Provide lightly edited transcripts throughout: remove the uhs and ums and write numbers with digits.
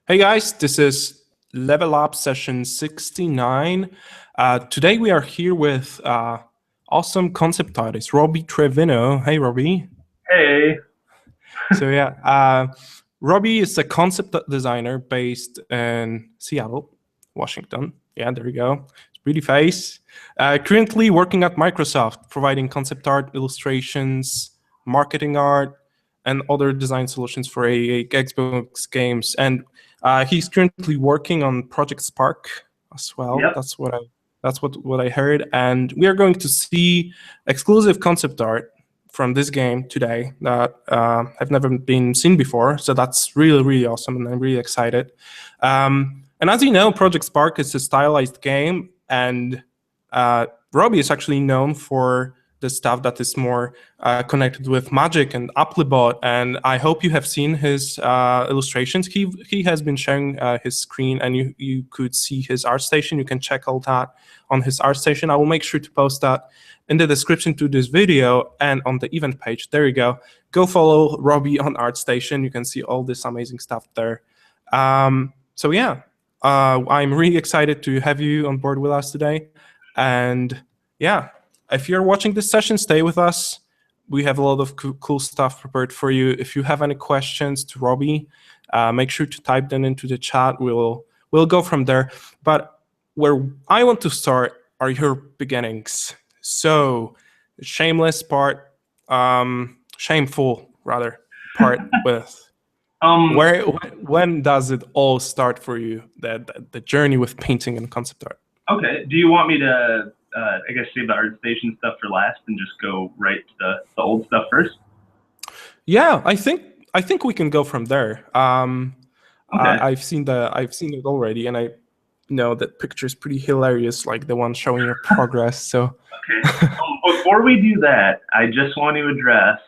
Hey guys, this is Level Up session 69. Today we are here with awesome concept artist, Robbie Trevino. Hey Robbie. Hey. So Robbie is a concept designer based in Seattle, Washington. Yeah, there you go. It's pretty face. Currently working at Microsoft, providing concept art, illustrations, marketing art, and other design solutions for AAA Xbox games. And he's currently working on Project Spark as well. Yep. That's what I heard. And we are going to see exclusive concept art from this game today that have never been seen before. So that's really, really awesome, and I'm really excited. And as you know, Project Spark is a stylized game, and Robbie is actually known for the stuff that is more connected with Magic and Applibot, and I hope you have seen his illustrations. He has been sharing his screen, and you could see his ArtStation. You can check all that on his ArtStation. I will make sure to post that in the description to this video and on the event page. There you go. Go follow Robbie on ArtStation. You can see all this amazing stuff there. So yeah, I'm really excited to have you on board with us today. And yeah, if you're watching this session, stay with us. We have a lot of cool stuff prepared for you. If you have any questions to Robbie, make sure to type them into the chat. We'll go from there. But where I want to start are your beginnings. So the shameless part, shameful rather part with when does it all start for you, the journey with painting and concept art? Okay. Do you want me to, I guess, save the ArtStation stuff for last and just go right to the old stuff first? Yeah, I think we can go from there. Okay. I've seen it already, and I know that picture is pretty hilarious, like the one showing your progress. So okay. Before we do that, I just want to address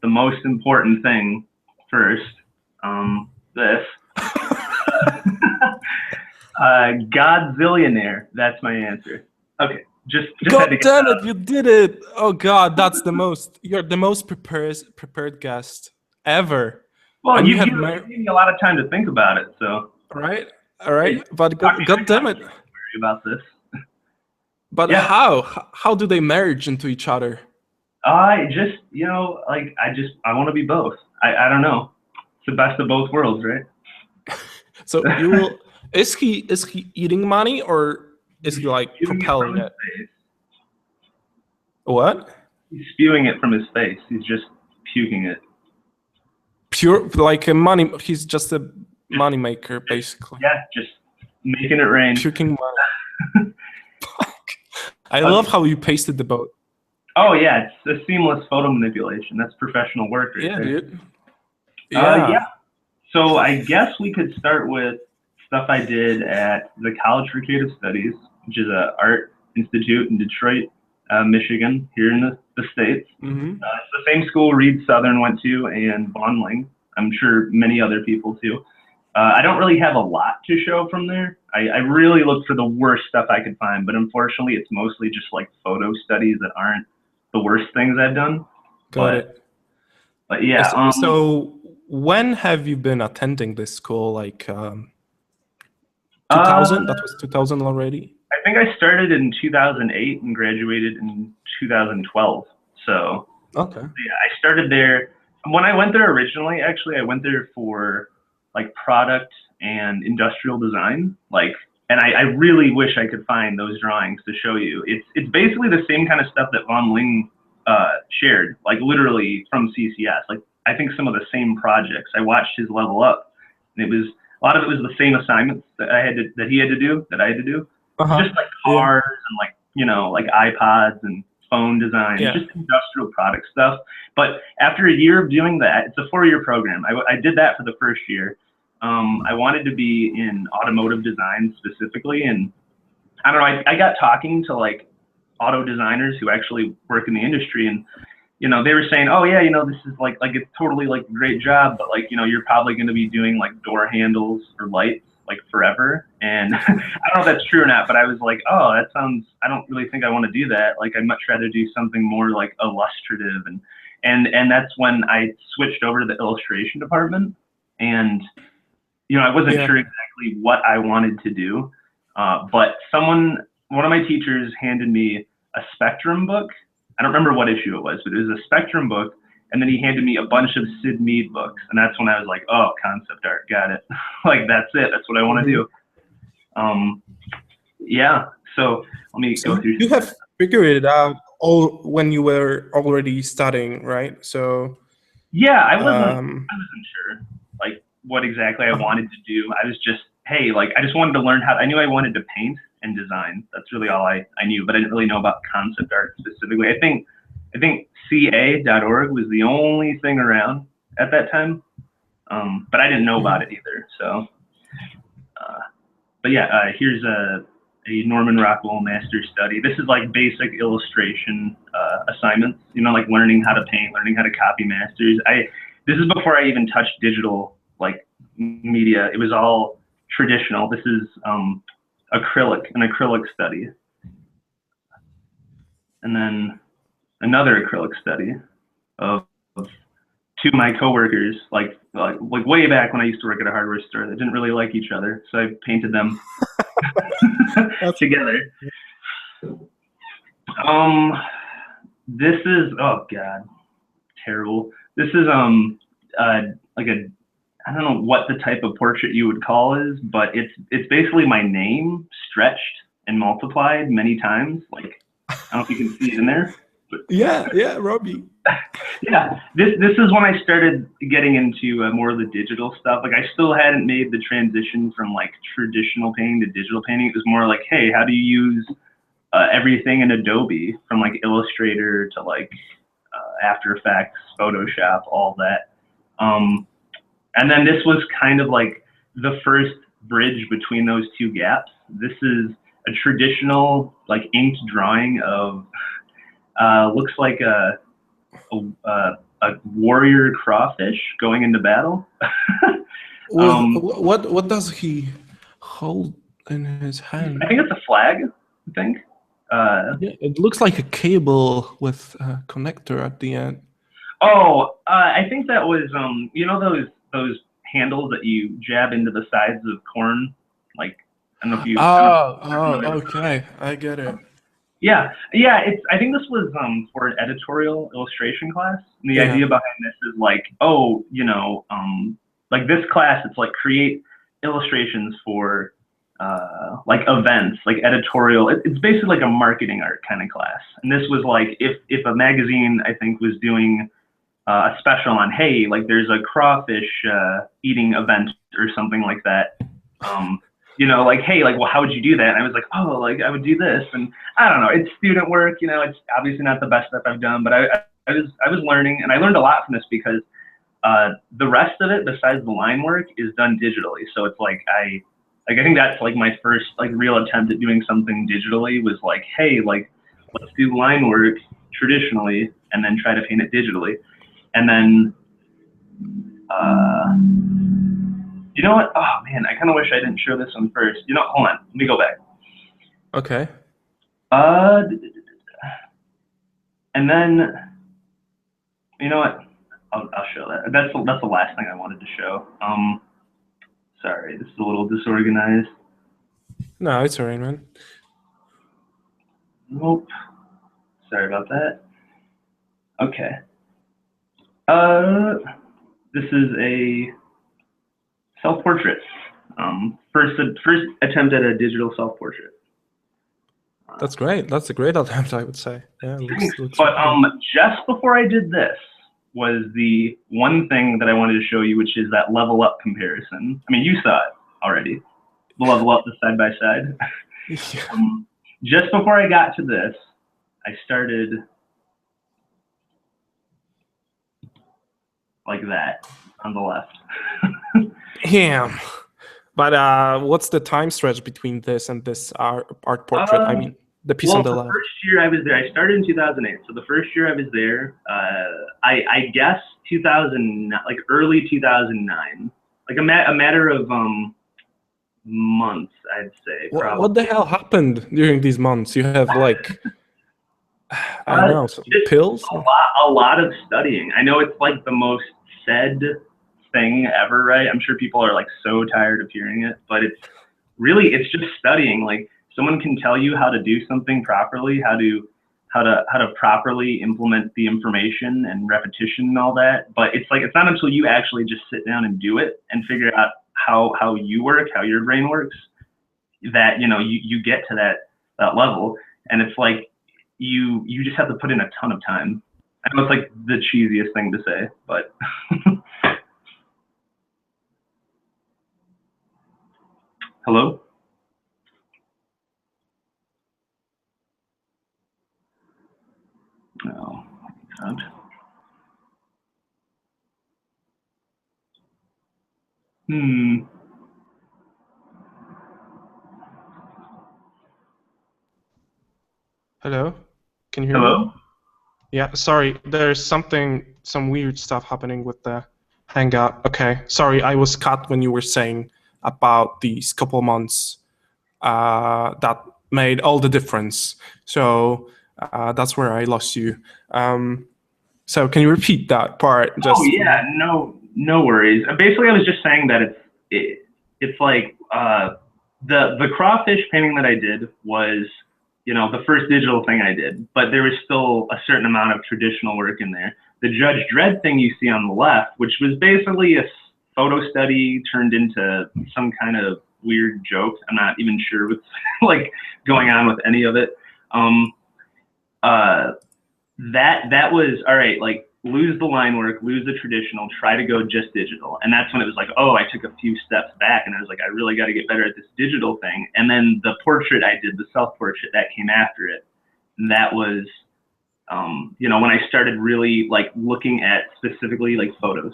the most important thing first. This. Godzillionaire. That's my answer. Okay. Just God damn it, you did it! Oh God, that's you're the most prepared guest ever. Well, and you gave me a lot of time to think about it, so. All right. But God damn it. Worry about this. But yeah. How do they merge into each other? I just, I want to be both. I don't know. It's the best of both worlds, right? So is he eating money, or is he like propelling it? What? He's spewing it from his face. He's just puking it. Pure, like a money. He's just a money maker, basically. Yeah, just making it rain. Puking money. I love how you pasted the boat. Oh yeah, it's a seamless photo manipulation. That's professional work, right there. Dude. Yeah. So I guess we could start with stuff I did at the College for Creative Studies, which is an art institute in Detroit, Michigan, here in the States. Mm-hmm. It's the same school Reed Southern went to and Bondling. I'm sure many other people too. I don't really have a lot to show from there. I really looked for the worst stuff I could find, but unfortunately it's mostly just like photo studies that aren't the worst things I've done. Got it. But yeah. So when have you been attending this school? Like 2000? That was 2000 already? I think I started in 2008 and graduated in 2012. So okay. Yeah, I started there. When I went there originally, actually, I went there for like product and industrial design. And I really wish I could find those drawings to show you. It's basically the same kind of stuff that Von Ling shared, like literally from CCS. Like I think some of the same projects. I watched his level up, and a lot of it was the same assignments that I had to do. Just like cars and like iPods and phone design, just industrial product stuff. But after a year of doing that, it's a 4-year program. I did that for the first year. I wanted to be in automotive design specifically, and I don't know. I got talking to like auto designers who actually work in the industry, and they were saying, oh yeah, this is like it's totally like a great job, but like you're probably going to be doing like door handles or lights like forever. And I don't know if that's true or not, but I was like, oh, that sounds. I don't really think I want to do that. Like I'd much rather do something more like illustrative, and that's when I switched over to the illustration department. And I wasn't sure exactly what I wanted to do. But one of my teachers handed me a Spectrum book. I don't remember what issue it was, but it was a Spectrum book. And then he handed me a bunch of Sid Mead books. And that's when I was like, oh, concept art, got it. Like, that's it. That's what I want to do. Yeah. So let me go through. You have figured it out when you were already studying, right? So yeah, I wasn't sure like what exactly I wanted to do. I was just, hey, like I just wanted to learn I knew I wanted to paint and design. That's really all I knew, but I didn't really know about concept art specifically. I think ca.org was the only thing around at that time, but I didn't know about it either. So, but yeah, here's a Norman Rockwell master study. This is like basic illustration assignments, like learning how to paint, learning how to copy masters. This is before I even touched digital like media. It was all traditional. This is an acrylic study. And then another acrylic study of two of my coworkers, like way back when I used to work at a hardware store. They didn't really like each other, so I painted them together. This is, oh god, terrible. This is like I don't know what the type of portrait you would call is, but it's basically my name stretched and multiplied many times. Like, I don't know if you can see it in there. Yeah, Robbie. Yeah, this is when I started getting into more of the digital stuff. Like, I still hadn't made the transition from like traditional painting to digital painting. It was more like, hey, how do you use everything in Adobe, from like Illustrator to like After Effects, Photoshop, all that. And then this was kind of like the first bridge between those two gaps. This is a traditional like inked drawing of looks like a warrior crawfish going into battle. What does he hold in his hand? I think it's a flag. I think. Yeah, it looks like a cable with a connector at the end. Oh, I think that was those handles that you jab into the sides of corn, like I don't know if you. Okay, I get it. Yeah. I think this was for an editorial illustration class. And the idea behind this is like, like this class, it's like create illustrations for like events, like editorial. It's basically like a marketing art kind of class. And this was like if a magazine, I think, was doing a special on, hey, like there's a crawfish eating event or something like that. Like, hey, like, well, how would you do that? And I was like, oh, like I would do this. And I don't know, it's student work, it's obviously not the best stuff I've done, but I was learning, and I learned a lot from this because the rest of it, besides the line work, is done digitally. So it's like I think that's like my first like real attempt at doing something digitally was like, hey, like let's do line work traditionally and then try to paint it digitally. And then you know what? Oh man, I kind of wish I didn't show this one first. Hold on, let me go back. Okay. And then, you know what? I'll show that. That's the last thing I wanted to show. Sorry, this is a little disorganized. No, it's alright, man. Nope. Sorry about that. Okay. This is a self-portrait. First attempt at a digital self-portrait. That's great. That's a great attempt, I would say. Yeah. But just before I did this was the one thing that I wanted to show you, which is that level up comparison. I mean, you saw it already. The level up, the side by side. Just before I got to this, I started like that on the left. Yeah. But what's the time stretch between this and this art portrait? I mean, the piece on the left. The first year I was there, I started in 2008. So the first year I was there, I guess 2000, like early 2009, like a matter of months, I'd say. What the hell happened during these months? You have like, I don't know, some pills? A lot of studying. I know it's like the most said thing ever, right? I'm sure people are like so tired of hearing it, but it's just studying. Like someone can tell you how to do something properly, how to properly implement the information and repetition and all that. But it's not until you actually just sit down and do it and figure out how you work, how your brain works, that you get to that level. And it's like you just have to put in a ton of time. I know it's like the cheesiest thing to say, but hello? No. Hello? Can you hear me? Hello? Yeah, sorry, there's some weird stuff happening with the Hangout. Okay, sorry, I was cut when you were saying about these couple months that made all the difference. So that's where I lost you. So can you repeat that part? Oh yeah, no worries. Basically, I was just saying that it's like the crawfish painting that I did was the first digital thing I did, but there was still a certain amount of traditional work in there. The Judge Dredd thing you see on the left, which was basically a photo study turned into some kind of weird joke. I'm not even sure what's like going on with any of it. That was all right. Like lose the line work, lose the traditional, try to go just digital. And that's when it was like, oh, I took a few steps back and I was like, I really got to get better at this digital thing. And then the portrait I did, the self-portrait, that came after it. And that was, when I started really like looking at specifically like photo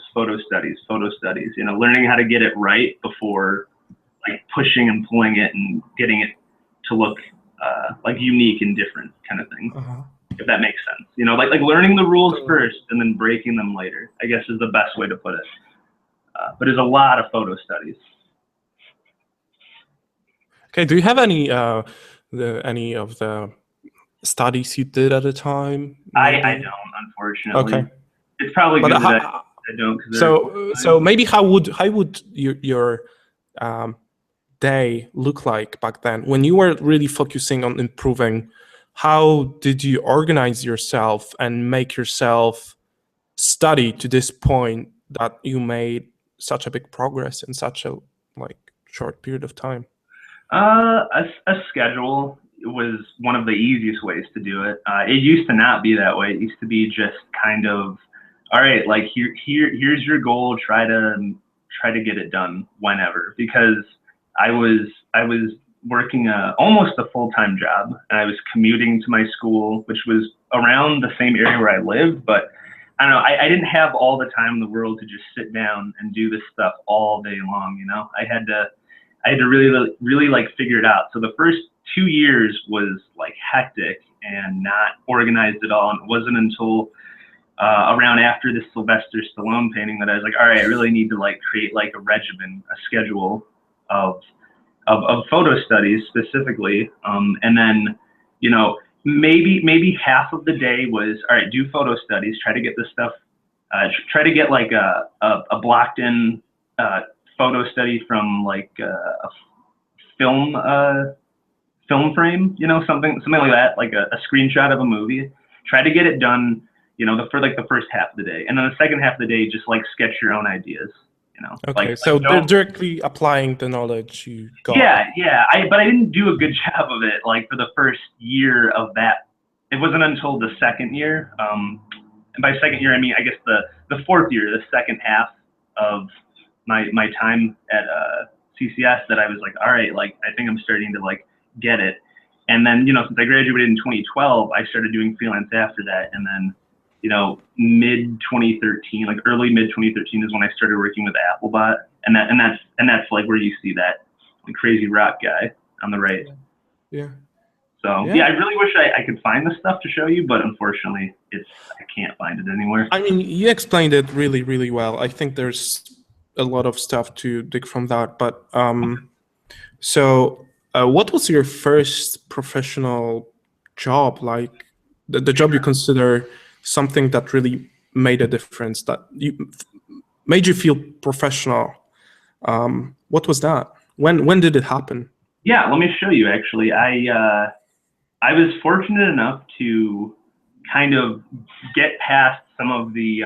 studies, learning how to get it right before like pushing and pulling it and getting it to look like unique and different kind of thing. If that makes sense, like learning the rules first and then breaking them later, I guess is the best way to put it. But there's a lot of photo studies. Okay, do you have any of the studies you did at the time? I don't, unfortunately. Okay. It's probably good that I don't. So maybe how would your day look like back then when you were really focusing on improving? How did you organize yourself and make yourself study to this point that you made such a big progress in such a short period of time? A schedule was one of the easiest ways to do it. It used to not be that way. It used to be just kind of, all right, like here's your goal. Try to get it done whenever, because I was working almost a full-time job, and I was commuting to my school, which was around the same area where I lived, but I don't know, I didn't have all the time in the world to just sit down and do this stuff all day long, I had to really like figure it out. So the first 2 years was like hectic and not organized at all, and it wasn't until around after this Sylvester Stallone painting that I was like, all right, I really need to like create like a regimen, a schedule of photo studies specifically, and then maybe half of the day was, all right, do photo studies, try to get this stuff, try to get like a blocked in photo study from like a film frame, something like that, like a screenshot of a movie. Try to get it done, for like the first half of the day, and then the second half of the day, just like sketch your own ideas. Okay, so they're directly applying the knowledge you got. Yeah. But I didn't do a good job of it. Like for the first year of that, it wasn't until the second year. And by second year, I mean I guess the fourth year, the second half of my time at CCS, that I was like, all right, like I think I'm starting to like get it. And then since I graduated in 2012, I started doing freelance after that, and then mid 2013, like early mid 2013 is when I started working with Applibot, and that's like where you see that crazy rock guy on the right. Yeah. So yeah, I really wish I could find this stuff to show you, but unfortunately, I can't find it anywhere. I mean, you explained it really, really well. I think there's a lot of stuff to dig from that. But what was your first professional job? Like the job you consider something that really made a difference, that you made you feel professional? What was that? When did it happen? Yeah, let me show you. Actually, I was fortunate enough to kind of get past some of the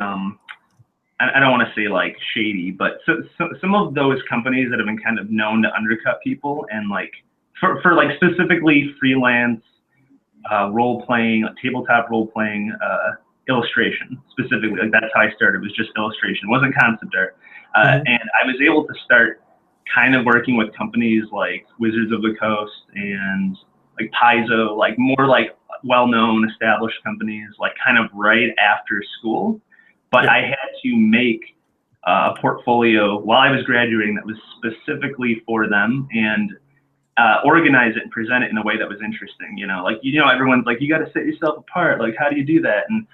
I don't want to say like shady, but some of those companies that have been kind of known to undercut people, and like for like specifically freelance role playing, tabletop role playing illustration specifically. Like that's how I started. It was just illustration, it wasn't concept art. And I was able to start kind of working with companies like Wizards of the Coast and like Paizo, like more like well-known established companies, like kind of right after school. But I had to make a portfolio while I was graduating that was specifically for them, and organize it and present it in a way that was interesting. You know, like, you know, everyone's like, you got to set yourself apart. Like, how do you do that? And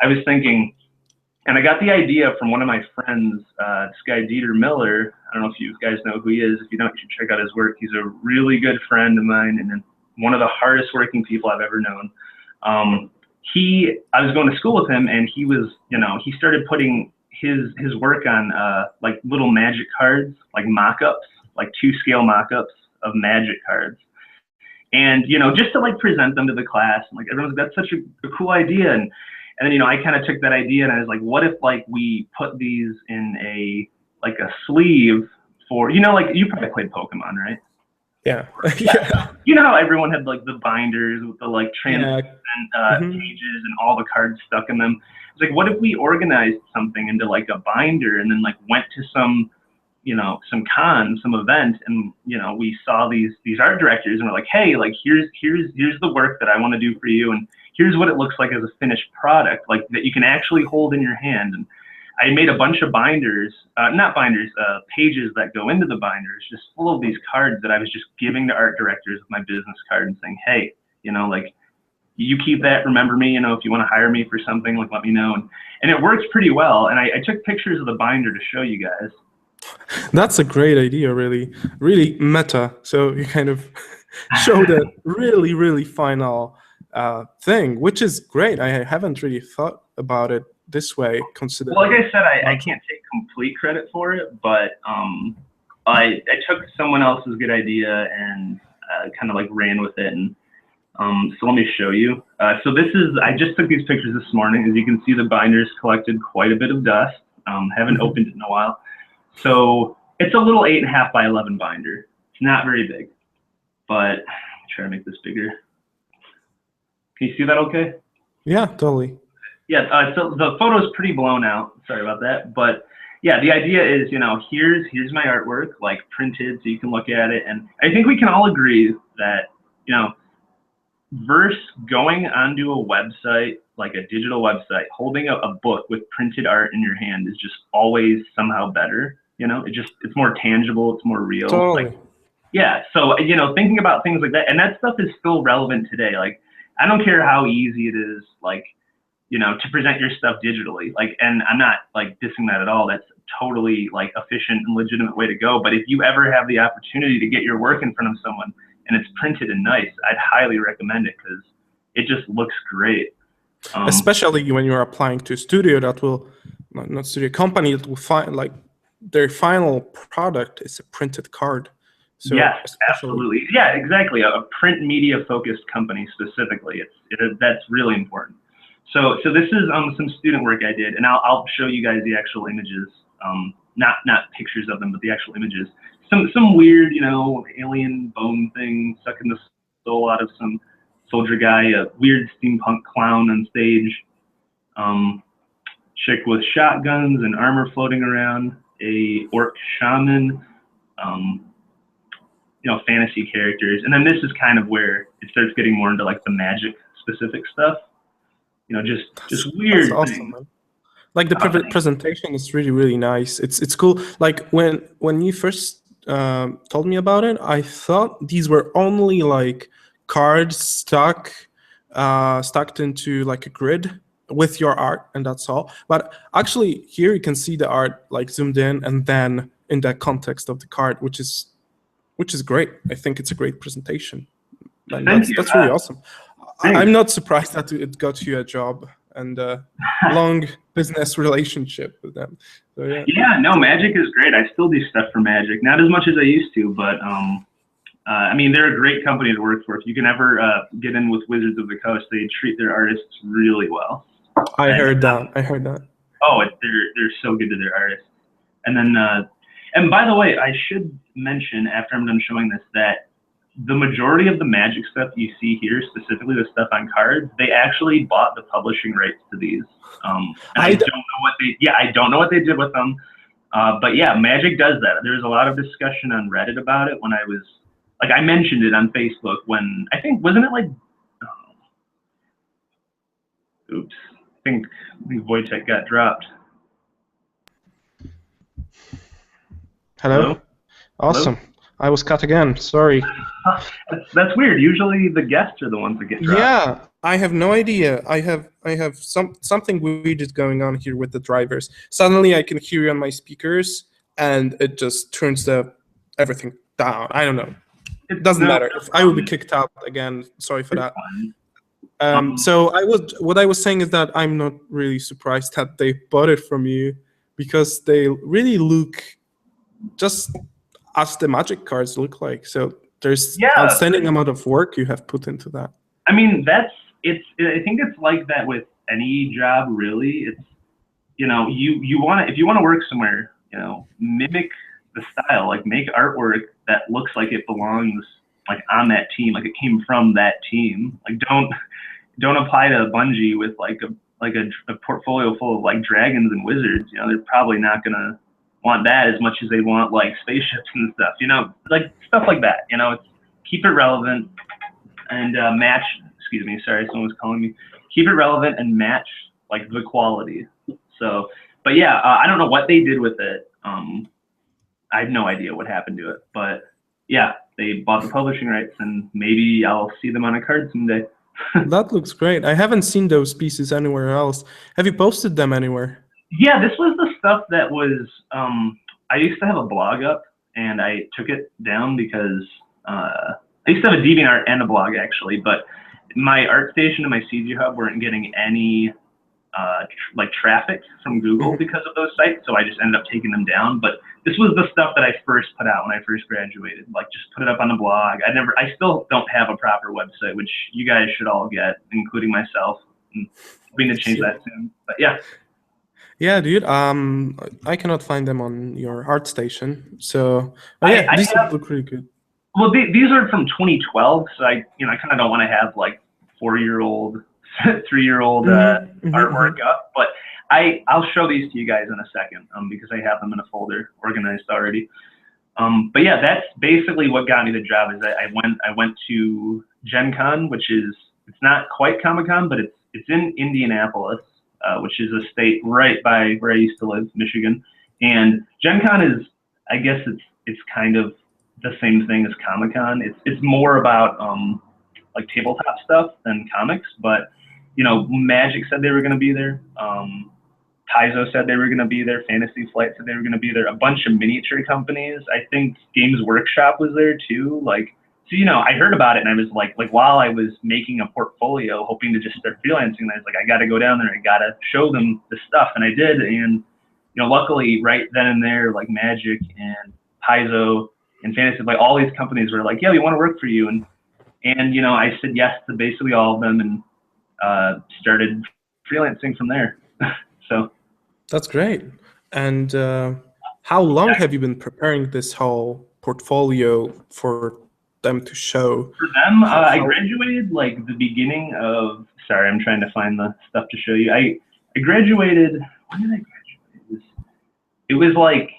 I was thinking, and I got the idea from one of my friends, this guy, Dieter Miller. I don't know if you guys know who he is. If you don't, you should check out his work. He's a really good friend of mine and one of the hardest working people I've ever known. I was going to school with him, and he was, you know, he started putting his work on like little magic cards, like mock-ups, like 2-scale mock-ups of magic cards. And, you know, just to like present them to the class, and like everyone's like, that's such a cool idea. And then, you know, I kind of took that idea and I was like, what if like we put these in a sleeve for, you know, like you probably played Pokemon, right? Yeah. Yeah. You know how everyone had like the binders with the like transparent pages and all the cards stuck in them. It's like, what if we organized something into like a binder and then like went to some, you know, some con, some event, and, you know, we saw these art directors and we're like, hey, like here's the work that I want to do for you, and here's what it looks like as a finished product, like that you can actually hold in your hand. And I made a bunch of binders, not binders, pages that go into the binders, just full of these cards that I was just giving to art directors with my business card and saying, hey, you know, like, you keep that, remember me, you know, if you want to hire me for something, like, let me know. And it works pretty well. And I took pictures of the binder to show you guys. That's a great idea, really, really meta. So you kind of show that really, really final thing, which is great. I haven't really thought about it this way, considering. Well, like I said, I can't take complete credit for it, but I took someone else's good idea and kind of like ran with it. And so let me show you. So this is, I just took these pictures this morning. As you can see, the binder's collected quite a bit of dust. Haven't opened it in a while. So it's a little 8.5 by 11 binder. It's not very big, but try to make this bigger. Can you see that okay? Yeah, totally. Yeah, so the photo is pretty blown out. Sorry about that. But yeah, the idea is, you know, here's my artwork, like printed, so you can look at it. And I think we can all agree that, you know, versus going onto a website, like a digital website, holding a book with printed art in your hand is just always somehow better. You know, it's more tangible, it's more real. Totally. Like, yeah, so, you know, thinking about things like that, and that stuff is still relevant today. Like, I don't care how easy it is, like, you know, to present your stuff digitally. Like, and I'm not like dissing that at all. That's totally like efficient and legitimate way to go. But if you ever have the opportunity to get your work in front of someone and it's printed and nice, I'd highly recommend it because it just looks great. Especially when you're applying to a studio that will, not studio, company that will find like their final product is a printed card. So yes, absolutely. Yeah, exactly. A print media focused company specifically. That's really important. So this is some student work I did, and I'll show you guys the actual images. Not pictures of them, but the actual images. Some weird, you know, alien bone thing sucking the soul out of some soldier guy, a weird steampunk clown on stage, chick with shotguns and armor floating around, a orc shaman, you know, fantasy characters. And then this is kind of where it starts getting more into like the magic specific stuff. You know, just weird. That's awesome, man. Like the presentation is really, really nice. It's cool. Like when you first told me about it, I thought these were only like cards stuck into like a grid with your art, and that's all. But actually here you can see the art like zoomed in and then in the context of the card, which is great. I think it's a great presentation. And that's really awesome. I'm not surprised that it got you a job and a long business relationship with them. So, yeah. Yeah, no, Magic is great. I still do stuff for Magic, not as much as I used to, but I mean, they're a great company to work for. If you can ever get in with Wizards of the Coast, they treat their artists really well. I heard that. Oh, they're so good to their artists. And then, and by the way, I should mention after I'm done showing this that the majority of the Magic stuff you see here, specifically the stuff on cards, they actually bought the publishing rights to these. And I don't know what they, I don't know what they did with them. But yeah, Magic does that. There was a lot of discussion on Reddit about it when I was, like, I mentioned it on Facebook when, I think, wasn't it like, oops, I think Wojtek got dropped. Hello? Awesome. Hello? I was cut again. Sorry. That's weird. Usually the guests are the ones that get dropped. Yeah, I have no idea. I have something weird is going on here with the drivers. Suddenly I can hear you on my speakers, and it just turns everything down. I don't know. It doesn't matter. If I will be kicked out again, sorry for that. So what I was saying is that I'm not really surprised that they bought it from you, because they really look just as the Magic cards look like. So there's outstanding amount of work you have put into that. I mean, I think it's like that with any job, really. It's, you know, if you want to work somewhere, you know, mimic the style, like make artwork that looks like it belongs like on that team, like it came from that team. Like don't apply to Bungie with like a portfolio full of like dragons and wizards. You know, they're probably not gonna want that as much as they want like spaceships and stuff, you know, like stuff like that. You know, it's keep it relevant and match. Excuse me, sorry, someone was calling me. Keep it relevant and match like the quality. So, but yeah, I don't know what they did with it. I have no idea what happened to it, but yeah, they bought the publishing rights, and maybe I'll see them on a card someday. That looks great. I haven't seen those pieces anywhere else. Have you posted them anywhere? Yeah, this was the stuff that was, I used to have a blog up, and I took it down because I used to have a DeviantArt and a blog, actually, but my ArtStation and my CG Hub weren't getting any like traffic from Google because of those sites, so I just ended up taking them down. But this was the stuff that I first put out when I first graduated, like just put it up on the blog. I still don't have a proper website, which you guys should all get, including myself. I'm hoping to change that soon, but yeah. Yeah, dude. I cannot find them on your ArtStation. So yeah, these look really good. Well, these are from 2012, so I kind of don't want to have like 4-year-old, 3-year-old artwork up. But I'll show these to you guys in a second, because I have them in a folder organized already. But yeah, that's basically what got me the job. Is I went to Gen Con, which is, it's not quite Comic-Con, but it's in Indianapolis. Which is a state right by where I used to live, Michigan. And Gen Con is, I guess it's kind of the same thing as Comic-Con. It's more about like tabletop stuff than comics, but you know, Magic said they were going to be there. Paizo said they were going to be there. Fantasy Flight said they were going to be there. A bunch of miniature companies. I think Games Workshop was there too. Like, so, you know, I heard about it, and I was like while I was making a portfolio, hoping to just start freelancing, I was like, I got to go down there. I got to show them the stuff. And I did. And, you know, luckily right then and there, like Magic and Paizo and Fantasy, like all these companies were like, yeah, we want to work for you. And, you know, I said yes to basically all of them, and started freelancing from there. So. That's great. And how long have you been preparing this whole portfolio for them to show? For them, I graduated like the beginning of, sorry, I'm trying to find the stuff to show you. I graduated, when did I graduate? It was like,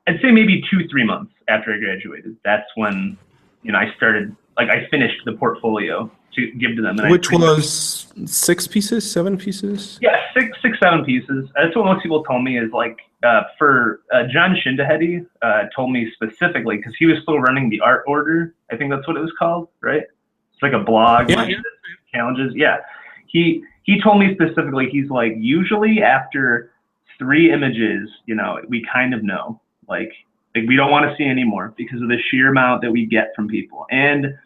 I'd say maybe 2-3 months after I graduated. That's when, you know, I started, like I finished the portfolio to give to them. And which was 6 pieces, 7 pieces? Yeah, 7 pieces. That's what most people told me is like, for John Shindahedi told me specifically, because he was still running the art order. I think that's what it was called, right? It's like a blog, challenges. Yeah, he told me specifically, he's like, usually after 3 images, you know, we kind of know, like we don't want to see any more because of the sheer amount that we get from people. And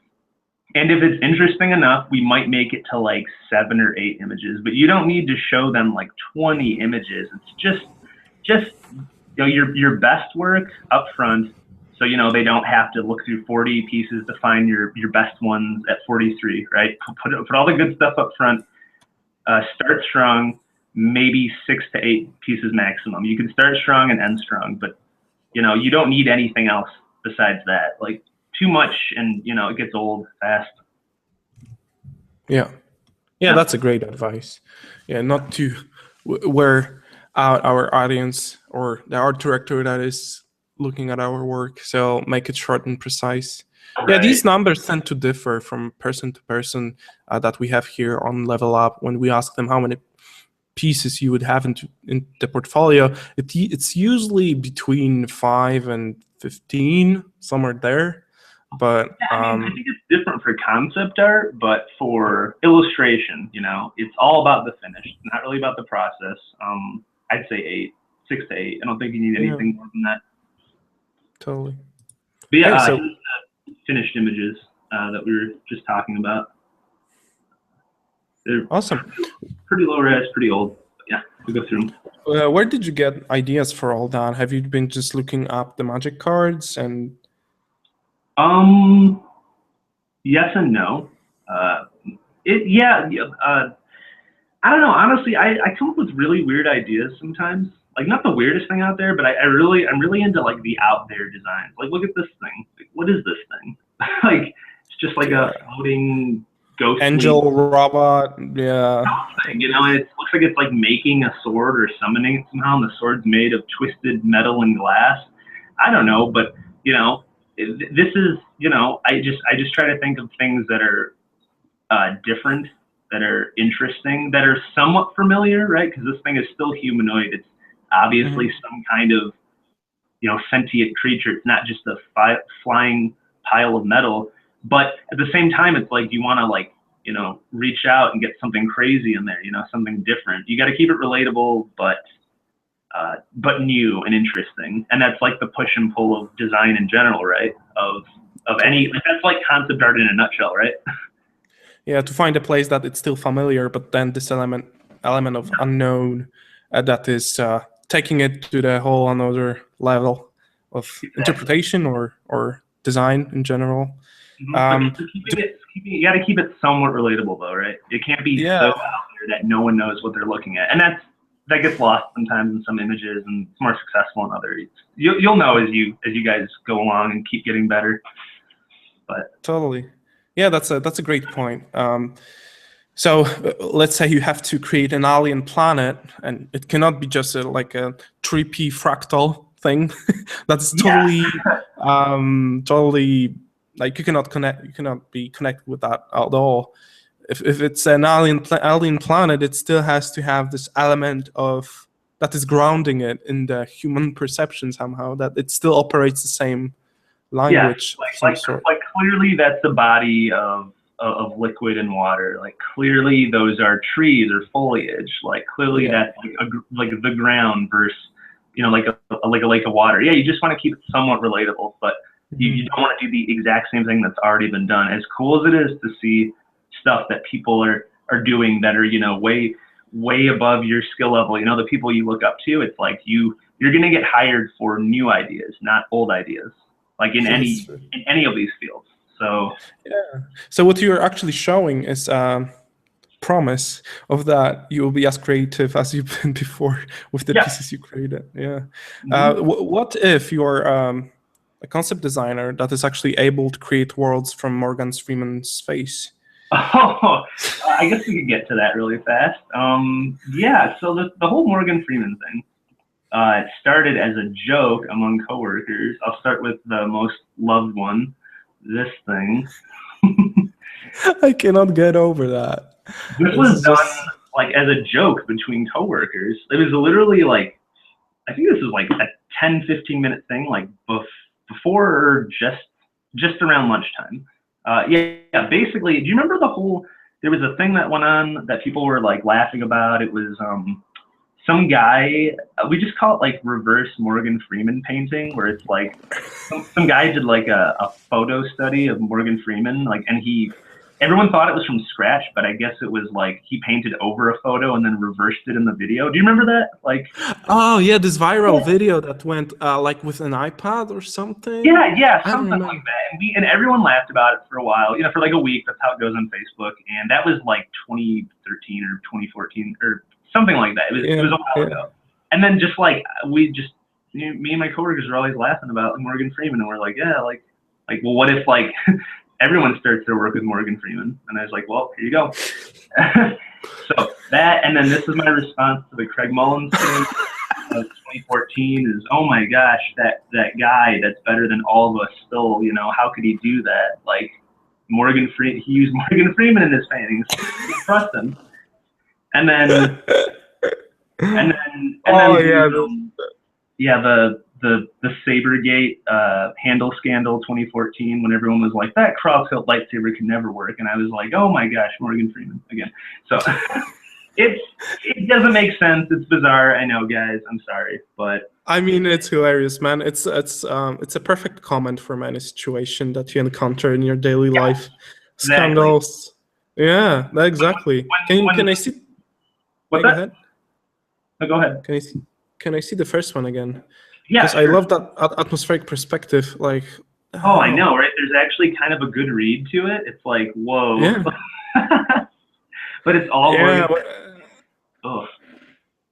And if it's interesting enough, we might make it to like 7 or 8 images, but you don't need to show them like 20 images. It's just your best work up front, so they don't have to look through 40 pieces to find your best ones at 43, right? Put all the good stuff up front. Start strong, maybe 6 to 8 pieces maximum. You can start strong and end strong, but you don't need anything else besides that. Like too much, and it gets old fast. Yeah, that's a great advice. Yeah, not to wear out our audience or the art director that is looking at our work. So make it short and precise. Right. Yeah, these numbers tend to differ from person to person that we have here on Level Up. When we ask them how many pieces you would have in the portfolio, it's usually between 5 and 15, somewhere there. But I think it's different for concept art, but for illustration, it's all about the finish. It's not really about the process. I'd say 8, 6 to 8. I don't think you need anything more than that. Totally. But yeah, so finished images that we were just talking about. They're awesome. Pretty low res, pretty old. But yeah, we go through them. Where did you get ideas for all that? Have you been just looking up the magic cards and? Yes and no. I don't know. Honestly, I come up with really weird ideas sometimes. Like not the weirdest thing out there, but I'm really into like the out there designs. Like look at this thing. Like, what is this thing? Like it's just like a floating ghost angel robot. Yeah. Thing, it looks like it's like making a sword or summoning it somehow, and the sword's made of twisted metal and glass. I don't know, but this is, I just try to think of things that are different, that are interesting, that are somewhat familiar, right? Because this thing is still humanoid. It's obviously some kind of, sentient creature. It's not just a flying pile of metal. But at the same time, it's like you want to like, reach out and get something crazy in there, something different. You got to keep it relatable, but new and interesting. And that's like the push and pull of design in general, right? Of any, that's like concept art in a nutshell, right? Yeah, to find a place that it's still familiar, but then this element of unknown that is taking it to the whole another level of interpretation or design in general. You got to keep it somewhat relatable, though, right? It can't be so out there that no one knows what they're looking at, and that gets lost sometimes in some images, and it's more successful in others. You'll know as you guys go along and keep getting better. But totally, yeah, that's a great point. So let's say you have to create an alien planet, and it cannot be just like a 3P fractal thing. That's totally, totally like you cannot be connected with that at all. If it's an alien planet, it still has to have this element of that is grounding it in the human perception somehow. That it still operates the same language of some sort. Like clearly that's the body of liquid and water. Like clearly those are trees or foliage. Like clearly that's like the ground versus like a lake of water. Yeah, you just want to keep it somewhat relatable, but you don't want to do the exact same thing that's already been done. As cool as it is to see stuff that people are doing that are way above your skill level, the people you look up to, it's like you're gonna get hired for new ideas, not old ideas, like in any of these fields. So so what you're actually showing is promise of that you will be as creative as you've been before with the pieces you created. What if you're a concept designer that is actually able to create worlds from Morgan Freeman's face? Oh, I guess we could get to that really fast. So the whole Morgan Freeman thing, it started as a joke among coworkers. I'll start with the most loved one, this thing. I cannot get over that. This was done like as a joke between coworkers. It was literally like, I think this was like a 10-15 minute thing, like before or just around lunchtime. Basically, do you remember there was a thing that went on that people were like laughing about? It was some guy, we just call it like reverse Morgan Freeman painting, where it's like some guy did like a photo study of Morgan Freeman, like, and everyone thought it was from scratch, but I guess it was like he painted over a photo and then reversed it in the video. Do you remember that? Like, oh yeah, this viral video that went like with an iPad or something. Yeah, something like that. And everyone laughed about it for a while, for like a week. That's how it goes on Facebook. And that was like 2013 or 2014 or something like that. It was a while ago. And then just like me and my coworkers were always laughing about Morgan Freeman, and we're like, yeah, like well, what if like everyone starts their work with Morgan Freeman? And I was like, well, here you go. So that, and then this is my response to the Craig Mullins thing of 2014 is, oh my gosh, that guy that's better than all of us still, how could he do that? Like he used Morgan Freeman in his paintings. Trust him. And then the Sabergate handle scandal 2014, when everyone was like, that cross hilt lightsaber can never work, and I was like, oh my gosh, Morgan Freeman again. So it doesn't make sense. It's bizarre. I know, guys. I'm sorry, but I mean, it's hilarious, man. It's a perfect comment for any situation that you encounter in your daily life. Scandals. Exactly. Yeah, exactly. Can I see? What's that? Go ahead. No, go ahead. Can I see the first one again? Yeah, because sure. I love that atmospheric perspective. Like, oh, I know, right? There's actually kind of a good read to it. It's like, whoa. Yeah. But it's all oh.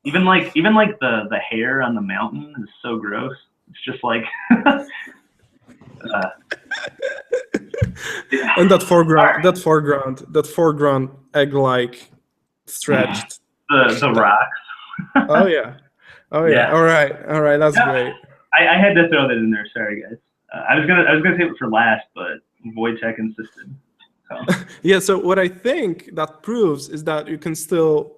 Even like the hair on the mountain is so gross. It's just like and that foreground egg-like stretched. The rocks. Oh yeah. All right, that's great. I had to throw that in there. Sorry, guys. I was gonna save it for last, but Wojtek insisted. So. Yeah. So what I think that proves is that you can still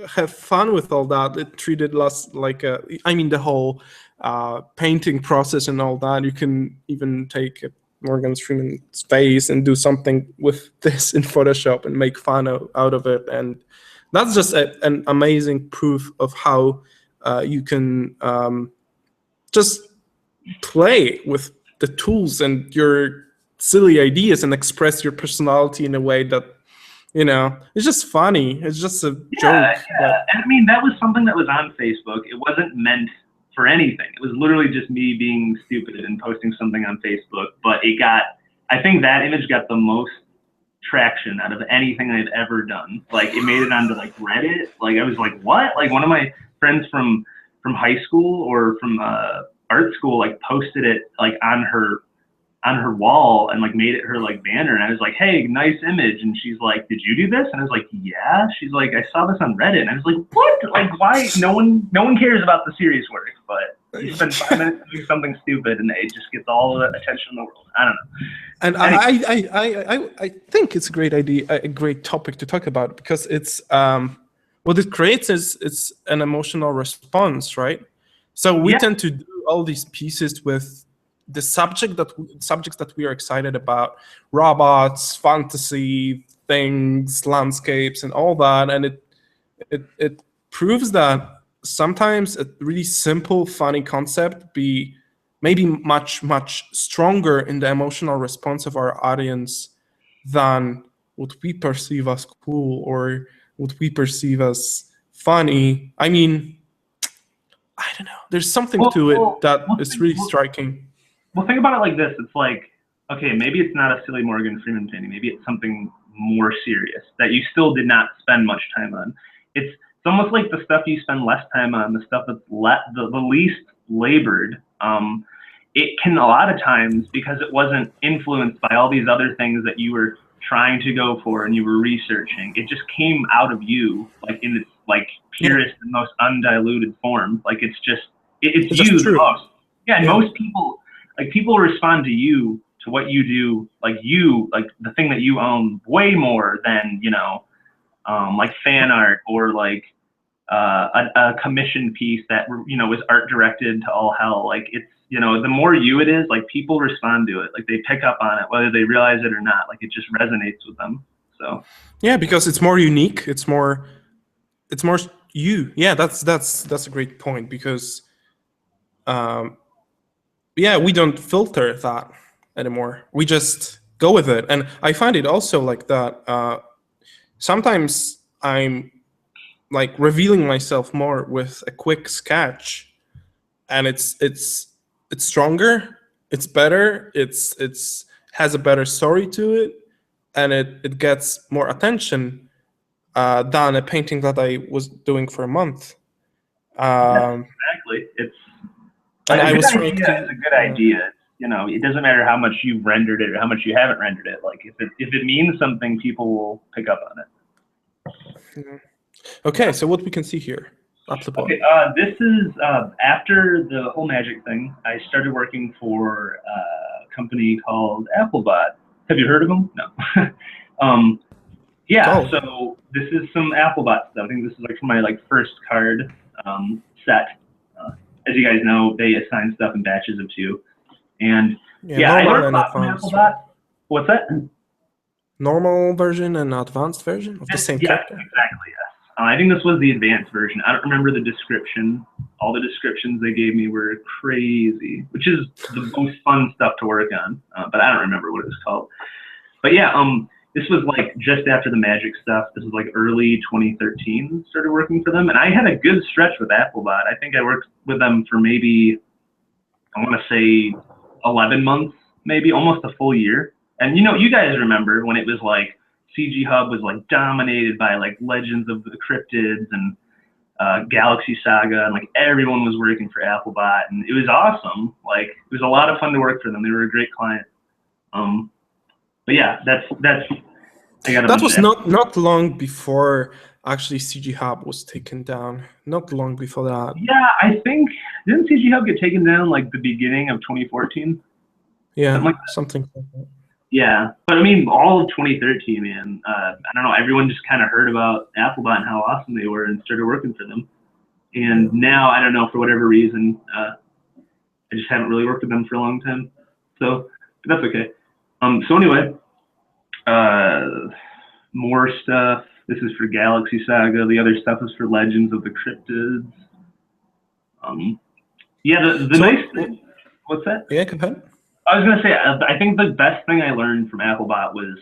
have fun with all that. It treated less like the whole painting process and all that. You can even take Morgan Freeman's face and do something with this in Photoshop and make fun out of it, and that's just an amazing proof of how you can just play with the tools and your silly ideas and express your personality in a way that, it's just funny. It's just a joke. Yeah. And I mean, that was something that was on Facebook. It wasn't meant for anything. It was literally just me being stupid and posting something on Facebook. But I think that image got the most traction out of anything I've ever done. Like, it made it onto like Reddit. Like, I was like, what? Like, one of my friends from high school or from art school like posted it like on her wall and like made it her like banner, and I was like, hey, nice image, and she's like, did you do this? And I was like, yeah. She's like, I saw this on Reddit, and I was like, what? Like, why? No one cares about the serious work, but you spend 5 minutes doing something stupid and it just gets all the attention in the world. I don't know. And I think it's a great idea, a great topic to talk about, because it's what it creates is it's an emotional response, right? So we tend to do all these pieces with the subjects that we are excited about: robots, fantasy, things, landscapes, and all that. And it proves that sometimes a really simple, funny concept be maybe much stronger in the emotional response of our audience than what we perceive as cool or what we perceive as funny. I mean, I don't know. There's something to it that is really striking. Well, think about it like this. It's like, okay, maybe it's not a silly Morgan Freeman painting. Maybe it's something more serious that you still did not spend much time on. It's almost like the stuff you spend less time on, the stuff that's the least labored. It can, a lot of times, because it wasn't influenced by all these other things that you were trying to go for and you were researching, it just came out of you, like in its like purest and most undiluted form. Like, it's just it's you the most. Yeah, and most people, like, people respond to you, to what you do, like the thing that you own, way more than, like fan art or like a commission piece that, was art directed to all hell. Like, it's, the more you it is, like, people respond to it. Like, they pick up on it, whether they realize it or not. Like, it just resonates with them. So. Yeah, because it's more unique. It's more Yeah, that's a great point, because yeah, we don't filter that anymore. We just go with it. And I find it also like that. Sometimes I'm like revealing myself more with a quick sketch, and it's stronger, it's better, it's has a better story to it, and it gets more attention than a painting that I was doing for a month. Exactly. It's And a I good was trying idea. It's to a good idea. You know, it doesn't matter how much you've rendered it or how much you haven't rendered it. Like if it means something, people will pick up on it. Okay, so what we can see here. Okay, this is after the whole magic thing. I started working for a company called Applibot. Have you heard of them? No. Yeah. Oh. So this is some Applebot stuff. I think this is like for my first card set. As you guys know, they assign stuff in batches of 2, and yeah, I learned a lot from Applebot. What's that? Normal version and advanced version of the same character? Exactly, yes. I think this was the advanced version. I don't remember the description. All the descriptions they gave me were crazy, which is the most fun stuff to work on, but I don't remember what it was called. But yeah, this was like just after the magic stuff. This was like early 2013, started working for them. And I had a good stretch with Applebot. I think I worked with them for maybe, I want to say 11 months, maybe almost a full year. And you know, you guys remember when it was like CG Hub was like dominated by like Legends of the Cryptids and Galaxy Saga, and like everyone was working for Applebot, and it was awesome. Like it was a lot of fun to work for them. They were a great client. But yeah, that's that was not long before actually CG Hub was taken down. Not long before that. Yeah, I think didn't CG Hub get taken down like the beginning of 2014? Yeah, something like that. Yeah, but I mean, all of 2013, man. I don't know. Everyone just kind of heard about Applebot and how awesome they were and started working for them. And now, I don't know, for whatever reason, I just haven't really worked with them for a long time. So but that's okay. So anyway, more stuff. This is for Galaxy Saga. The other stuff is for Legends of the Cryptids. Yeah, the nice thing. What's that? Yeah, go ahead. I was gonna say, I think the best thing I learned from Applebot was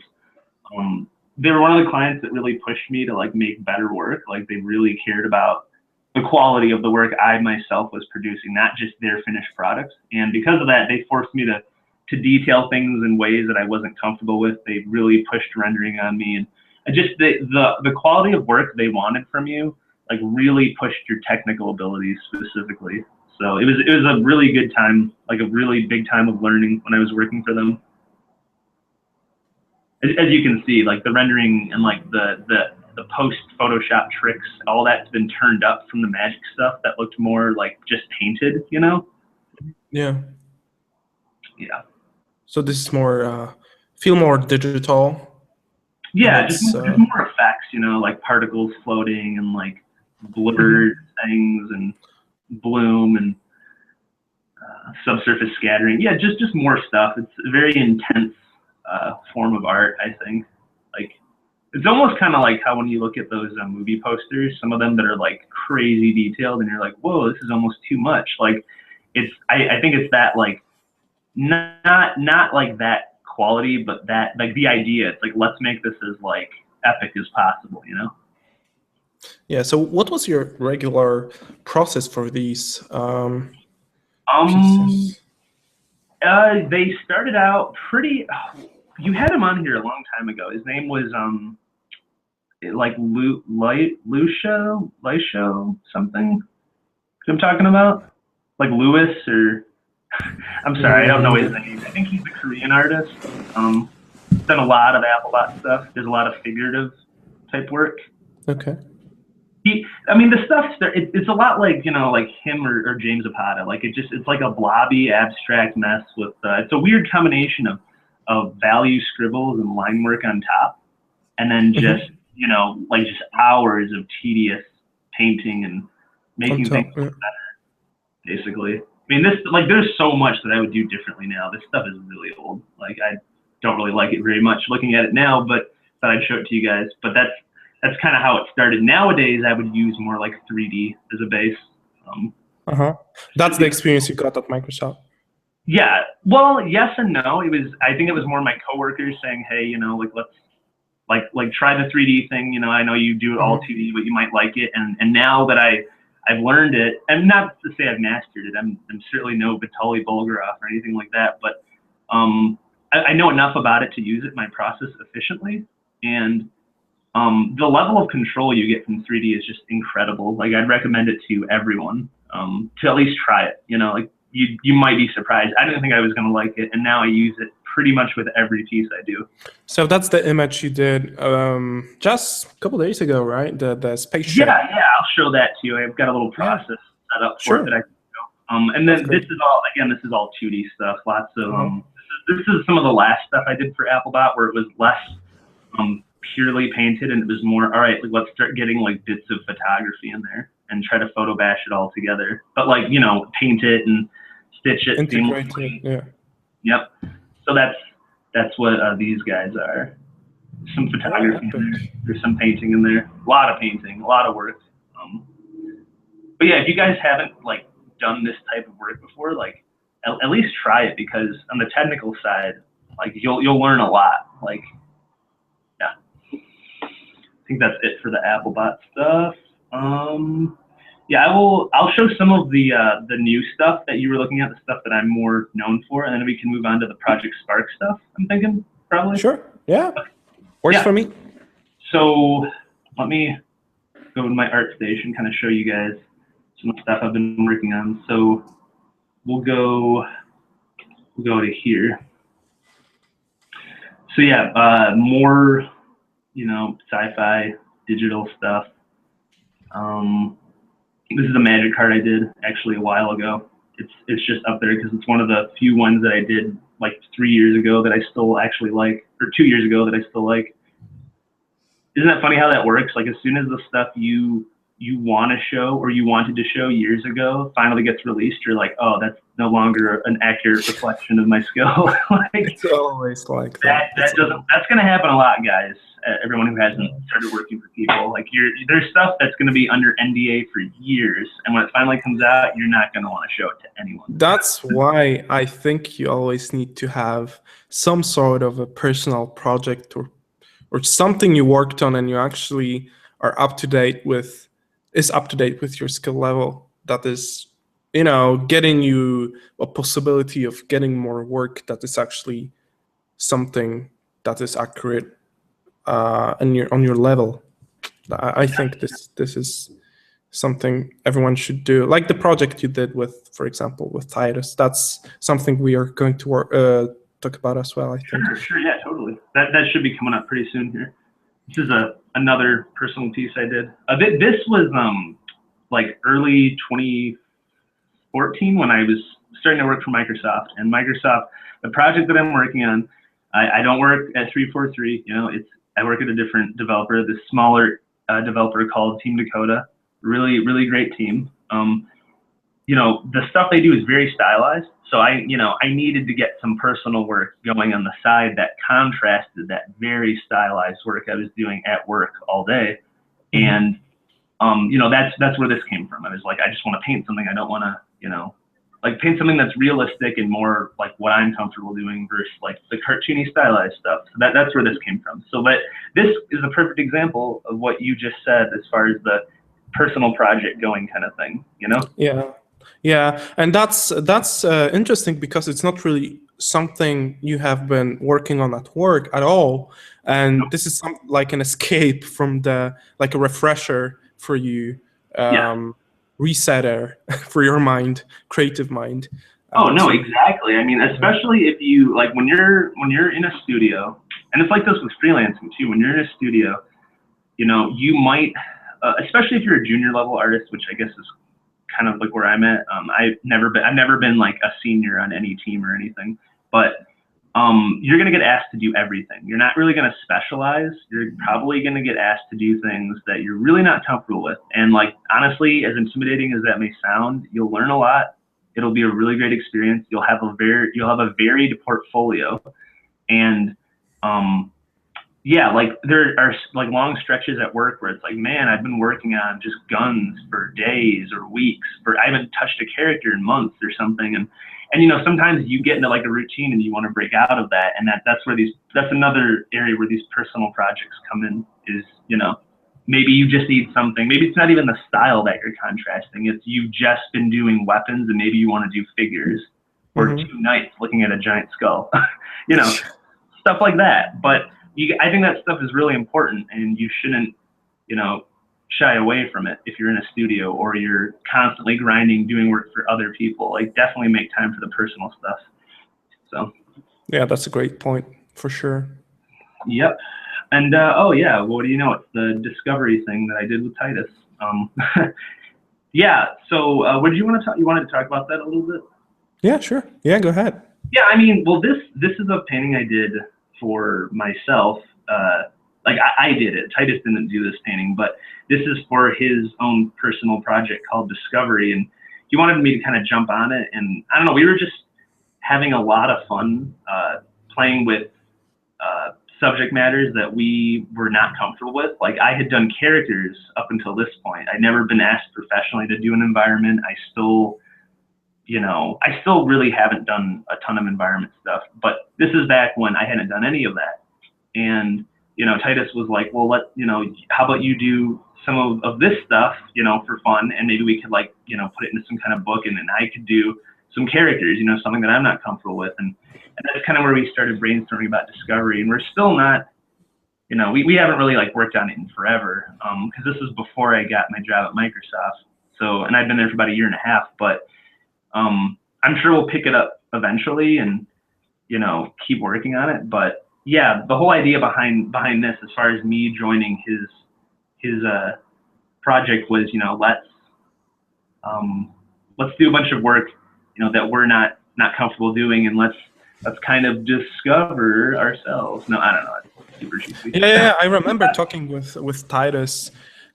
they were one of the clients that really pushed me to like make better work. Like they really cared about the quality of the work I myself was producing, not just their finished products. And because of that, they forced me to detail things in ways that I wasn't comfortable with. They really pushed rendering on me, and just the quality of work they wanted from you, like really pushed your technical abilities specifically. So it was a really good time, like a really big time of learning when I was working for them. As you can see, like the rendering and like the post Photoshop tricks, all that's been turned up from the magic stuff that looked more like just painted, you know? Yeah. Yeah. So this is more feel more digital. Yeah, just more effects, you know, like particles floating and like blurred things and bloom and subsurface scattering. Yeah, just more stuff. It's a very intense form of art, I think. Like it's almost kind of like how when you look at those movie posters, some of them that are like crazy detailed, and you're like, whoa, this is almost too much. Like it's I think it's that like not like that quality, but that like the idea. It's like, let's make this as like epic as possible, you know? Yeah. So what was your regular process for these pieces? They started out pretty. You had him on here a long time ago. His name was like Lucio something. I'm talking about like Lewis or. I'm sorry, I don't know his name. I think he's a Korean artist. Done a lot of Applebot stuff. There's a lot of figurative type work. Okay. I mean, the stuff, it's a lot like, you know, like him or James Zapata. Like it's like a blobby abstract mess with, it's a weird combination of value scribbles and line work on top. And then just, you know, like just hours of tedious painting and making things look better, basically. I mean, this, like, there's so much that I would do differently now. This stuff is really old. Like, I don't really like it very much looking at it now, but I'd show it to you guys. But that's kind of how it started. Nowadays, I would use more like 3D as a base. That's the experience you got at Microsoft. Yeah, well, yes and no. I think it was more my coworkers saying, hey, you know, like let's try the 3D thing. You know, I know you do it all 2D, but you might like it. And now that I've learned it, and not to say I've mastered it, I'm certainly no Vitaly Bulgarov or anything like that, but I know enough about it to use it in my process efficiently. And the level of control you get from 3D is just incredible. Like, I'd recommend it to everyone to at least try it. You know, like you might be surprised. I didn't think I was going to like it, and now I use it pretty much with every piece I do. So that's the image you did just a couple days ago, right? The spaceship. Yeah, I'll show that to you. I've got a little process set up for it that I can show. And then this is all 2D stuff. Lots of this is some of the last stuff I did for Applibot, where it was less purely painted, and it was more, all right, let's start getting like bits of photography in there and try to photo bash it all together. But like, you know, paint it and stitch it seamlessly. Yeah. Yep. So that's what these guys are. Some photography in there. There's some painting in there. A lot of painting, a lot of work. But yeah, if you guys haven't like done this type of work before, like at least try it, because on the technical side, like you'll learn a lot. Like, yeah. I think that's it for the Applibot stuff. Yeah, I'll show some of the new stuff that you were looking at, the stuff that I'm more known for, and then we can move on to the Project Spark stuff, I'm thinking, probably. Sure, yeah. Works for me. So let me go to my ArtStation, kind of show you guys some of the stuff I've been working on. So we'll go to here. So yeah, more, you know, sci-fi digital stuff. This is a magic card I did actually a while ago. It's just up there because it's one of the few ones that I did like 3 years ago that I still actually like, or 2 years ago that I still like. Isn't that funny how that works? Like, as soon as the stuff you want to show or you wanted to show years ago finally gets released, you're like, oh, that's no longer an accurate reflection of my skill. Like, it's always like that. That's going to happen a lot, guys. Everyone who hasn't started working for people, like, there's stuff that's going to be under NDA for years, and when it finally comes out, you're not going to want to show it to anyone. That's why I think you always need to have some sort of a personal project or something you worked on and you actually are up to date with your skill level. That is, you know, getting you a possibility of getting more work that is actually something that is accurate on your level. I think this is something everyone should do. Like the project you did with, for example, with Titus. That's something we are going to talk about as well, I think. Sure, yeah, totally. That should be coming up pretty soon here. This is another personal piece I did. This was like early 2014 when I was starting to work for Microsoft. And Microsoft, the project that I'm working on, I don't work at 343. You know, I work at a different developer, this smaller developer called Team Dakota. Really, really great team. You know, the stuff they do is very stylized. So I needed to get some personal work going on the side that contrasted that very stylized work I was doing at work all day. And, you know, that's where this came from. I was like, I just want to paint something. I don't want to, you know, like paint something that's realistic and more like what I'm comfortable doing versus like the cartoony stylized stuff. So that's where this came from. So, but this is a perfect example of what you just said as far as the personal project going kind of thing, you know? Yeah. Yeah, and that's interesting because it's not really something you have been working on at work at all, and this is like an escape from like a refresher for you, resetter for your mind, creative mind. Oh no, exactly. I mean, especially if you like when you're in a studio, and it's like this with freelancing too. When you're in a studio, you know, you might, especially if you're a junior level artist, which I guess is kind of like where I'm at. I've never been like a senior on any team or anything, but you're gonna get asked to do everything. You're not really gonna specialize. You're probably gonna get asked to do things that you're really not comfortable with. And like, honestly, as intimidating as that may sound, you'll learn a lot. It'll be a really great experience. You'll have a varied portfolio, and yeah, like there are like long stretches at work where it's like, man, I've been working on just guns for days or weeks, for I haven't touched a character in months or something, and you know, sometimes you get into like a routine and you want to break out of that, and that's where that's another area where these personal projects come in. Is, you know, maybe you just need something. Maybe it's not even the style that you're contrasting. It's you've just been doing weapons, and maybe you want to do figures or two knights looking at a giant skull, you know, stuff like that. But I think that stuff is really important, and you shouldn't, you know, shy away from it if you're in a studio or you're constantly grinding, doing work for other people. Like, definitely make time for the personal stuff. So. Yeah, that's a great point for sure. Yep. And oh yeah, well, what do you know? It's the discovery thing that I did with Titus. Yeah. So, what did you want to talk? You wanted to talk about that a little bit? Yeah, sure. Yeah, go ahead. Yeah, I mean, well, this is a painting I did for myself. Like I did it. Titus didn't do this painting, but this is for his own personal project called Discovery, and he wanted me to kind of jump on it. And I don't know, we were just having a lot of fun playing with subject matters that we were not comfortable with. Like, I had done characters up until this point. I'd never been asked professionally to do an environment. I still really haven't done a ton of environment stuff, but this is back when I hadn't done any of that. And, you know, Titus was like, well, how about you do some of this stuff, you know, for fun, and maybe we could, like, you know, put it into some kind of book, and then I could do some characters, you know, something that I'm not comfortable with. And that's kind of where we started brainstorming about Discovery. And we're still not, you know, we haven't really like worked on it in forever, because this was before I got my job at Microsoft. So, and I've been there for about 1.5 years, but I'm sure we'll pick it up eventually and, you know, keep working on it. But yeah, the whole idea behind this, as far as me joining his project, was, you know, let's do a bunch of work, you know, that we're not comfortable doing, and let's kind of discover ourselves. No, I don't know. It's super cheesy. Yeah, I remember talking with Titus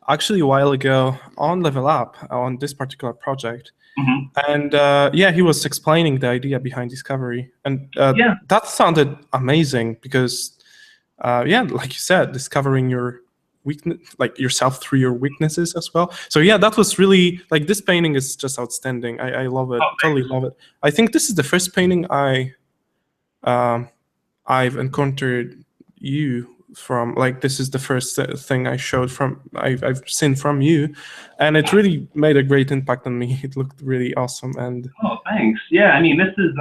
actually a while ago on Level Up on this particular project. And yeah, he was explaining the idea behind Discovery, and that sounded amazing because yeah, like you said, discovering your weakness, like yourself through your weaknesses as well. So yeah, that was really, like, this painting is just outstanding. I love it. Totally love it. I think this is the first painting I've encountered you from. Like, this is the first thing I've seen from you, and it really made a great impact on me. It looked really awesome. And oh, thanks. Yeah, I mean, this is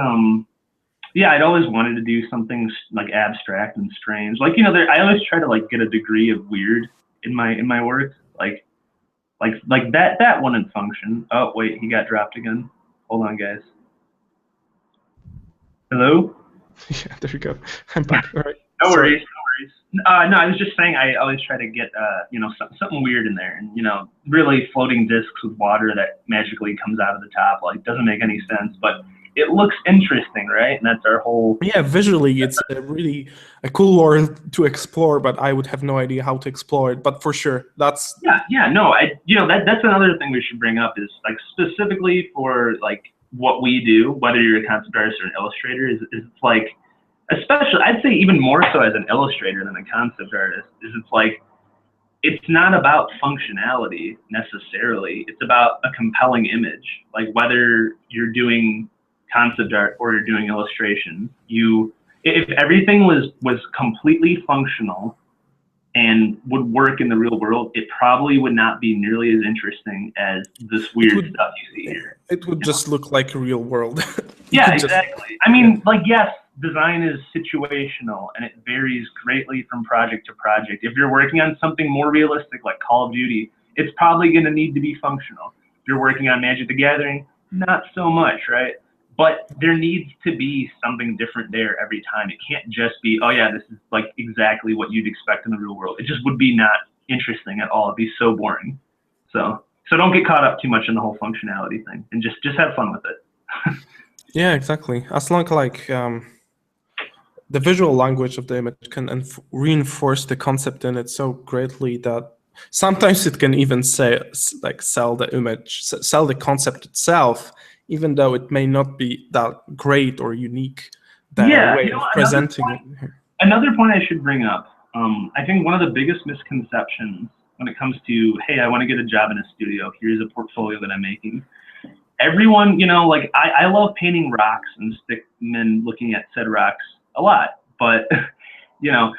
yeah, I'd always wanted to do something like abstract and strange. Like, you know, I always try to like get a degree of weird in my work. Like that one in Function. Oh wait, he got dropped again. Hold on, guys. Hello? Yeah, there you go. I'm back. All right. No worries. No, I was just saying I always try to get you know, something weird in there, and, you know, really floating discs with water that magically comes out of the top, like, doesn't make any sense, but it looks interesting, right? And that's our whole. Yeah, visually, it's really a cool world to explore, but I would have no idea how to explore it. But for sure, that's no, you know, that's another thing we should bring up is, like, specifically for like what we do, whether you're a concept artist or an illustrator, is it's like, especially, I'd say even more so as an illustrator than a concept artist, is it's like, it's not about functionality necessarily. It's about a compelling image. Like, whether you're doing concept art or you're doing illustration, if everything was completely functional and would work in the real world, it probably would not be nearly as interesting as this weird stuff you see here. It would just look like a real world. Yeah, exactly. I mean, like, yes, design is situational and it varies greatly from project to project. If you're working on something more realistic like Call of Duty, it's probably going to need to be functional. If you're working on Magic the Gathering, not so much, right? But there needs to be something different there every time. It can't just be, oh yeah, this is like exactly what you'd expect in the real world. It just would be not interesting at all. It'd be so boring. So don't get caught up too much in the whole functionality thing, and just have fun with it. Yeah, exactly. As long like the visual language of the image can reinforce the concept in it so greatly that sometimes it can even sell the image, sell the concept itself, even though it may not be that great or unique. Way of presenting it. Another point I should bring up, I think one of the biggest misconceptions when it comes to, hey, I want to get a job in a studio, here's a portfolio that I'm making. Everyone, you know, like I love painting rocks and stickmen looking at said rocks a lot, but you know,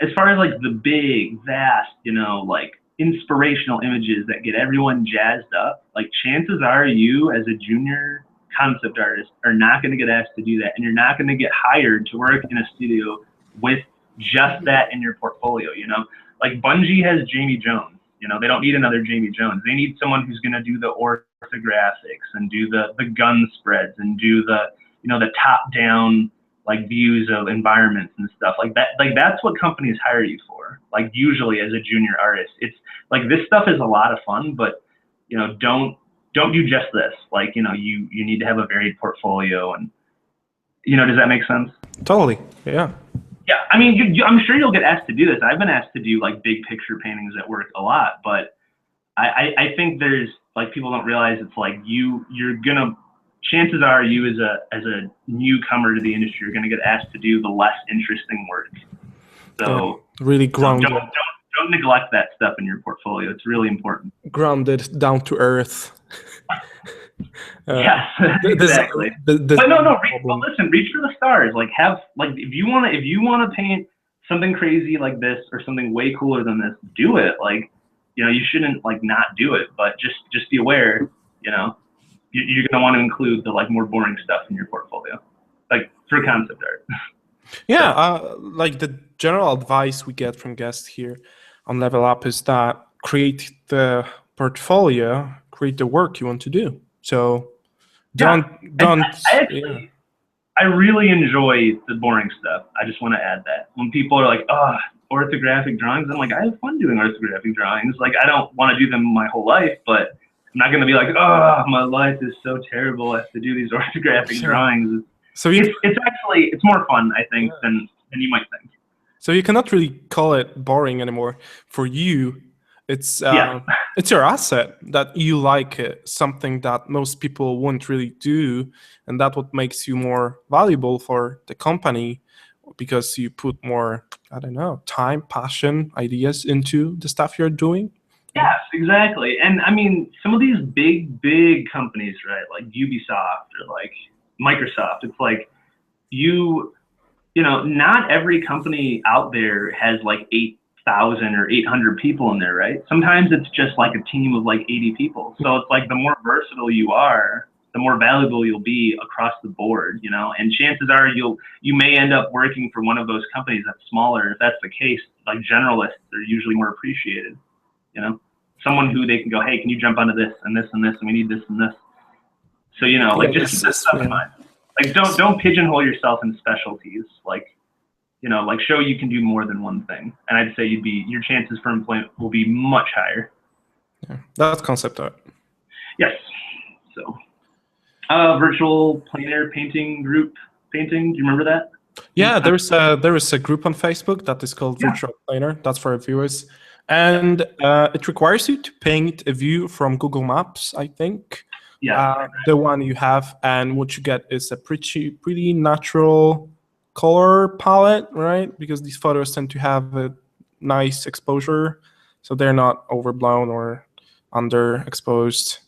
as far as like the big, vast, you know, like inspirational images that get everyone jazzed up, like chances are you as a junior concept artist are not going to get asked to do that, and you're not going to get hired to work in a studio with just that in your portfolio. You know, like Bungie has Jamie Jones. You know, they don't need another Jamie Jones. They need someone who's going to do the orthographics and do the gun spreads and do the, you know, the top down like views of environments and stuff like that. Like that's what companies hire you for. Like usually as a junior artist, it's like this stuff is a lot of fun, but you know, don't do just this. Like, you know, you need to have a varied portfolio, and you know, does that make sense? Totally. Yeah. Yeah, I mean, I'm sure you'll get asked to do this. I've been asked to do like big picture paintings at work a lot, but I think there's like people don't realize it's like you're gonna, chances are you as a newcomer to the industry are gonna get asked to do the less interesting work. So yeah, really grounded. So don't neglect that stuff in your portfolio. It's really important. Grounded, down to earth. Yes, exactly. But listen, reach for the stars. Like if you wanna paint something crazy like this or something way cooler than this, do it. Like, you know, you shouldn't like not do it, but just be aware, you know, you're gonna want to include the like more boring stuff in your portfolio, like for concept art. Yeah, like the general advice we get from guests here on Level Up is that create the portfolio, create the work you want to do. So don't. I really enjoy the boring stuff. I just want to add that when people are like, oh, orthographic drawings, I'm like, I have fun doing orthographic drawings. Like, I don't want to do them my whole life, but I'm not going to be like, oh, my life is so terrible. I have to do these orthographic drawings. So it's more fun, I think, than you might think. So you cannot really call it boring anymore. For you, it's your asset that you like it, something that most people won't really do, and that's what makes you more valuable for the company because you put more, I don't know, time, passion, ideas into the stuff you're doing. Yes, exactly. And I mean, some of these big companies, right, like Ubisoft or like Microsoft, it's like you know, not every company out there has like 8,000 or 800 people in there, right? Sometimes it's just like a team of like 80 people. So it's like the more versatile you are, the more valuable you'll be across the board, you know? And chances are you may end up working for one of those companies that's smaller. If that's the case, like generalists are usually more appreciated, you know? Someone who they can go, hey, can you jump onto this and this and this, and we need this and this. So, you know, like just keep that stuff in mind. Like don't pigeonhole yourself in specialties. Like, you know, like show you can do more than one thing. And I'd say your chances for employment will be much higher. Yeah, that's concept art. Yes. So virtual plein air painting group painting. Do you remember that? Yeah, there is a group on Facebook that is called Virtual Plein Air. That's for our viewers. And it requires you to paint a view from Google Maps, I think. Yeah, the one you have, and what you get is a pretty natural color palette, right? Because these photos tend to have a nice exposure, so they're not overblown or underexposed.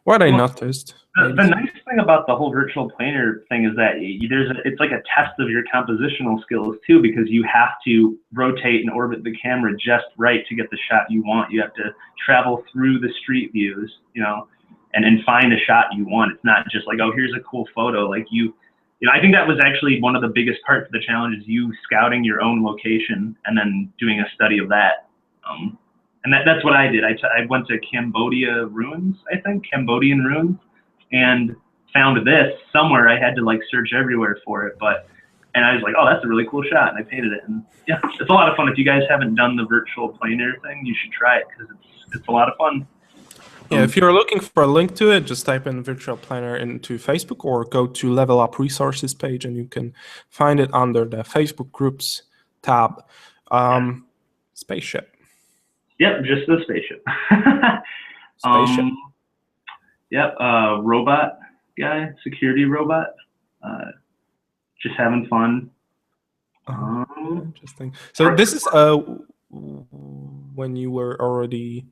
What I noticed. The nice thing about the whole virtual plein air thing is that it's like a test of your compositional skills too, because you have to rotate and orbit the camera just right to get the shot you want. You have to travel through the street views, you know, and find a shot you want. It's not just like, oh, here's a cool photo. Like you know, I think that was actually one of the biggest parts of the challenge is you scouting your own location and then doing a study of that. And that's what I did. I went to Cambodian ruins, and found this somewhere. I had to like search everywhere for it, and I was like, oh, that's a really cool shot, and I painted it. And yeah, it's a lot of fun. If you guys haven't done the virtual plein air thing, you should try it because it's a lot of fun. Yeah, if you're looking for a link to it, just type in Virtual Plein Air into Facebook or go to Level Up Resources page and you can find it under the Facebook Groups tab. Spaceship. Yep, just the spaceship. Yep, robot guy, security robot. Just having fun. Interesting. So this is when you were already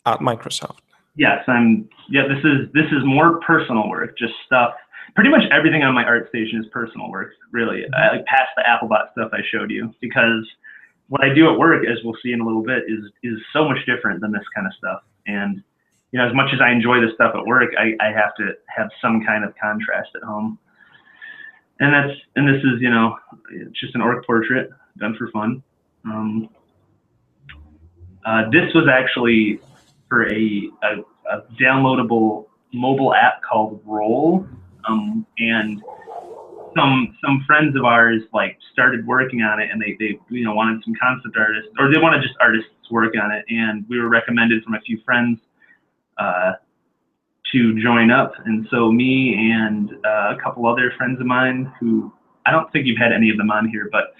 at Microsoft. Yes, this is more personal work, just stuff. Pretty much everything on my ArtStation is personal work, really. I like past the Applibot stuff I showed you, because what I do at work, as we'll see in a little bit, is so much different than this kind of stuff. And you know, as much as I enjoy this stuff at work, I have to have some kind of contrast at home. And this is, you know, it's just an orc portrait done for fun. This was actually for a downloadable mobile app called Roll, and some friends of ours like started working on it, and they you know wanted some concept artists, or they wanted just artists to work on it, and we were recommended from a few friends to join up. And so me and a couple other friends of mine, who I don't think you've had any of them on here, but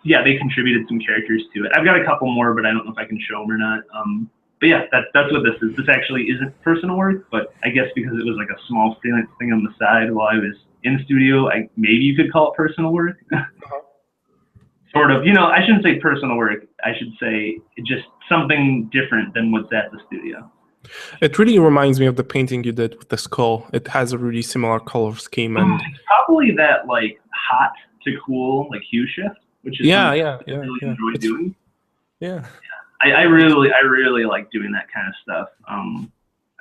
yeah, they contributed some characters to it. I've got a couple more, but I don't know if I can show them or not. But yeah, that's what this is. This actually isn't personal work, but I guess because it was like a small freelance thing on the side while I was in studio, maybe you could call it personal work. Sort of, you know, I shouldn't say personal work. I should say just something different than what's at the studio. It really reminds me of the painting you did with the skull. It has a really similar color scheme, and it's probably that like hot to cool like hue shift, which is I really enjoy doing. Yeah. I really like doing that kind of stuff. I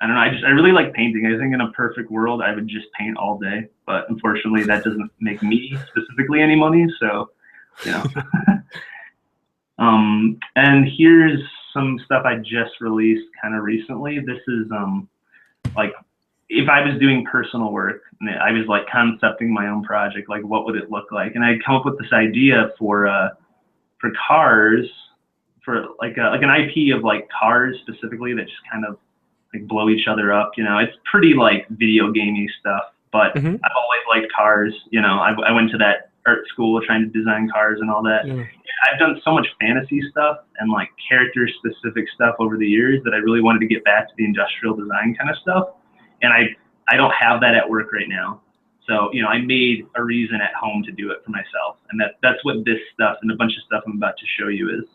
don't know. I really like painting. I think in a perfect world, I would just paint all day. But unfortunately, that doesn't make me specifically any money. So, you know. And here's some stuff I just released kind of recently. This is like if I was doing personal work, and I was like concepting my own project, like what would it look like? And I'd come up with this idea for cars, for like an IP of like cars specifically that just kind of like blow each other up. You know, it's pretty like video gamey stuff, but I've always liked cars. You know, I went to that art school trying to design cars and all that. Yeah. I've done so much fantasy stuff and like character specific stuff over the years that I really wanted to get back to the industrial design kind of stuff. And I don't have that at work right now. So, you know, I made a reason at home to do it for myself. And that's what this stuff and a bunch of stuff I'm about to show you is.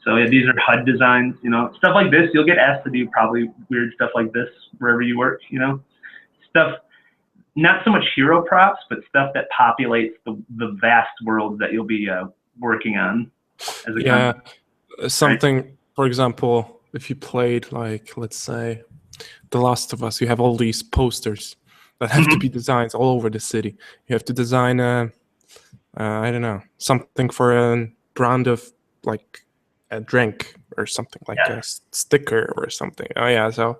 So yeah, these are HUD designs, you know, stuff like this. You'll get asked to do probably weird stuff like this wherever you work, you know, stuff, not so much hero props, but stuff that populates the vast world that you'll be working on as a concept. Something, right? For example, if you played like, let's say, The Last of Us, you have all these posters that have to be designed all over the city. You have to design I don't know, something for a brand of like a drink or something, like a sticker or something. Oh yeah, so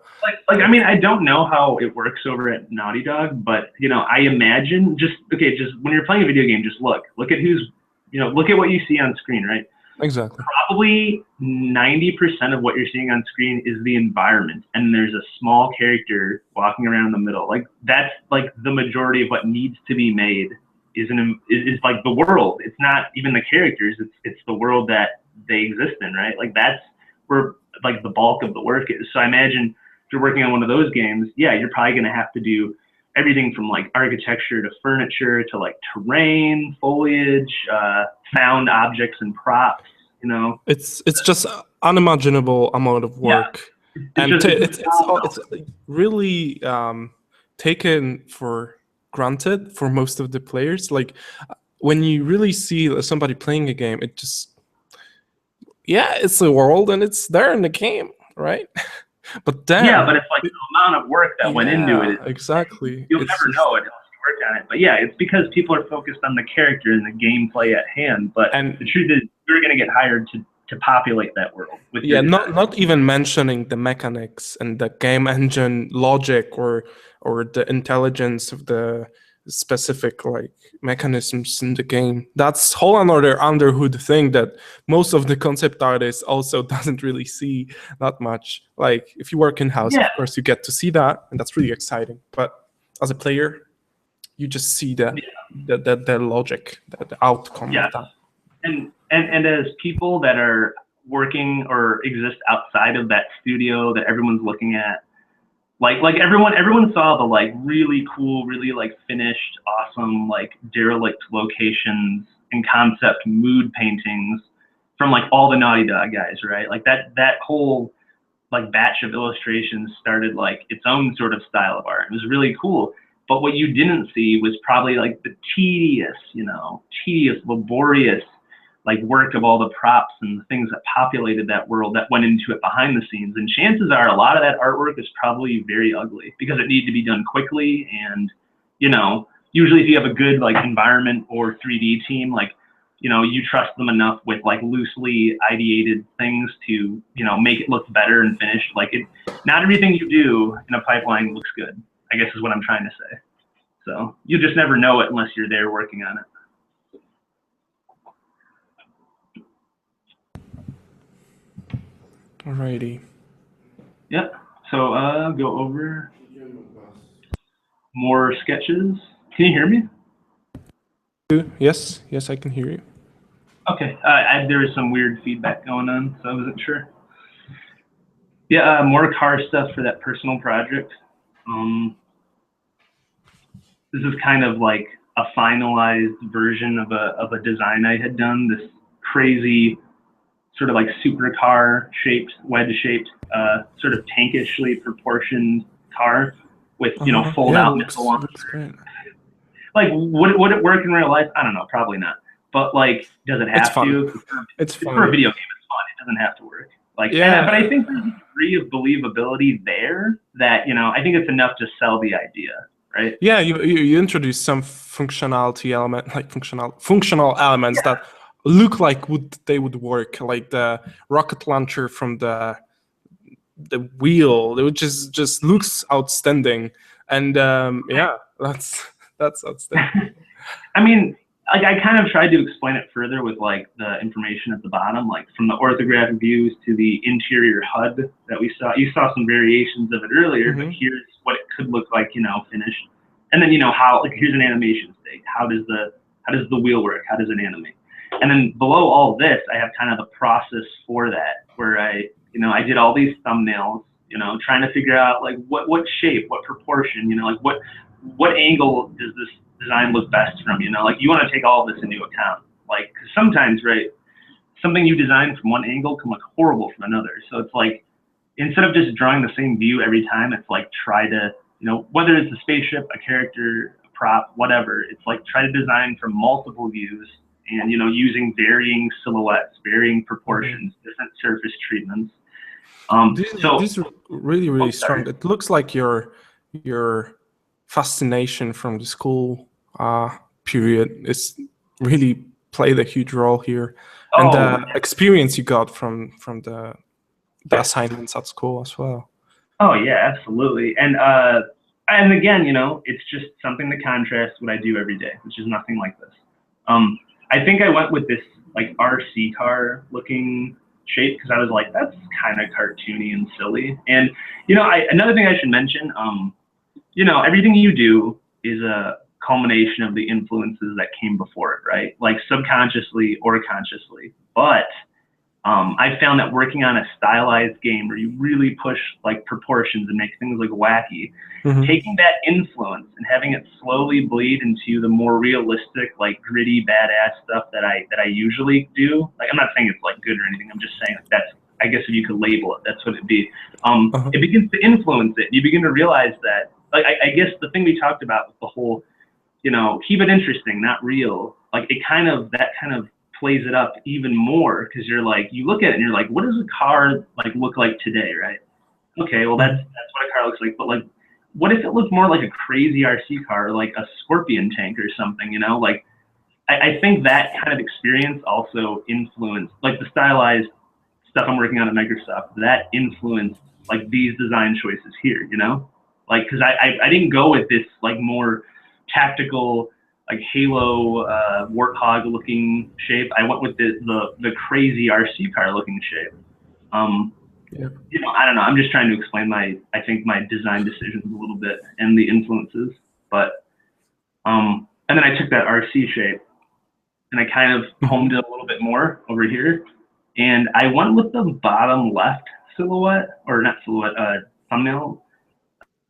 like I mean, I don't know how it works over at Naughty Dog, but you know, I imagine just when you're playing a video game, just look at who's, you know, look at what you see on screen, right? Exactly. Probably 90% of what you're seeing on screen is the environment, and there's a small character walking around in the middle. Like that's like the majority of what needs to be made is like the world. It's not even the characters. It's the world that they exist in, right? Like that's where like the bulk of the work is. So I imagine if you're working on one of those games, yeah, you're probably going to have to do everything from like architecture to furniture to like terrain, foliage, found objects and props. You know, it's just unimaginable amount of work, and it's really taken for granted for most of the players. Like when you really see somebody playing a game, it just it's a world and it's there in the game, right? But then but it's like the amount of work that went into it. Exactly. You'll never know it unless you work on it. But yeah, it's because people are focused on the character and the gameplay at hand. But the truth is, you're going to get hired to populate that world. With not even mentioning the mechanics and the game engine logic or the intelligence of the specific like mechanisms in the game. That's whole another underhood thing that most of the concept artists also doesn't really see that much. Like if you work in-house, of course you get to see that, and that's really exciting. But as a player, you just see the logic, the outcome of that. And as people that are working or exist outside of that studio that everyone's looking at, Like everyone saw the like really cool, really like finished, awesome, like derelict locations and concept mood paintings from like all the Naughty Dog guys, right? Like that whole like batch of illustrations started like its own sort of style of art. It was really cool. But what you didn't see was probably like the tedious, laborious like work of all the props and the things that populated that world that went into it behind the scenes. And chances are a lot of that artwork is probably very ugly because it needed to be done quickly. And, you know, usually if you have a good like environment or 3D team, like, you know, you trust them enough with like loosely ideated things to, you know, make it look better and finished. Like not everything you do in a pipeline looks good, I guess is what I'm trying to say. So you just never know it unless you're there working on it. Alrighty. Yep. So go over more sketches. Can you hear me? Yes, yes, I can hear you. Okay. There was some weird feedback going on, so I wasn't sure. Yeah, more car stuff for that personal project. This is kind of like a finalized version of a design I had done. This crazy sort of like supercar shaped, wedge shaped, sort of tankishly proportioned car with, you know, fold out missile launcher. Like, would it work in real life? I don't know, probably not. But like, does it have to? It's fun. For a video game, it's fun. It doesn't have to work. Like, yeah. But I think there's a degree of believability there that, you know, I think it's enough to sell the idea, right? Yeah, you introduce some functionality element, like functional elements that look like they would work, like the rocket launcher from the wheel, which is just looks outstanding. And yeah, that's outstanding. I mean, like I kind of tried to explain it further with like the information at the bottom, like from the orthographic views to the interior HUD that we saw. You saw some variations of it earlier, but here's what it could look like, you know, finished. And then, you know, how, like, here's an animation state. How does the wheel work? How does it animate? And then below all this, I have kind of the process for that, where I did all these thumbnails, you know, trying to figure out like what shape, what proportion, you know, like what angle does this design look best from, you know, like you want to take all this into account, like, cause sometimes, right, something you design from one angle can look horrible from another. So it's like, instead of just drawing the same view every time, it's like try to, you know, whether it's a spaceship, a character, a prop, whatever, it's like try to design from multiple views and, you know, using varying silhouettes, varying proportions, different surface treatments. This is really strong. It looks like your fascination from the school period is really played a huge role here, and the experience you got from the assignments at school as well. Oh yeah, absolutely. And again, you know, it's just something to contrast what I do every day, which is nothing like this. I think I went with this like RC car looking shape because I was like, that's kind of cartoony and silly. And you know, another thing I should mention, you know, everything you do is a culmination of the influences that came before it, right? Like subconsciously or consciously. But I found that working on a stylized game where you really push like proportions and make things like wacky, taking that influence and having it slowly bleed into the more realistic, like gritty, badass stuff that I usually do. Like, I'm not saying it's like good or anything. I'm just saying like that's, I guess if you could label it, that's what it'd be. It begins to influence it. You begin to realize that, like, I guess the thing we talked about with the whole, you know, keep it interesting, not real. Like that kind of plays it up even more because you're like, you look at it and you're like, what does a car like look like today, right? Okay, well that's what a car looks like, but like, what if it looked more like a crazy RC car, like a Scorpion tank or something, you know? Like, I think that kind of experience also influenced, like the stylized stuff I'm working on at Microsoft, that influenced like these design choices here, you know? Like, because I didn't go with this like more tactical, like Halo Warthog looking shape. I went with the crazy RC car looking shape. You know, I don't know. I'm just trying to explain I think my design decisions a little bit and the influences. But and then I took that RC shape and I kind of homed it a little bit more over here. And I went with the bottom left silhouette, or not silhouette, thumbnail.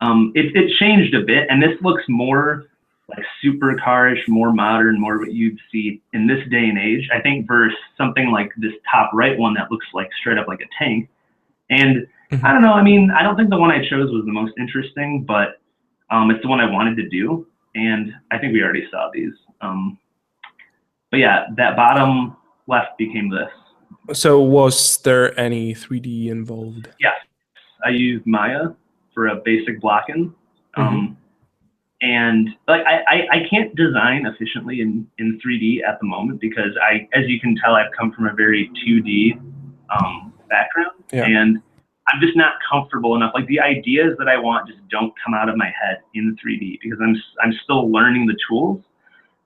it changed a bit, and this looks more like supercarish, more modern, more what you'd see in this day and age, I think, versus something like this top right one that looks like straight up like a tank. And I don't know, I mean, I don't think the one I chose was the most interesting, but it's the one I wanted to do, and I think we already saw these. But yeah, that bottom left became this. So was there any 3D involved? Yes, I used Maya for a basic blocking. And like I can't design efficiently in 3D at the moment because as you can tell, I've come from a very 2D background, and I'm just not comfortable enough. Like the ideas that I want just don't come out of my head in 3D because I'm still learning the tools.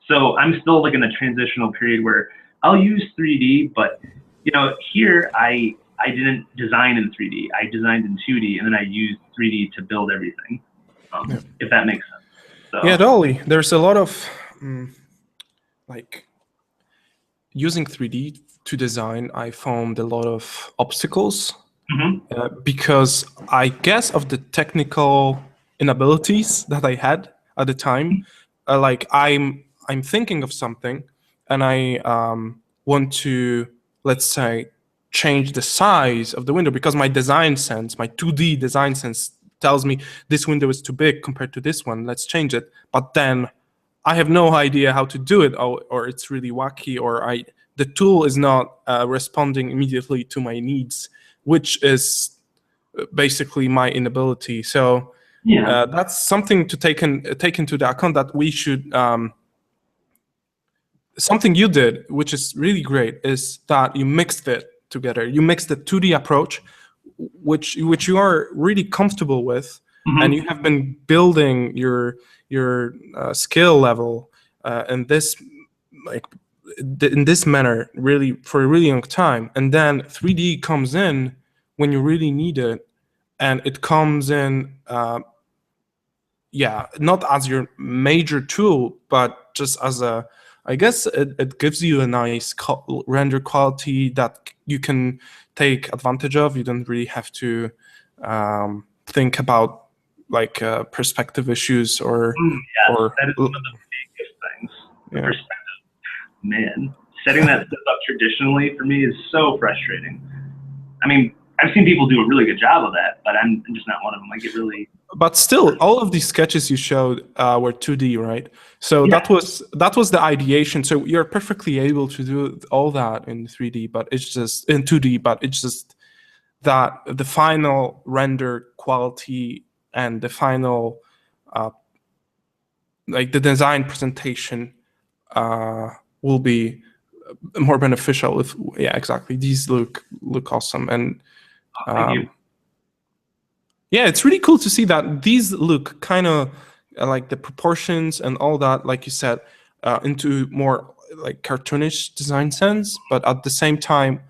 So I'm still like in a transitional period where I'll use 3D, but you know, here I didn't design in 3D. I designed in 2D, and then I used 3D to build everything. If that makes sense. So. Yeah, totally. There's a lot of like using 3D to design. I found a lot of obstacles because I guess of the technical inabilities that I had at the time. Like I'm thinking of something, and I want to, let's say, change the size of the window because my design sense, my 2D design sense, tells me this window is too big compared to this one, let's change it. But then I have no idea how to do it, or it's really wacky, or the tool is not responding immediately to my needs, which is basically my inability. So that's something to take into the account, that we should, something you did, which is really great, is that you mixed it together. You mixed the 2D approach, which you are really comfortable with, and you have been building your skill level in this manner really for a really long time, and then 3D comes in when you really need it, and it comes in not as your major tool, but just as a, I guess it gives you a nice render quality that you can take advantage of. You don't really have to think about like perspective issues or. That is one of the biggest things. The perspective, man, setting that stuff up traditionally for me is so frustrating. I mean, I've seen people do a really good job of that, but I'm just not one of them. I get really. But still, all of these sketches you showed were 2D, right? So that was the ideation. So you're perfectly able to do all that in 3D, but it's just in 2D. But it's just that the final render quality and the final, like the design presentation, will be more beneficial if exactly. These look awesome, and. Thank you. Yeah, it's really cool to see that these look kind of like the proportions and all that, like you said, into more like cartoonish design sense. But at the same time,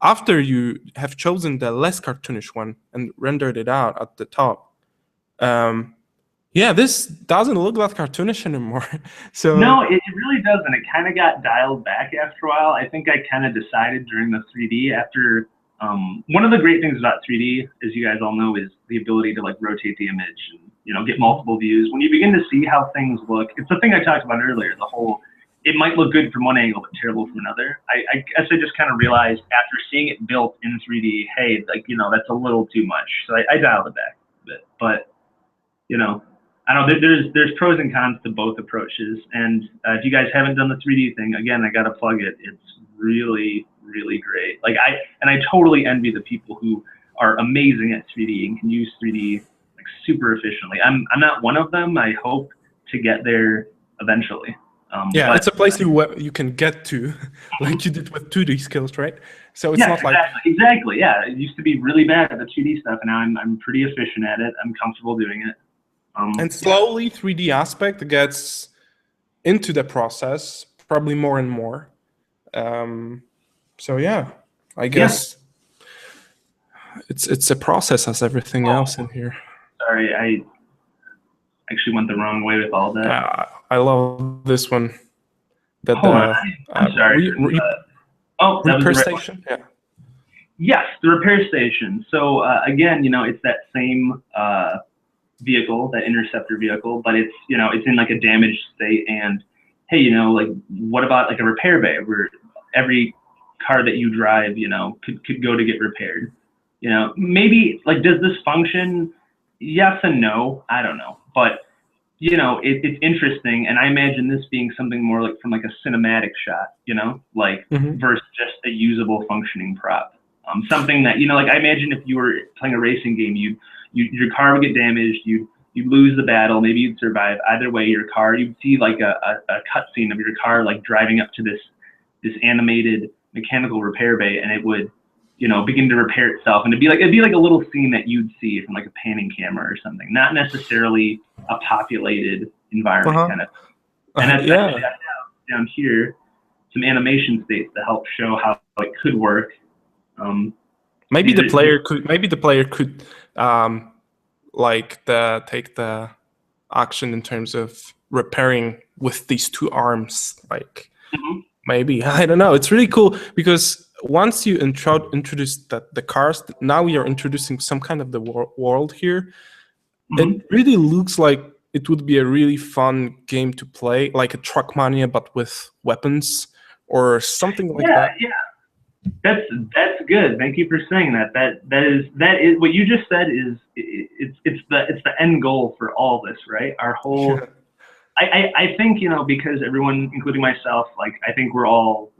after you have chosen the less cartoonish one and rendered it out at the top, this doesn't look that cartoonish anymore. So no, it really doesn't. It kind of got dialed back after a while. I think I kind of decided during the 3D after. One of the great things about 3D, as you guys all know, is the ability to like rotate the image and get multiple views. When you begin to see how things look, it's the thing I talked about earlier. The whole, it might look good from one angle but terrible from another. I guess I just kind of realized after seeing it built in 3D, hey, like that's a little too much. So I dialed it back a bit. But I don't know. There's pros and cons to both approaches. And if you guys haven't done the 3D thing, again, I gotta plug it. It's really great. Like I totally envy the people who are amazing at 3D and can use 3D like super efficiently. I'm not one of them. I hope to get there eventually. It's a place you can get to, like you did with 2D skills, right? So it's not like exactly. Yeah, I used to be really bad at the 2D stuff, and now I'm pretty efficient at it. I'm comfortable doing it. And slowly, 3D aspect gets into the process, probably more and more. So yeah, I guess it's a process as everything else in here. Sorry, I actually went the wrong way with all that. I love this one. That I'm sorry. Repair station. Yeah. Yes, the repair station. So again, it's that same vehicle, that interceptor vehicle, but it's, you know, it's in like a damaged state, and hey, you know, like what about like a repair bay where every car that you drive, you know, could go to get repaired? You know, maybe like, does this function? Yes and no, I don't know, but you know, it's interesting, and I imagine this being something more like from like a cinematic shot, you know, like versus just a usable functioning prop. Something that, you know, like I imagine if you were playing a racing game, your car would get damaged, you'd lose the battle, maybe you'd survive. Either way, your car, you'd see like a cutscene of your car like driving up to this animated mechanical repair bay, and it would, you know, begin to repair itself, and it'd be like a little scene that you'd see from like a panning camera or something, not necessarily a populated environment kind of. And that's actually down here, some animation states to help show how it could work. Maybe the player could like take the action in terms of repairing with these two arms, like maybe, I don't know. It's really cool because once you introduce the cars, now we are introducing some kind of the world here. It really looks like it would be a really fun game to play, like a Truckmania but with weapons or something like that. Yeah. That's good. Thank you for saying that. That is what you just said. It's the end goal for all this, right? Our whole. I think, you know, because everyone, including myself, like I think we're all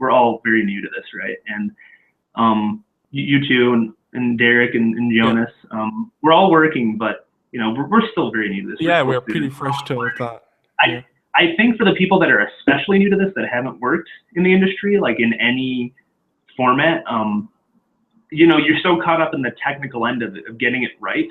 very new to this, right? And you two and Darek and Jonas, we're all working, but you know, we're still very new to this. Yeah, we're pretty fresh to that. I think for the people that are especially new to this, that haven't worked in the industry, like in any format, you know, you're so caught up in the technical end of it, of getting it right.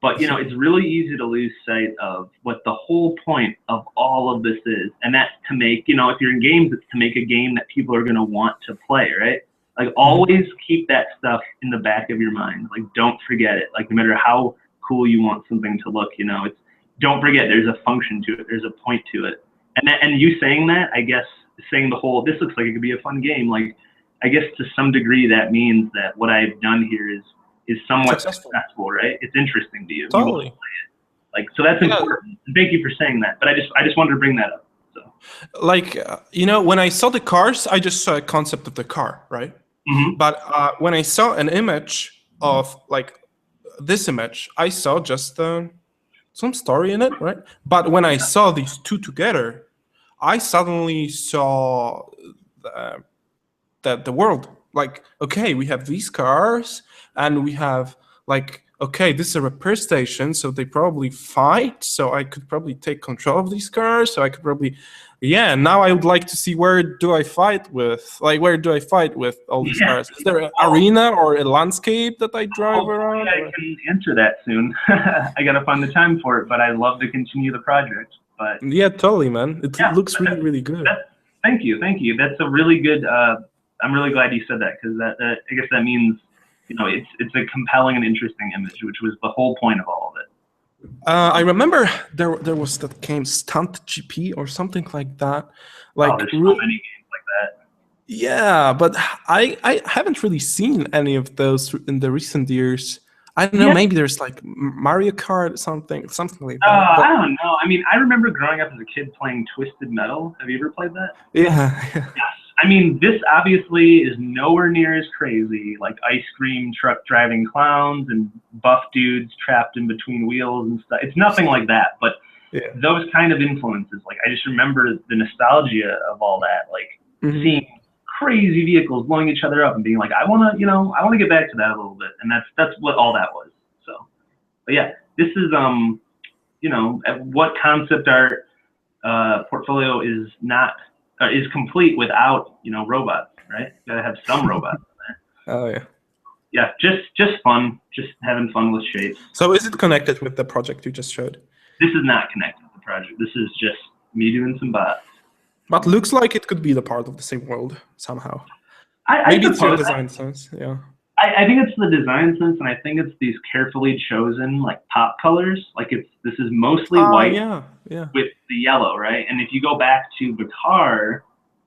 But, you know, it's really easy to lose sight of what the whole point of all of this is. And that's to make, you know, if you're in games, it's to make a game that people are going to want to play, right? Like always keep that stuff in the back of your mind. Like, don't forget it. Like, no matter how cool you want something to look, you know, it's, don't forget there's a function to it. There's a point to it. And you saying that, I guess, saying the whole, this looks like it could be a fun game. Like, I guess to some degree that means that what I've done here is somewhat successful, right? It's interesting to you. Totally. You play it. Like, so that's important. Thank you for saying that. But I just wanted to bring that up. So, like, you know, when I saw the cars, I just saw a concept of the car, right? But when I saw an image of like this image, I saw just some story in it, right? But when I saw these two together, I suddenly saw the world. Like, okay, we have these cars, and we have like, okay, this is a repair station, so they probably fight. So I could probably take control of these cars. So I could probably, now I would like to see where do I fight with? Like, where do I fight with all these cars? Is there an arena or a landscape that I drive around? I can answer that soon. I gotta find the time for it, but I'd love to continue the project. But yeah, totally, man. It looks really, really good. Thank you. That's a really good. I'm really glad you said that, because that I guess that means, you know, it's a compelling and interesting image, which was the whole point of all of it. I remember there was that game Stunt GP or something like that. Like, there's so many games like that. Yeah, but I haven't really seen any of those in the recent years. I don't know. Maybe there's like Mario Kart or something like that. I don't know. I mean, I remember growing up as a kid playing Twisted Metal. Have you ever played that? Yeah. Yes. I mean, this obviously is nowhere near as crazy, like ice cream truck driving clowns and buff dudes trapped in between wheels and stuff. It's nothing like that, but those kind of influences, like I just remember the nostalgia of all that, like seeing crazy vehicles blowing each other up and being like, I want to get back to that a little bit. And that's what all that was. So, but yeah, this is, you know, what concept art portfolio is complete without, you know, robots, right? You gotta have some robots in there. Oh yeah. Yeah, just fun, just having fun with shapes. So is it connected with the project you just showed? This is not connected with the project. This is just me doing some bots. But looks like it could be the part of the same world somehow. Maybe it's your design sense, yeah. I think it's the design sense, and I think it's these carefully chosen like pop colors. Like this is mostly white with the yellow, right? And if you go back to the car,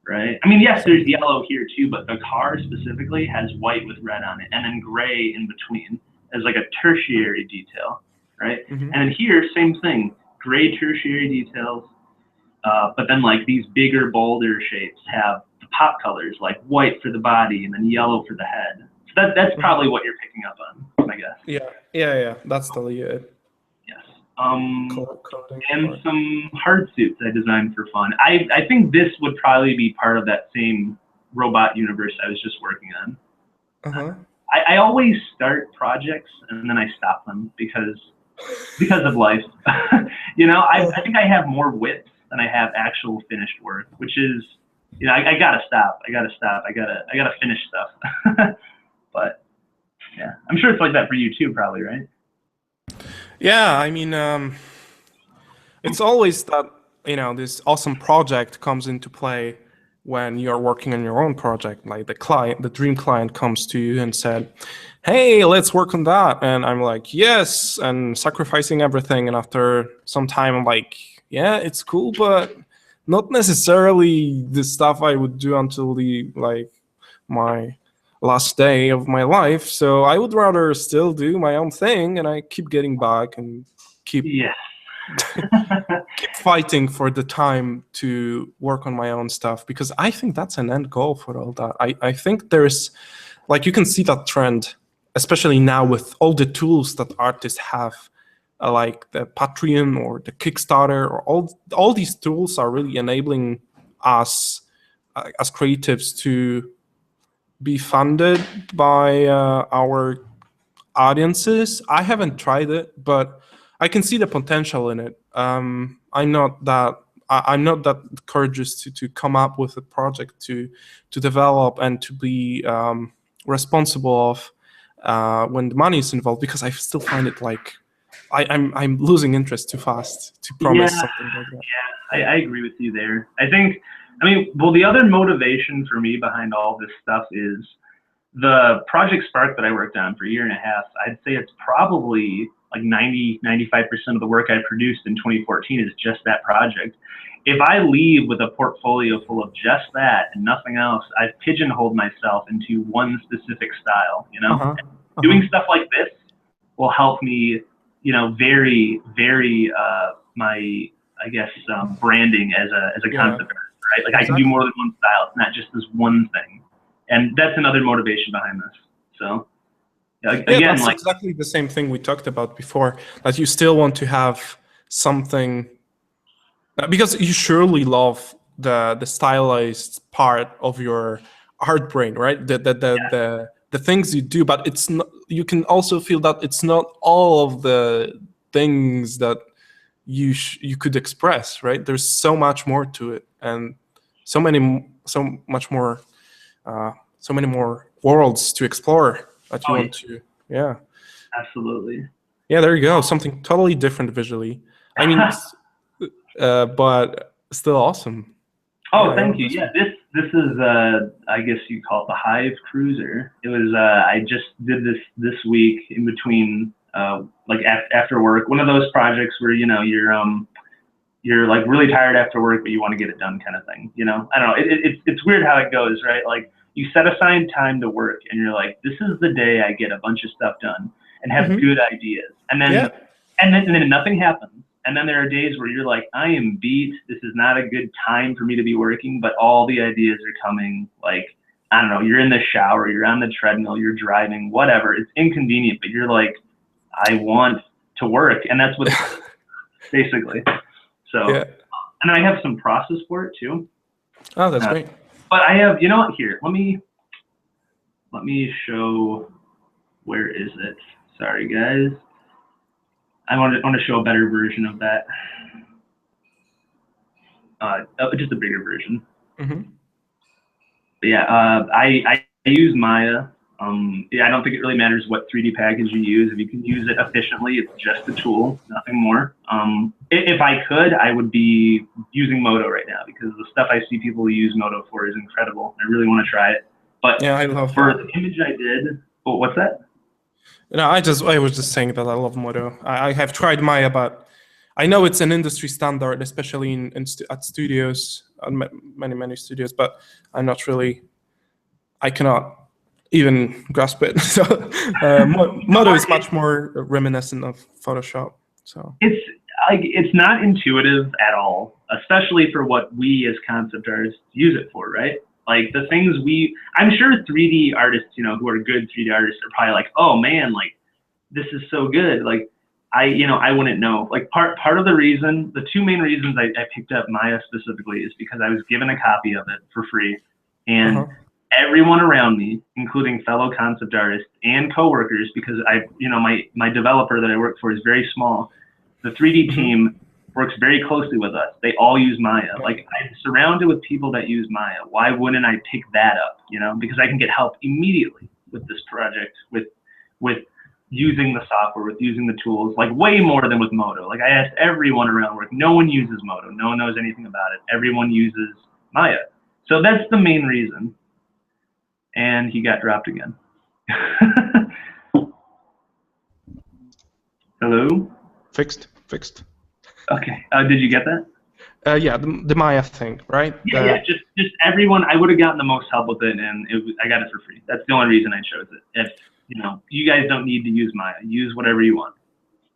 right? I mean, yes, there's yellow here too, but the car specifically has white with red on it, and then gray in between as like a tertiary detail. right? Mm-hmm. And here, same thing, gray tertiary details, but then like these bigger, bolder shapes have the pop colors, like white for the body and then yellow for the head. So that's probably what you're picking up on, I guess. Yeah. That's totally it. Yes. Coding and part. some hard suits I designed for fun. I think this would probably be part of that same robot universe I was just working on. Uh-huh. I always start projects and then I stop them because of life. You know, I think I have more whips than I have actual finished work, which is, you know, I gotta stop. I gotta finish stuff. But yeah, I'm sure it's like that for you too, probably, right? Yeah, I mean, it's always that, you know, this awesome project comes into play when you're working on your own project. Like the dream client comes to you and said, hey, let's work on that. And I'm like, yes, and sacrificing everything. And after some time, I'm like, yeah, it's cool, but not necessarily the stuff I would do until my last day of my life. So I would rather still do my own thing, and I keep getting back and keep keep fighting for the time to work on my own stuff, because I think that's an end goal for all that. I think there's, like, you can see that trend, especially now with all the tools that artists have, like the Patreon or the Kickstarter, or all these tools are really enabling us as creatives to be funded by our audiences. I haven't tried it, but I can see the potential in it. I'm not that courageous to come up with a project to develop and to be responsible of when the money is involved, because I still find it like I'm losing interest too fast to promise something like that. Yeah, I agree with you there. I mean, well, the other motivation for me behind all this stuff is the Project Spark that I worked on for a year and a half. I'd say it's probably like 95% of the work I produced in 2014 is just that project. If I leave with a portfolio full of just that and nothing else, I've pigeonholed myself into one specific style, you know? Doing stuff like this will help me, you know, very my, I guess, branding as a concept artist, right? Like, I can do more than one style. It's not just this one thing. And that's another motivation behind this. So again, that's like, exactly the same thing we talked about before, that you still want to have something, because you surely love the stylized part of your art brain, right? The things you do, but it's not, you can also feel that it's not all of the things that you could express, right? There's so much more to it, and so much more so many more worlds to explore that you want to. Yeah, absolutely. Yeah, there you go. Something totally different visually. I mean, but still awesome. Oh, thank you. Yeah, this is I guess you call it the Hive Cruiser. It was I just did this week in between like after work. One of those projects where, you know, you're like really tired after work, but you want to get it done, kind of thing. You know, I don't know. It's weird how it goes, right? Like, you set aside time to work, and you're like, this is the day I get a bunch of stuff done and have good ideas, and then nothing happens. And then there are days where you're like, I am beat. This is not a good time for me to be working, but all the ideas are coming. Like, I don't know, you're in the shower, you're on the treadmill, you're driving, whatever. It's inconvenient, but you're like, I want to work, and that's what basically. So, and I have some process for it too. Oh, that's great. But I have, you know what? Here, let me show. Where is it? Sorry, guys. I want to show a better version of that. Just a bigger version. But yeah, I use Maya. I don't think it really matters what 3D package you use. If you can use it efficiently, it's just a tool, nothing more. If I could, I would be using Modo right now, because the stuff I see people use Modo for is incredible. I really want to try it. But yeah, I love for the image I did. Oh, what's that? No, I was just saying that I love Modo. I have tried Maya, but I know it's an industry standard, especially at studios, many studios. But I'm not really. I cannot even grasp it. So Modo is much more reminiscent of Photoshop. So it's not intuitive at all, especially for what we as concept artists use it for, right? Like the things I'm sure 3D artists, you know, who are good 3D artists are probably like, oh man, like this is so good. Like I wouldn't know. Like part of the reason, the two main reasons I picked up Maya specifically is because I was given a copy of it for free, and everyone around me, including fellow concept artists and coworkers, because my developer that I work for is very small. The 3D team works very closely with us. They all use Maya. Like I'm surrounded with people that use Maya. Why wouldn't I pick that up? You know, because I can get help immediately with this project, with using the software, with using the tools, like way more than with Modo. Like I asked everyone around work. No one uses Modo. No one knows anything about it. Everyone uses Maya. So that's the main reason. And he got dropped again. Hello? Fixed. Okay. Did you get that? Yeah, the Maya thing, right? Yeah. Just everyone. I would have gotten the most help with it, and I got it for free. That's the only reason I chose it. If you guys don't need to use Maya. Use whatever you want.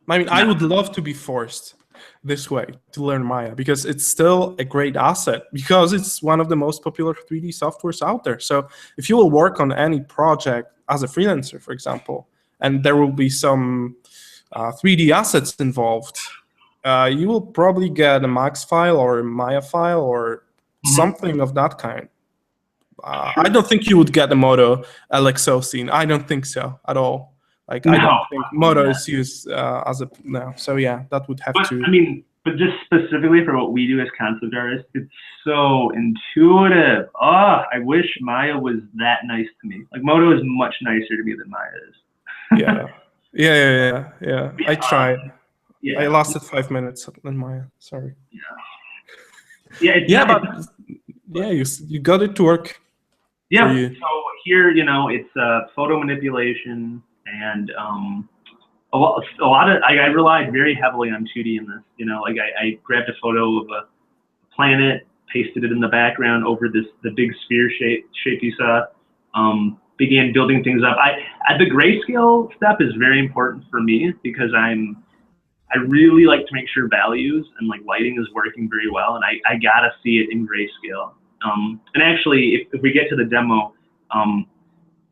I mean, I would love to be forced this way to learn Maya because it's still a great asset because it's one of the most popular 3D softwares out there. So if you will work on any project as a freelancer, for example, and there will be some 3D assets involved, you will probably get a Max file or a Maya file or something of that kind. I don't think you would get the Modo LXO scene. I don't think so at all. Like I don't think Modo is used as a no. So yeah, that would have to. I mean, but just specifically for what we do as concept artists, it's so intuitive. Oh, I wish Maya was that nice to me. Like Modo is much nicer to me than Maya is. Yeah. I tried. Yeah. I lasted 5 minutes in Maya. Sorry. Yeah. You got it to work. Yeah. So here, it's photo manipulation and a lot of I relied very heavily on 2D in this. Like I grabbed a photo of a planet, pasted it in the background over the big sphere shape you saw. Began building things up. The grayscale step is very important for me because I really like to make sure values and like lighting is working very well, and I gotta see it in grayscale. And actually, if we get to the demo,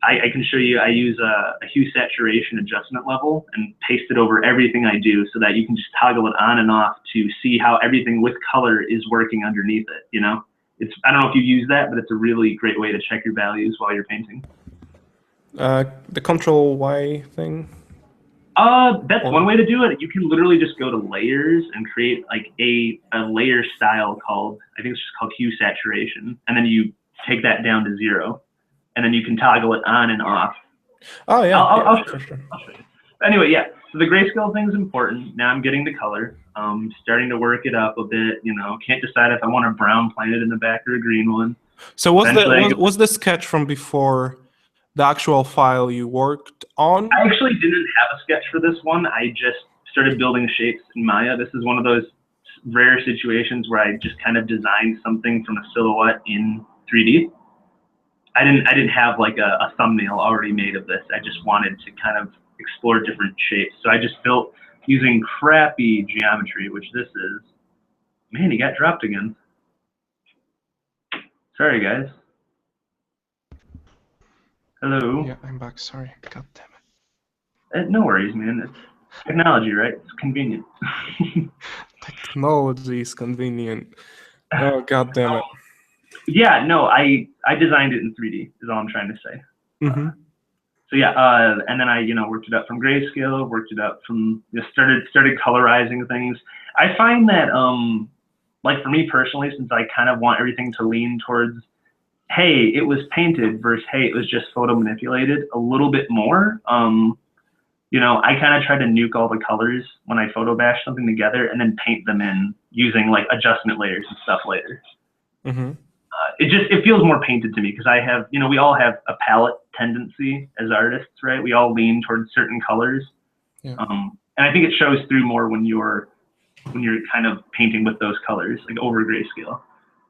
I can show you. I use a hue saturation adjustment level and paste it over everything I do, so that you can just toggle it on and off to see how everything with color is working underneath it. I don't know if you use that, but it's a really great way to check your values while you're painting. The Control Y thing. That's one way to do it. You can literally just go to layers and create like a layer style called, I think it's just called hue saturation, and then you take that down to 0, and then you can toggle it on and off. Oh yeah, I'll show you. Anyway, yeah. So the grayscale thing is important. Now I'm getting the color. Starting to work it up a bit. Can't decide if I want a brown planet in the back or a green one. So was the sketch from before the actual file you worked on? I actually didn't have a sketch for this one. I just started building shapes in Maya. This is one of those rare situations where I just kind of designed something from a silhouette in 3D. I didn't have like a thumbnail already made of this. I just wanted to kind of explore different shapes. So I just built using crappy geometry, which this is. Man, he got dropped again. Sorry, guys. Hello. Yeah, I'm back. Sorry. God damn it. No worries, man. It's technology, right? It's convenient. Technology is convenient. Oh, God damn it. Yeah, no, I designed it in 3D is all I'm trying to say. So yeah, and then I worked it up from grayscale, worked it up from started colorizing things. I find that like for me personally, since I kind of want everything to lean towards, hey, it was painted versus hey, it was just photo manipulated a little bit more. I kind of try to nuke all the colors when I photo bash something together and then paint them in using like adjustment layers and stuff later. It feels more painted to me because I have, we all have a palette tendency as artists, right? We all lean towards certain colors. Yeah. And I think it shows through more when you're kind of painting with those colors, like over grayscale.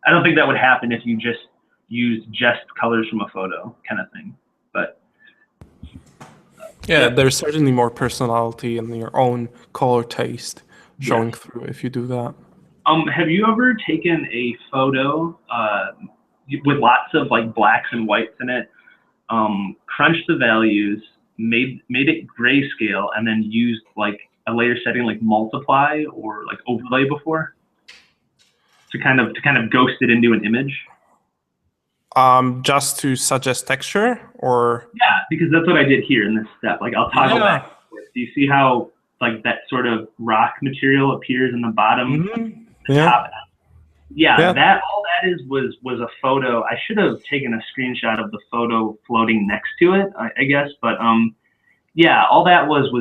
I don't think that would happen if you just used just colors from a photo kind of thing. But Yeah, there's certainly more personality and your own color taste showing through if you do that. Have you ever taken a photo with lots of like blacks and whites in it, crunched the values, made it grayscale, and then used like a layer setting like multiply or like overlay before to kind of ghost it into an image? Just to suggest texture, or Yeah, because that's what I did here in this step. Like I'll toggle back and forth. Do you see how like that sort of rock material appears in the bottom, the top? Yeah, that all that is was a photo. I should have taken a screenshot of the photo floating next to it, I guess. But yeah, all that was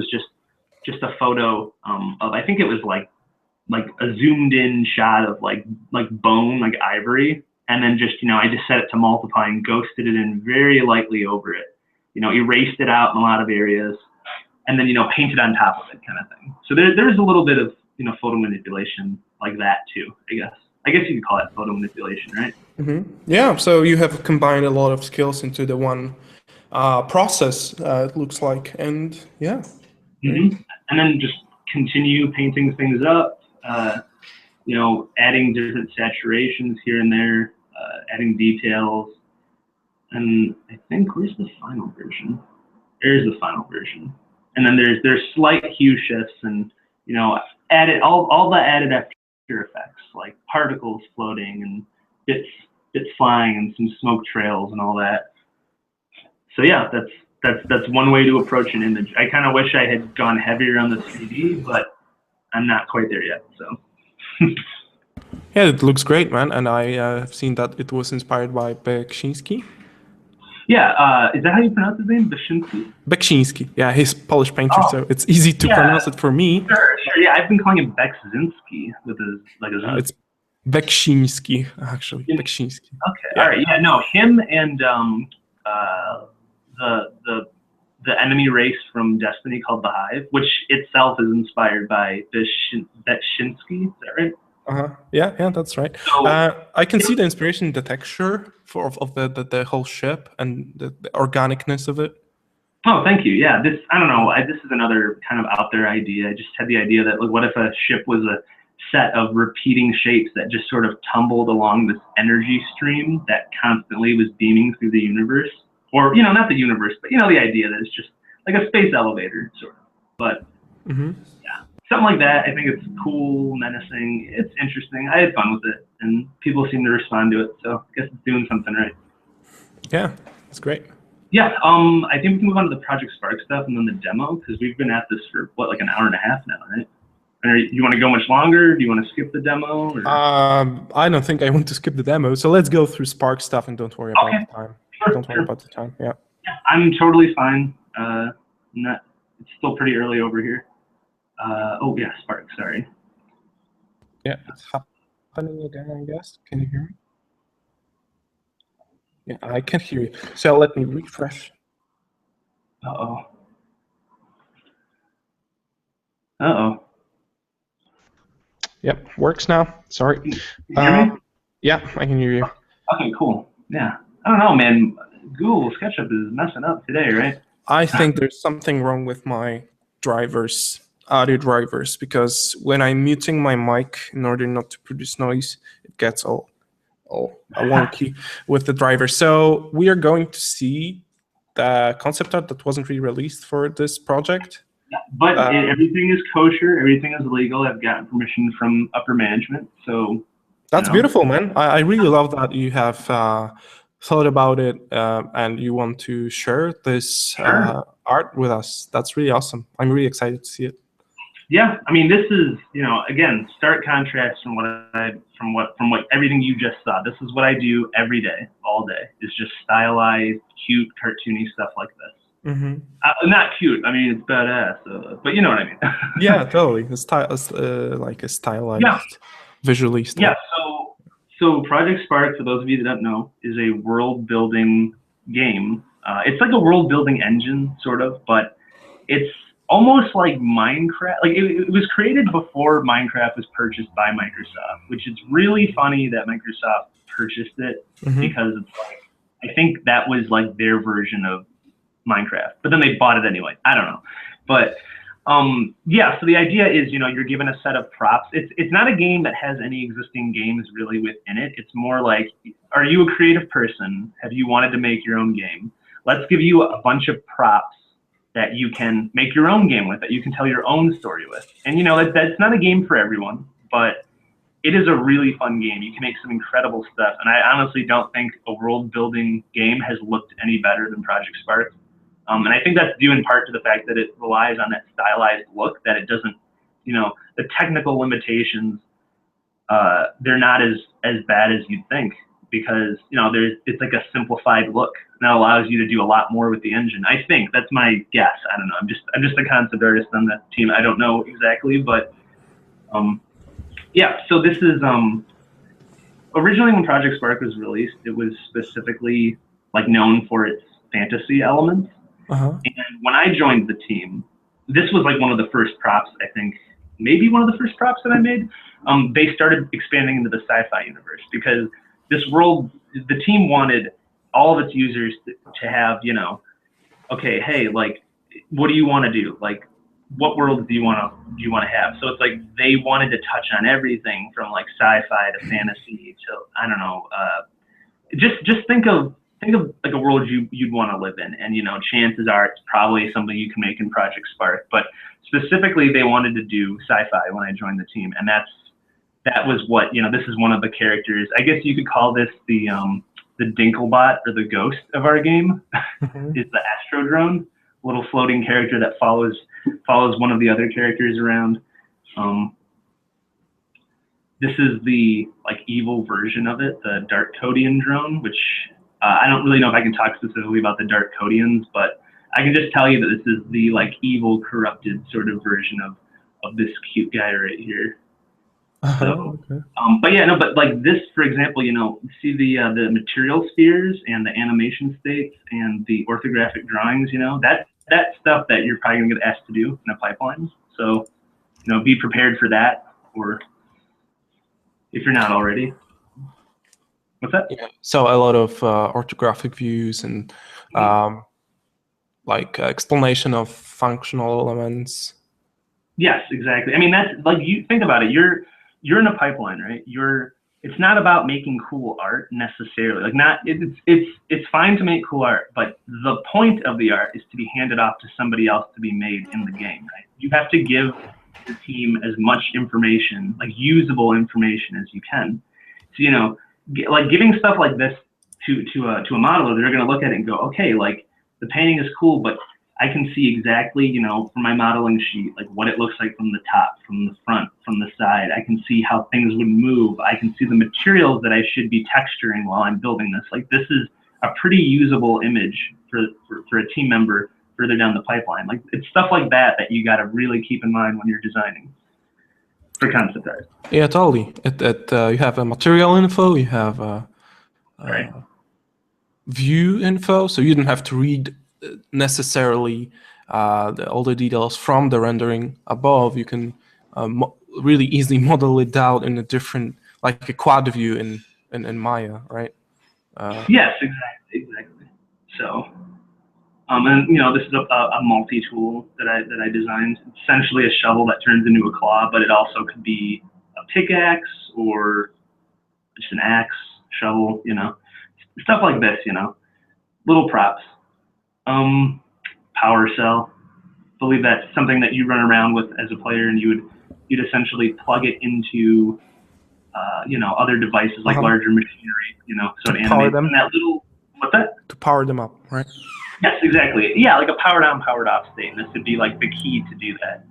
just a photo of, I think it was like a zoomed in shot of like bone, like ivory. And then just, I just set it to multiply and ghosted it in very lightly over it. Erased it out in a lot of areas, and then, painted on top of it kind of thing. So there's a little bit of, photo manipulation like that too, I guess. I guess you could call it photo manipulation, right? Yeah, so you have combined a lot of skills into the one process, it looks like, and yeah. And then just continue painting things up, adding different saturations here and there, adding details. And I think, where's the final version? There's the final version. And then there's slight hue shifts and, added all the added After Effects, like particles floating and bits flying and some smoke trails and all that. So yeah, that's one way to approach an image. I kind of wish I had gone heavier on the 3D, but I'm not quite there yet, so. Yeah, it looks great, man. And I have seen that it was inspired by Beksiński. Yeah, is that how you pronounce his name? Beksiński? Beksiński. Yeah, he's Polish painter, so it's easy to pronounce it for me. Sure. Yeah, I've been calling him Beksinski with his it's Beksiński, actually. Beksiński. Okay. All right. Yeah. No, him and the enemy race from Destiny called the Hive, which itself is inspired by Beksiński. Is that right? Yeah, that's right. So, I can see the inspiration in the texture of the whole ship and the organicness of it. Oh, thank you. Yeah, I don't know. This is another kind of out there idea. I just had the idea that, like, what if a ship was a set of repeating shapes that just sort of tumbled along this energy stream that constantly was beaming through the universe? Or, not the universe, but, the idea that it's just like a space elevator, sort of. But, yeah. Something like that. I think it's cool, menacing. It's interesting. I had fun with it, and people seem to respond to it. So I guess it's doing something right. Yeah, it's great. Yeah, I think we can move on to the Project Spark stuff and then the demo, because we've been at this for, what, like an hour and a half now, right? Or you want to go much longer? Do you want to skip the demo? Or? I don't think I want to skip the demo. So let's go through Spark stuff and don't worry about the time. Don't worry about the time. Yeah. I'm totally fine. It's still pretty early over here. Oh yeah, Spark. Sorry. Yeah, it's happening again, I guess. Can you hear me? Yeah, I can hear you. So let me refresh. Uh-oh. Yep, works now. Sorry. Can you hear me? Yeah, I can hear you. Okay, cool. Yeah. I don't know, man. Google SketchUp is messing up today, right? I think there's something wrong with my audio drivers, because when I'm muting my mic in order not to produce noise, it gets all wonky with the driver. So we are going to see the concept art that wasn't really released for this project. Yeah, but everything is kosher, everything is legal. I've gotten permission from upper management, so that's beautiful, man. I really love that you have thought about it and you want to share this art with us. That's really awesome. I'm really excited to see it. Yeah, I mean, this is, again, stark contrast from what everything you just saw. This is what I do every day, all day. It's just stylized, cute, cartoony stuff like this. Not cute. I mean, it's badass, but you know what I mean. Yeah, totally. It's like a stylized, visually style. Yeah. So Project Spark, for those of you that don't know, is a world-building game. It's like a world-building engine, sort of, but it's almost like Minecraft. Like it was created before Minecraft was purchased by Microsoft, which is really funny that Microsoft purchased it because it's like, I think that was like their version of Minecraft, but then they bought it anyway. I don't know, but yeah. So the idea is, you're given a set of props. It's not a game that has any existing games really within it. It's more like, are you a creative person? Have you wanted to make your own game? Let's give you a bunch of props that you can make your own game with, that you can tell your own story with. And that's not a game for everyone, but it is a really fun game. You can make some incredible stuff. And I honestly don't think a world building game has looked any better than Project Spark. And I think that's due in part to the fact that it relies on that stylized look, that it doesn't, the technical limitations, they're not as bad as you'd think, because, it's like a simplified look that allows you to do a lot more with the engine. I think that's my guess. I don't know. I'm just a concept artist on the team. I don't know exactly, but yeah. So this is originally, when Project Spark was released, it was specifically like known for its fantasy elements. And when I joined the team, this was like one of the first props, I think, maybe one of the first props that I made. They started expanding into the sci-fi universe, because this world, the team wanted all of its users to have, okay, hey, like, what do you want to do? Like, what world do you want to have? So it's like they wanted to touch on everything from like sci-fi to fantasy to, I don't know, just think of like a world you'd want to live in, and chances are it's probably something you can make in Project Spark. But specifically, they wanted to do sci-fi when I joined the team, and that was what, this is one of the characters. I guess you could call this the Dinklebot, or the ghost of our game. Is the Astro Drone, little floating character that follows one of the other characters around. This is the like evil version of it, the Dark Codian drone, which I don't really know if I can talk specifically about the Dark Codians, but I can just tell you that this is the like evil, corrupted sort of version of this cute guy right here. So, okay. But yeah, no, but like this, for example, see the material spheres and the animation states and the orthographic drawings, that's stuff that you're probably gonna get asked to do in a pipeline. So, be prepared for that, or if you're not already. What's that? Yeah. So a lot of orthographic views and like explanation of functional elements. Yes, exactly. I mean, that's like, you think about it. You're in a pipeline, right? It's not about making cool art necessarily. Like, it's fine to make cool art, but the point of the art is to be handed off to somebody else to be made in the game, right? You have to give the team as much information, like usable information, as you can. So, like giving stuff like this to a modeler, they're going to look at it and go, okay, like the painting is cool, but I can see exactly, from my modeling sheet, like what it looks like from the top, from the front, from the side. I can see how things would move. I can see the materials that I should be texturing while I'm building this. Like, this is a pretty usable image for a team member further down the pipeline. Like, it's stuff like that you got to really keep in mind when you're designing for concept art. Yeah, totally. You have a material info, you have right. View info, so you don't have to read necessarily all the details from the rendering above. You can really easily model it out in a different, like a quad view in Maya, right? Yes, exactly. So, and this is a multi-tool that I designed. It's essentially a shovel that turns into a claw, but it also could be a pickaxe or just an axe, shovel, stuff like this, little props. Power cell. I believe that's something that you run around with as a player, and you'd essentially plug it into other devices like larger machinery, so it animates them. And that little, what's that? To power them up, right? Yes, exactly. Yeah, like a powered on, powered off state. And this would be like the key to do that.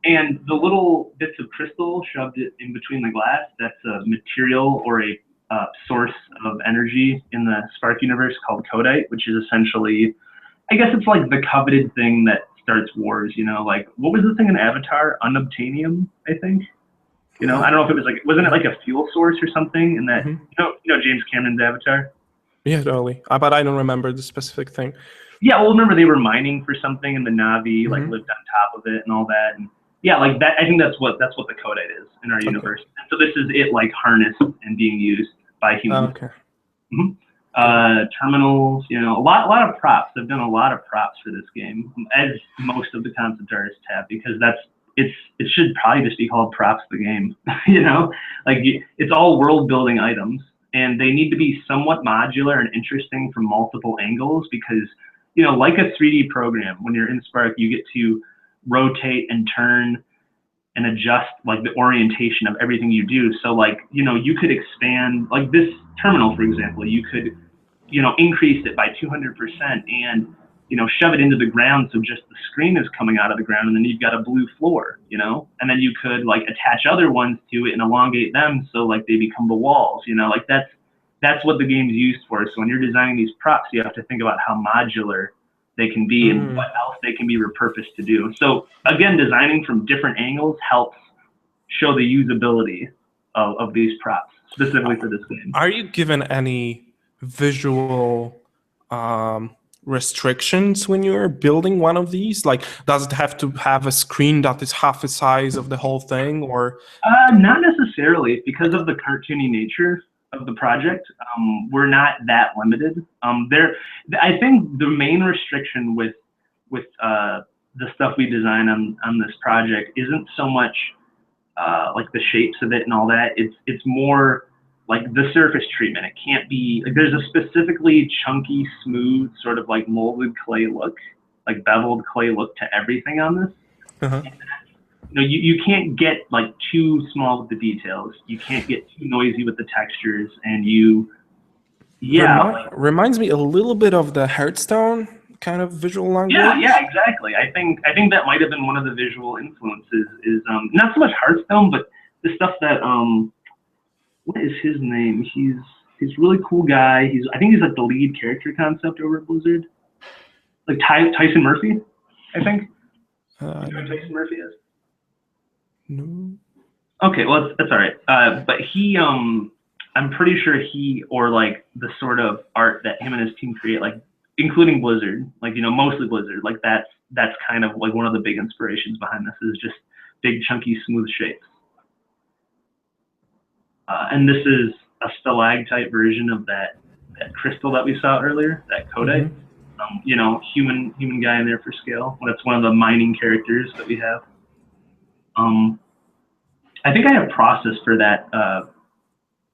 And the little bits of crystal shoved it in between the glass, that's a material or a source of energy in the Spark universe called Codite, which is essentially, I guess it's like the coveted thing that starts wars, like, what was the thing in Avatar? Unobtainium, I think. I don't know if it was like, wasn't it like a fuel source or something in that, James Cameron's Avatar? Yeah, totally. But I don't remember the specific thing. Yeah, well, remember they were mining for something, and the Na'vi like lived on top of it and all that, and yeah, like that. I think that's what the Codite is in our universe. And so this is it, like harnessed and being used by humans. Okay. Terminals, you know, a lot of props. I've done a lot of props for this game, as most of the concept artists have, because it should probably just be called props the game. You know, like it's all world building items, and they need to be somewhat modular and interesting from multiple angles, because, you know, like a 3D program, when you're in Spark, you get to rotate and turn and adjust like the orientation of everything you do. So like, you know, you could expand, like this terminal, for example, you could, you know, increase it by 200% and, you know, shove it into the ground so just the screen is coming out of the ground, and then you've got a blue floor, you know, and then you could like attach other ones to it and elongate them so like they become the walls, you know, like that's what the game's used for. So when you're designing these props, you have to think about how modular they can be and what else they can be repurposed to do. So again, designing from different angles helps show the usability of these props specifically for this game. Are you given any visual restrictions when you're building one of these? Like, does it have to have a screen that is half the size of the whole thing, or? Not necessarily, because of the cartoony nature of the project. We're not that limited. I think the main restriction with the stuff we design on this project isn't so much like the shapes of it and all that. It's more like the surface treatment. It can't be like, there's a specifically chunky, smooth, sort of like molded clay look, like beveled clay look to everything on this. Uh-huh. You know, you can't get like too small with the details. You can't get too noisy with the textures, and reminds me a little bit of the Hearthstone kind of visual language. Yeah, exactly. I think that might have been one of the visual influences. Is not so much Hearthstone, but the stuff that what is his name? He's a really cool guy. I think he's like the lead character concept over at Blizzard. Like Tyson Murphy, I think. You know who Tyson Murphy is? No. Okay, well that's all right. But he, I'm pretty sure he, or like the sort of art that him and his team create, like including Blizzard, like, you know, mostly Blizzard, like that's kind of like one of the big inspirations behind this, is just big chunky smooth shapes. And this is a stalactite version of that crystal that we saw earlier, that Kodite. Mm-hmm. You know, human guy in there for scale. That's one of the mining characters that we have. I think I have process for that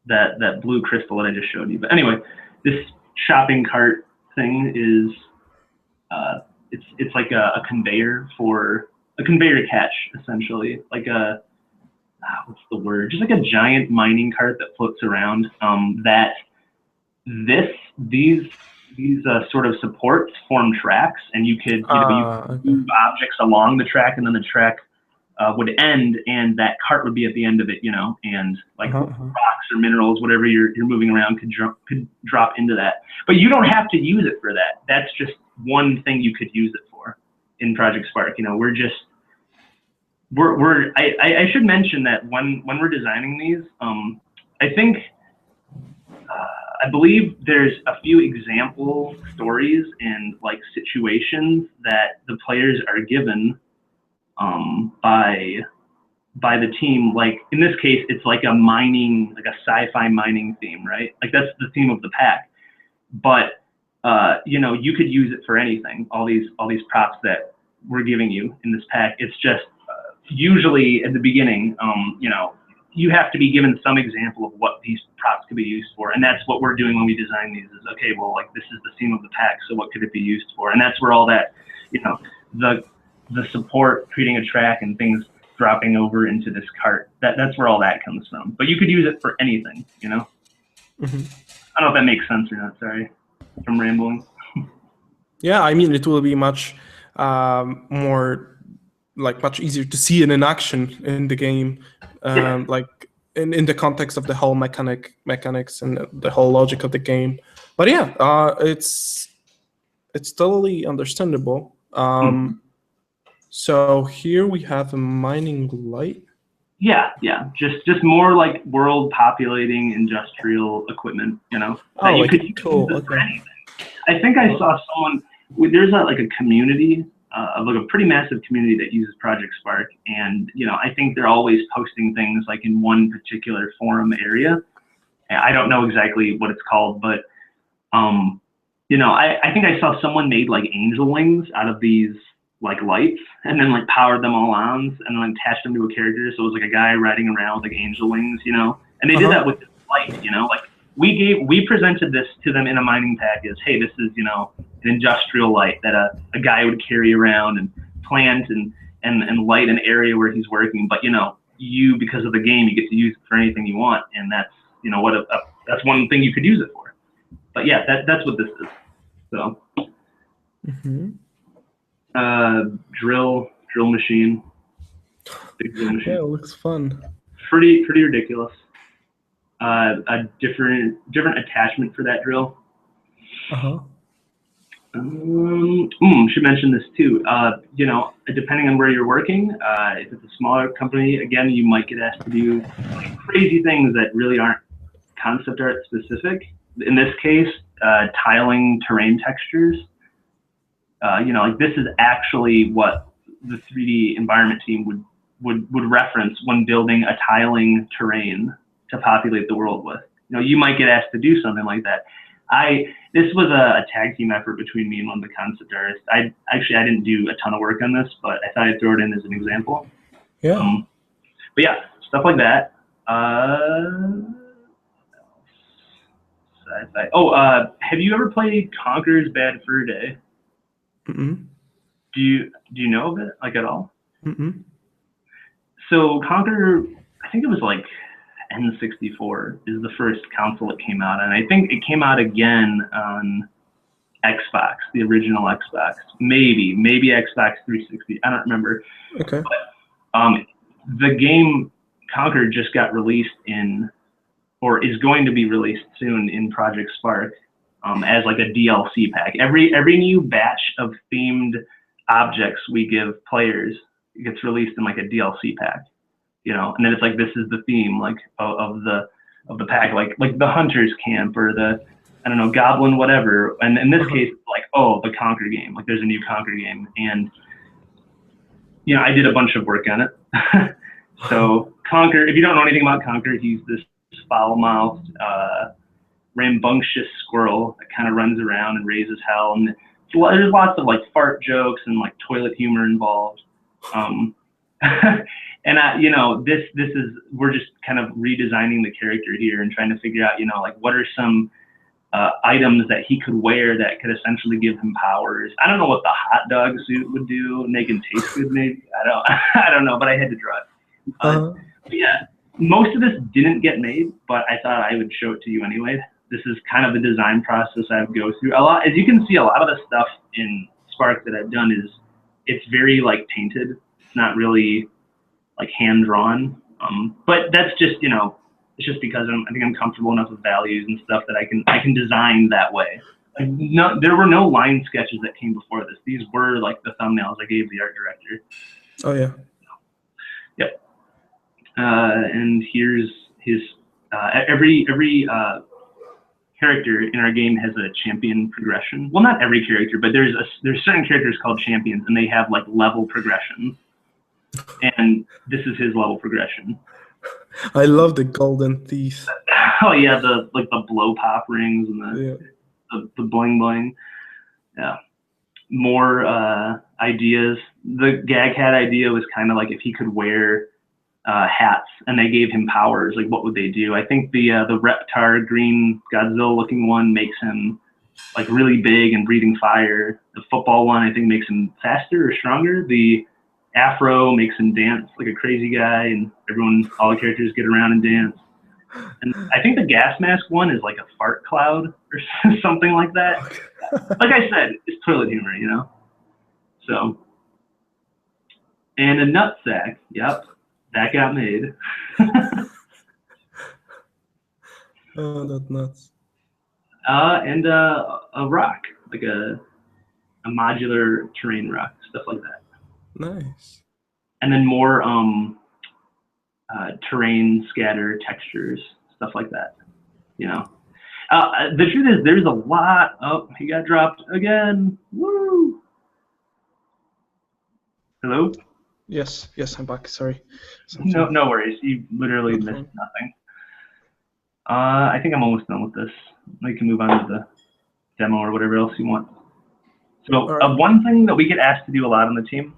that blue crystal that I just showed you. But anyway, this shopping cart thing is it's like a conveyor catch, essentially, like a what's the word? Just like a giant mining cart that floats around. These sort of supports form tracks, and you could move objects along the track, and then the track would end, and that cart would be at the end of it, you know, and like rocks or minerals, whatever you're moving around, could drop into that. But you don't have to use it for that. That's just one thing you could use it for in Project Spark. You know, I should mention that when we're designing these, I believe there's a few example stories and like situations that the players are given by the team. Like in this case, it's like a sci-fi mining theme, right? Like that's the theme of the pack. But you know, you could use it for anything. All these props that we're giving you in this pack. It's just usually at the beginning, you know, you have to be given some example of what these props could be used for, and that's what we're doing when we design these. Is okay, well, like this is the theme of the pack, so what could it be used for? And that's where all that, you know, the support creating a track and things dropping over into this cart. That's where all that comes from. But you could use it for anything, you know. Mm-hmm. I don't know if that makes sense or not. Sorry, from rambling. Yeah, I mean, it will be much much easier to see it in action in the game, like in the context of the whole mechanics and the whole logic of the game. But yeah, it's totally understandable. So here we have a mining light. Yeah, just more like world populating industrial equipment, you know. Oh, you could use for anything. I think I saw someone. There's a community. Of like a pretty massive community that uses Project Spark, and you know, I think they're always posting things like in one particular forum area. I don't know exactly what it's called, but You know, I think I saw someone made like angel wings out of these like lights, and then like powered them all on, and then like, attached them to a character. So it was like a guy riding around with like angel wings, you know. And they did that with this light, you know. Like we presented this to them in a mining pack as, hey, this is, you know, an industrial light that a guy would carry around and plant and light an area where he's working. But you know, you, because of the game, you get to use it for anything you want, and that's, you know, that's one thing you could use it for. But yeah, that's what this is. So. Drill machine. Big drill machine. Yeah, it looks fun. Pretty ridiculous. A different attachment for that drill. Should mention this too. You know, depending on where you're working, if it's a smaller company, again, you might get asked to do like crazy things that really aren't concept art specific. In this case, tiling terrain textures. You know, like this is actually what the 3D environment team would reference when building a tiling terrain to populate the world with. You know, you might get asked to do something like that. This was a tag team effort between me and one of the concept artists. I didn't do a ton of work on this, but I thought I'd throw it in as an example. Yeah. But yeah, stuff like that. Sci-Fi. Oh, have you ever played Conker's Bad Fur Day? Do you know of it, like, at all? So Conker, I think it was like N64 is the first console it came out on. I think it came out again on Xbox, the original Xbox, maybe Xbox 360. I don't remember. Okay. But the game Conker just got released in, or is going to be released soon in Project Spark. As like a DLC pack. Every new batch of themed objects we give players gets released in like a DLC pack, you know. And then it's like, this is the theme, like of the pack, like the Hunter's Camp or the, I don't know, Goblin whatever. And in this case, it's like, oh, the Conker game. Like there's a new Conker game, and you know, I did a bunch of work on it. So Conker, if you don't know anything about Conker, he's this foul-mouthed, rambunctious squirrel that kind of runs around and raises hell, and there's lots of like fart jokes and like toilet humor involved. And you know, this is, we're just kind of redesigning the character here and trying to figure out, you know, like what are some items that he could wear that could essentially give him powers. I don't know what the hot dog suit would do, make him taste good maybe. I don't know, but I had to draw it. But yeah, most of this didn't get made, but I thought I would show it to you anyway. This is kind of the design process I would go through. A lot, as you can see, a lot of the stuff in Spark that I've done it's very like painted. It's not really like hand drawn. But that's just, you know, it's just because I think I'm comfortable enough with values and stuff that I can design that way. Like, no, there were no line sketches that came before this. These were like the thumbnails I gave the art director. Oh yeah. Yep. And here's his every character in our game has a champion progression. Well, not every character, but there's certain characters called champions, and they have like level progressions. And this is his level progression. I love the golden teeth. Oh yeah, the blow pop rings and the bling bling. Yeah. More ideas. The gag hat idea was kind of like if he could wear hats and they gave him powers, like what would they do? I think the Reptar green Godzilla looking one makes him like really big and breathing fire. The football one I think makes him faster or stronger. The Afro makes him dance like a crazy guy, and all the characters get around and dance. And I think the gas mask one is like a fart cloud or something like that. Like I said, it's toilet humor, you know? So, and a nutsack, yep. That got made. Oh, that's nuts. And a rock, like a modular terrain rock, stuff like that. Nice. And then more terrain scatter textures, stuff like that. You know, the truth is there's a lot. Oh, he got dropped again. Woo! Hello? Yes, I'm back. Sorry. No worries. You literally missed nothing. I think I'm almost done with this. We can move on to demo or whatever else you want. So one thing that we get asked to do a lot on the team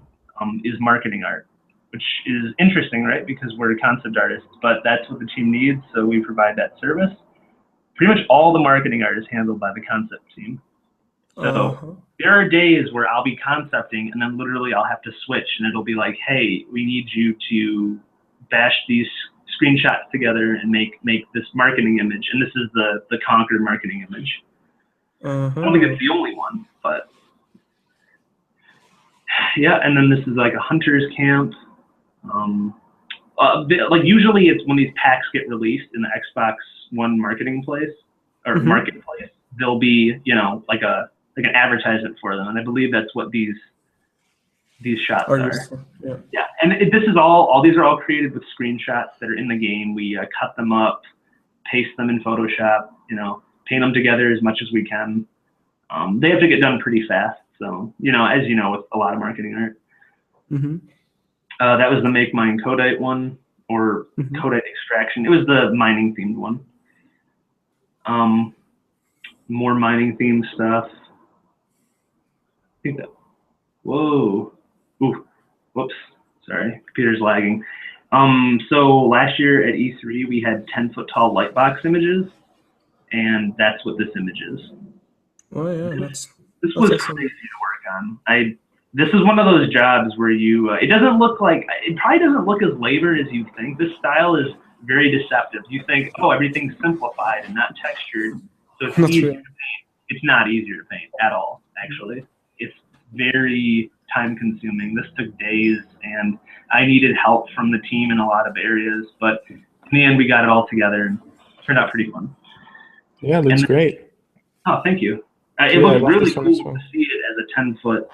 is marketing art, which is interesting, right? Because we're concept artists, but that's what the team needs, so we provide that service. Pretty much all the marketing art is handled by the concept team. So there are days where I'll be concepting and then literally I'll have to switch and it'll be like, hey, we need you to bash these screenshots together and make this marketing image. And this is the Conker marketing image. I don't think it's the only one, but yeah. And then this is like a hunter's camp. Like usually it's when these packs get released in the Xbox One marketing place or marketplace, there'll be, you know, like an advertisement for them, and I believe that's what these shots are. Yeah, and this is all these are all created with screenshots that are in the game. We cut them up, paste them in Photoshop, you know, paint them together as much as we can. They have to get done pretty fast, so you know, as you know, with a lot of marketing art. That was the Make Mine Codite one, or Codite Extraction. It was the mining themed one. More mining themed stuff. I think that. Whoa. Ooh. Whoops. Sorry. Computer's lagging. So last year at E3 we had 10-foot tall lightbox images, and that's what this image is. Oh yeah, this was awesome. crazy to work on. This is one of those jobs where you it probably doesn't look as labor as you think. This style is very deceptive. You think, oh, everything's simplified and not textured, so it's easier to paint. It's not easier to paint at all, actually. It's very time consuming. This took days, and I needed help from the team in a lot of areas, but in the end we got it all together and it turned out pretty fun. Yeah, it looks great. Oh, thank you. It looks really cool to see it as a 10-foot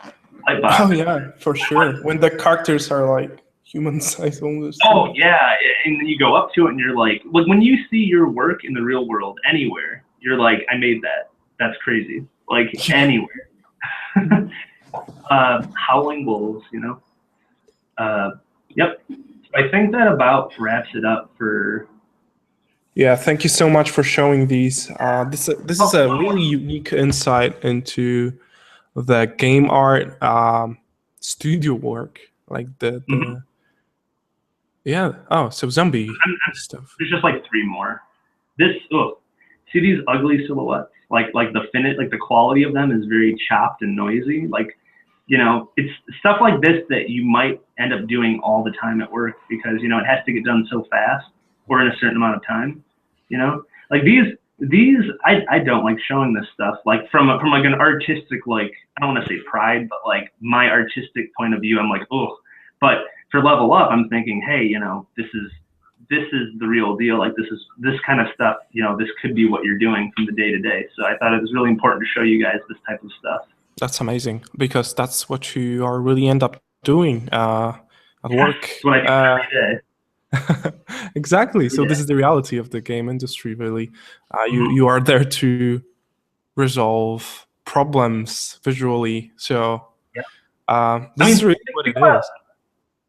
light box. Oh yeah, for sure. When the characters are like human size almost. Oh yeah, and then you go up to it and you're like when you see your work in the real world anywhere, you're like, I made that. That's crazy. Like anywhere. Howling wolves, you know. Yep. So I think that about wraps it up for. Yeah, thank you so much for showing these. This is a really unique insight into the game art studio work, like the yeah. Oh, so zombie stuff. There's just like 3 more. See these ugly silhouettes? Like the quality of them is very chopped and noisy. Like, you know, it's stuff like this that you might end up doing all the time at work because, you know, it has to get done so fast or in a certain amount of time. You know, like these I don't like showing this stuff like from like an artistic, like, I don't want to say pride, but like my artistic point of view, I'm like, oh. But for Level Up, I'm thinking, hey, you know, this is the real deal. Like this kind of stuff, you know, this could be what you're doing from the day to day. So I thought it was really important to show you guys this type of stuff. That's amazing, because that's what you are really end up doing at work. That's what I do every day. Exactly. So this is the reality of the game industry, really. You are there to resolve problems visually. So this is really what it is.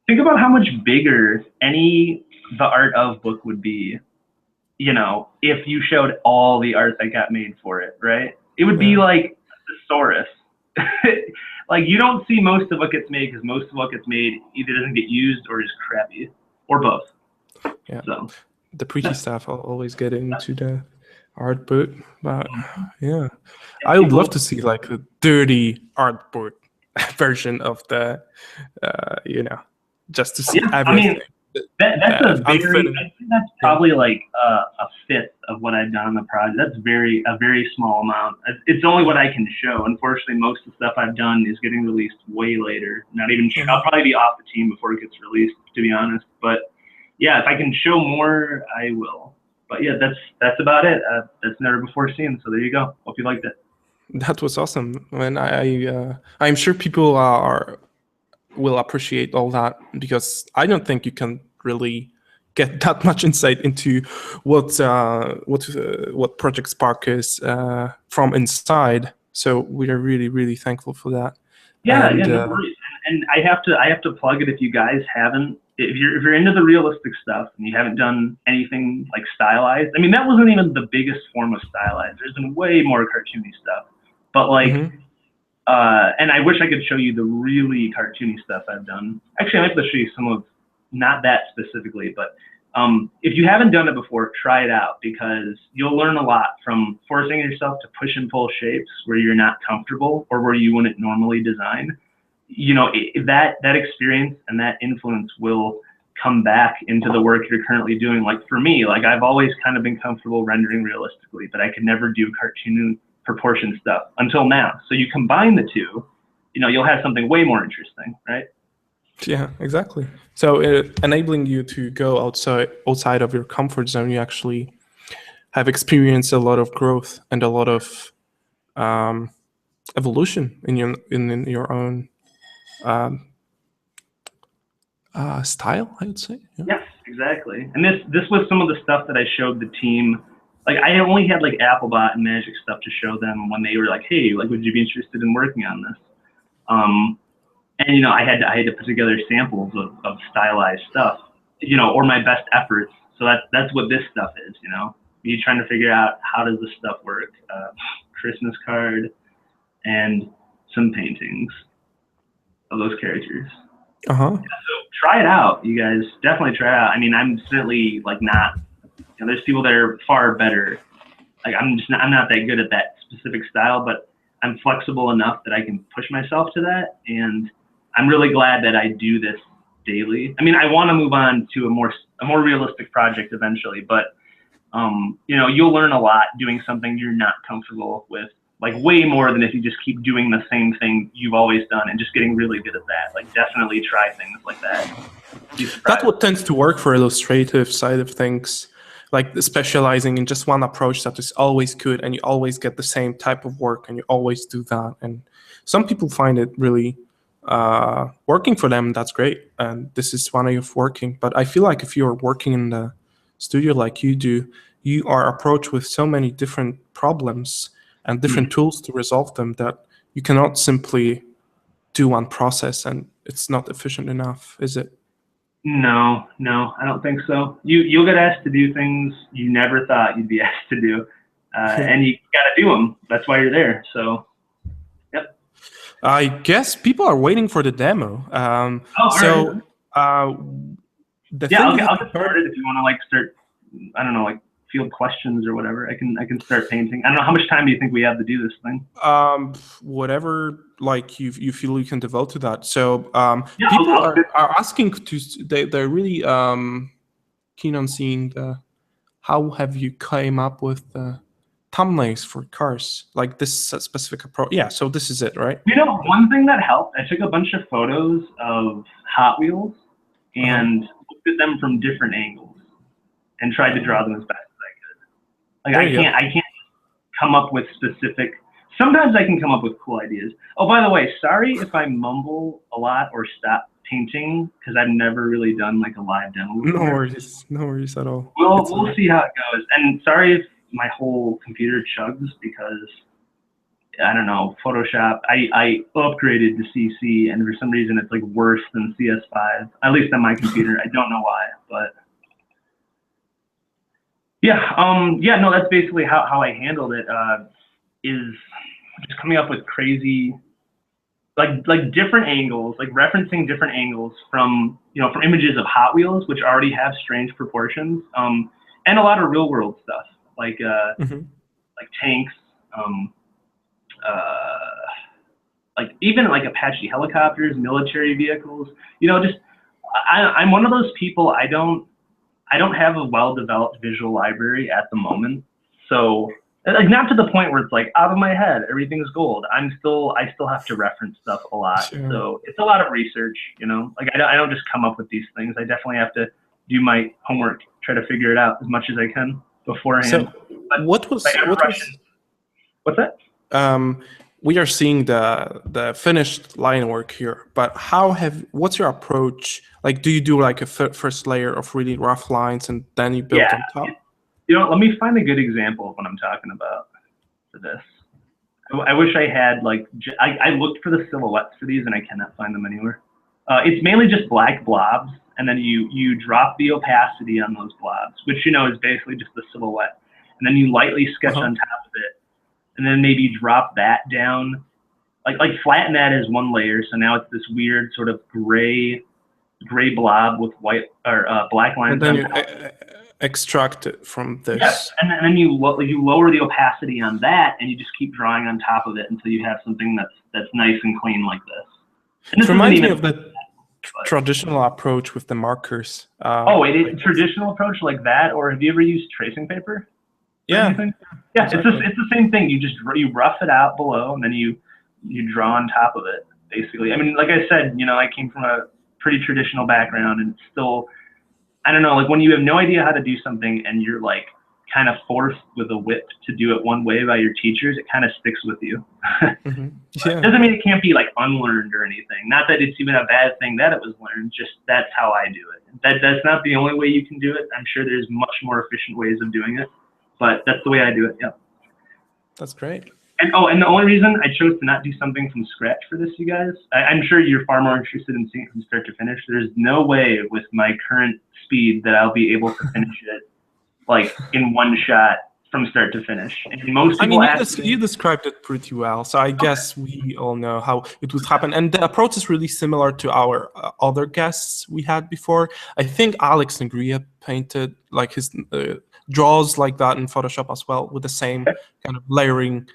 Think about how much bigger the art of book would be, you know, if you showed all the art that got made for it, right? It would be like a thesaurus. Like, you don't see most of what gets made because most of what gets made either doesn't get used or is crappy, or both. Yeah. So the preachy stuff I'll always get into the art book, but yeah, I would love to see like a dirty art book version of the, you know, just to see everything. I mean, that's I think that's probably like a fifth of what I've done on the project. That's a very small amount. It's only what I can show. Unfortunately, most of the stuff I've done is getting released way later. Not even sure. I'll probably be off the team before it gets released, to be honest. But yeah, if I can show more, I will. But yeah, that's about it. That's never before seen. So there you go. Hope you liked it. That was awesome. And I'm sure people will appreciate all that, because I don't think you can really get that much insight into what Project Spark is from inside. So we are really thankful for that. Yeah, no worries. And I have to plug it if you guys haven't. If you're into the realistic stuff and you haven't done anything like stylized, I mean, that wasn't even the biggest form of stylized. There's been way more cartoony stuff. But like, Mm-hmm. and I wish I could show you the really cartoony stuff I've done. Actually, I'd like to show you some of, not that specifically, but if you haven't done it before, try it out, because you'll learn a lot from forcing yourself to push and pull shapes where you're not comfortable or where you wouldn't normally design. You know, that experience and that influence will come back into the work you're currently doing. Like for me, like I've always kind of been comfortable rendering realistically, but I could never do cartoon proportion stuff until now. So you combine the two, you know, you'll have something way more interesting, right? Yeah, exactly. So enabling you to go outside of your comfort zone, you actually have experienced a lot of growth and a lot of evolution in your own style, I would say. Yeah. Yes, exactly. And this was some of the stuff that I showed the team. Like I only had like Applibot and Magic stuff to show them when they were like, hey, like, would you be interested in working on this? And you know, I had to put together samples of stylized stuff, you know, or my best efforts. So that's what this stuff is, you know. Me trying to figure out how does this stuff work. Christmas card and some paintings of those characters. Uh-huh. Yeah, so try it out, you guys. Definitely try it out. I mean, I'm certainly like not, you know, there's people that are far better. Like I'm not that good at that specific style, but I'm flexible enough that I can push myself to that. And I'm really glad that I do this daily. I mean, I want to move on to a more realistic project eventually, but you know, you'll learn a lot doing something you're not comfortable with, like way more than if you just keep doing the same thing you've always done and just getting really good at that. Like definitely try things like that. That's what tends to work for illustrative side of things, like specializing in just one approach that is always good and you always get the same type of work and you always do that. And some people find it really working for them. That's great. And this is one way of working. But I feel like if you're working in the studio like you do, you are approached with so many different problems and different tools to resolve them that you cannot simply do one process and it's not efficient enough, is it? No, I don't think so. You'll get asked to do things you never thought you'd be asked to do, and you got to do them. That's why you're there. So, yep. I guess people are waiting for the demo. Right. The yeah, thing I'll get started if you want to like start. I don't know, like field questions or whatever. I can start painting. I don't know, how much time do you think we have to do this thing? Whatever like you feel you can devote to that. So Yeah, people are asking to, they're really keen on seeing how have you came up with the thumbnails for cars, like this specific approach. Yeah, so this is it, right? You know, one thing that helped, I took a bunch of photos of Hot Wheels and looked at them from different angles and tried to draw them as best as I could. Like I can't come up with specific. Sometimes I can come up with cool ideas. Oh, by the way, sorry if I mumble a lot or stop painting because I've never really done like a live demo before. No worries at all. We'll see how it goes. And sorry if my whole computer chugs because I don't know, Photoshop. I upgraded to CC and for some reason it's like worse than CS5. At least on my computer. I don't know why, but. Yeah, no, that's basically how I handled it, is just coming up with crazy, like different angles, like referencing different angles from, you know, from images of Hot Wheels, which already have strange proportions, and a lot of real world stuff, like tanks, like even like Apache helicopters, military vehicles, you know, just, I'm one of those people, I don't have a well-developed visual library at the moment. So like not to the point where it's like out of my head, everything's gold. I still have to reference stuff a lot. Sure. So it's a lot of research, you know, like I don't just come up with these things. I definitely have to do my homework, try to figure it out as much as I can beforehand. So what's that? We are seeing the finished line work here, but what's your approach? Like, do you do like a first layer of really rough lines and then you build on top? You know, let me find a good example of what I'm talking about for this. I wish I had like, I looked for the silhouettes for these and I cannot find them anywhere. It's mainly just black blobs, and then you drop the opacity on those blobs, which, you know, is basically just the silhouette. And then you lightly sketch on top of it. and then maybe drop that down, like flatten that as one layer. So now it's this weird sort of gray blob with white or black lines. And then you extract it from this. Yes, and then you lower the opacity on that, and you just keep drawing on top of it until you have something that's nice and clean like this. And this it reminds me of the traditional approach with the markers. It is a traditional approach like that, or have you ever used tracing paper? Yeah. Yeah, exactly. it's the same thing. You rough it out below, and then you draw on top of it, basically. I mean, like I said, I came from a pretty traditional background, and still, I don't know, like when you have no idea how to do something and you're like kind of forced with a whip to do it one way by your teachers, it kind of sticks with you. Mm-hmm. Yeah. It doesn't mean it can't be like unlearned or anything. Not that it's even a bad thing that it was learned, just that's how I do it. That's not the only way you can do it. I'm sure there's much more efficient ways of doing it, but that's the way I do it. Yeah. That's great. And the only reason I chose to not do something from scratch for this, you guys, I'm sure you're far more interested in seeing it from start to finish. There's no way with my current speed that I'll be able to finish it like in one shot from start to finish. And most people you described it pretty well, so I guess we all know how it would happen. And the approach is really similar to our other guests we had before. I think Alex Negria painted like his draws like that in Photoshop as well, with the same kind of layering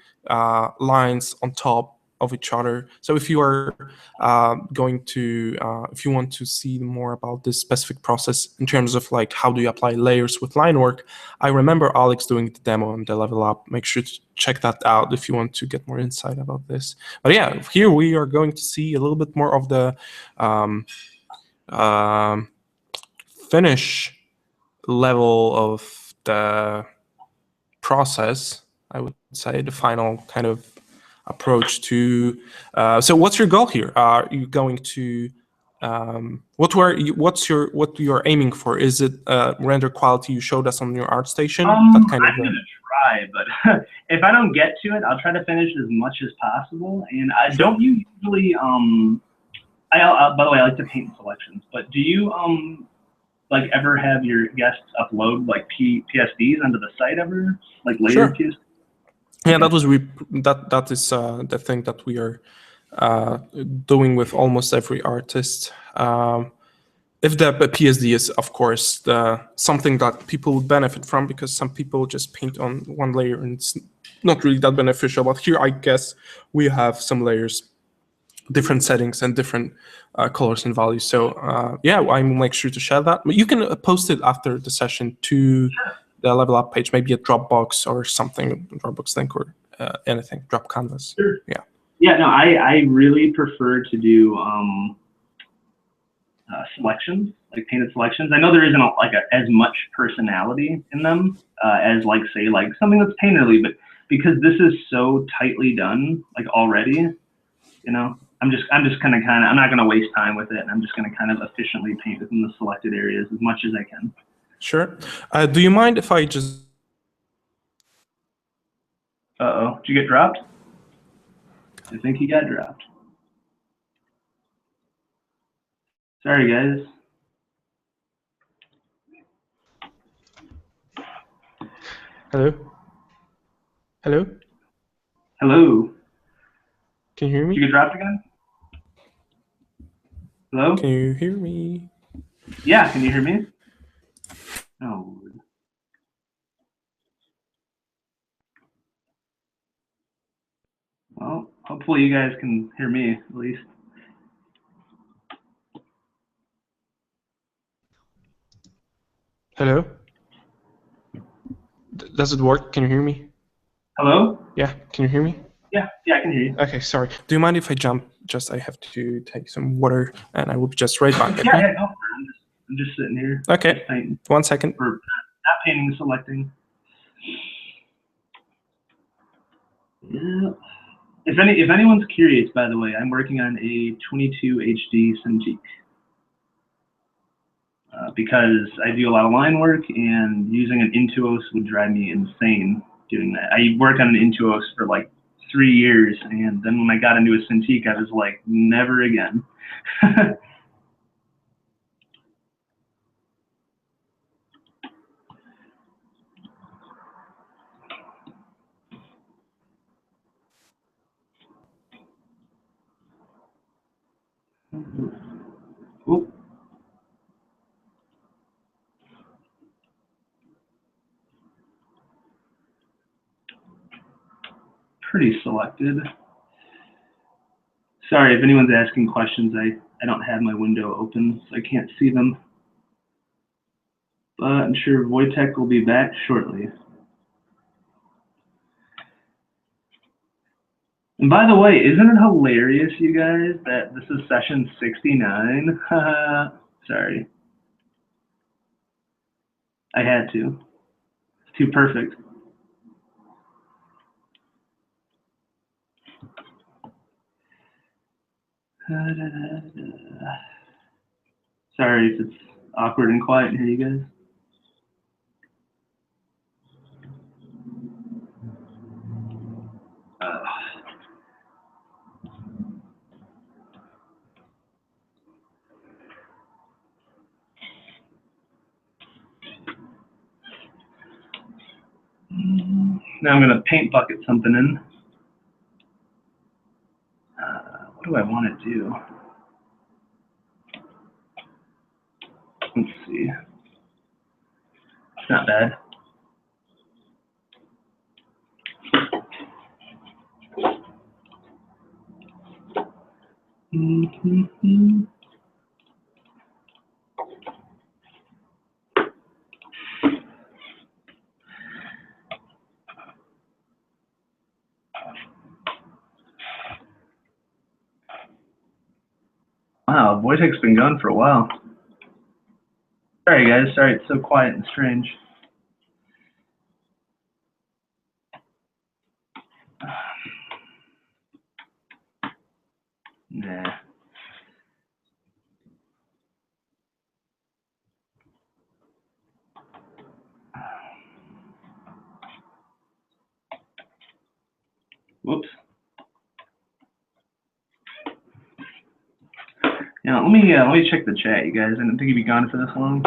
lines on top of each other. So if you are if you want to see more about this specific process in terms of like how do you apply layers with line work, I remember Alex doing the demo on the Level Up. Make sure to check that out if you want to get more insight about this. But yeah, here we are going to see a little bit more of the finish level of the process, I would say, the final kind of approach to. So, what's your goal here? Are you going to what you're aiming for? Is it render quality you showed us on your ArtStation? I'm gonna try, but if I don't get to it, I'll try to finish as much as possible. And I don't usually by the way, I like to paint selections. But do you like ever have your guests upload like PSDs onto the site ever, like later PSDs? Yeah, that is the thing that we are doing with almost every artist. If the PSD is, of course, something that people would benefit from, because some people just paint on one layer and it's not really that beneficial. But here, I guess we have some layers, different settings, and different colors and values. So yeah, I will make sure to share that. But you can post it after the session to the Level Up page, maybe a Dropbox or something, Dropbox link or anything, Drop Canvas. Sure. Yeah. Yeah, no, I really prefer to do selections, like painted selections. I know there isn't as much personality in them as like say like something that's painterly, but because this is so tightly done like already, I'm just gonna I'm not gonna waste time with it, and I'm just gonna kind of efficiently paint within the selected areas as much as I can. Sure. Do you mind if I just? Uh-oh, did you get dropped? I think he got dropped. Sorry, guys. Hello? Hello? Hello? Can you hear me? Did you get dropped again? Hello? Can you hear me? Yeah, can you hear me? Oh. Well, hopefully you guys can hear me at least. Hello? Does it work? Can you hear me? Hello? Yeah, can you hear me? Yeah, I can hear you. Okay, sorry. Do you mind if I jump? I have to take some water, and I will be just right back. Yeah, no, I'm just sitting here. Okay, 1 second. Or not painting, selecting. Yeah. If anyone's curious, by the way, I'm working on a 22 HD Cintiq. Because I do a lot of line work, and using an Intuos would drive me insane doing that. I worked on an Intuos for like 3 years, and then when I got into a Cintiq, I was like, never again. Oop. Pretty selected. Sorry if anyone's asking questions. I don't have my window open, so I can't see them. But I'm sure Wojtek will be back shortly. And by the way, isn't it hilarious, you guys, that this is session 69? Sorry. I had to. It's too perfect. Sorry if it's awkward and quiet in here, you guys. Now I'm going to paint bucket something in. What do I want to do? Let's see. It's not bad. Wow, Wojtek's been gone for a while. Sorry, guys. Sorry, it's so quiet and strange. Nah. Whoops. Yeah, let me check the chat, you guys. I didn't think you'd be gone for this long.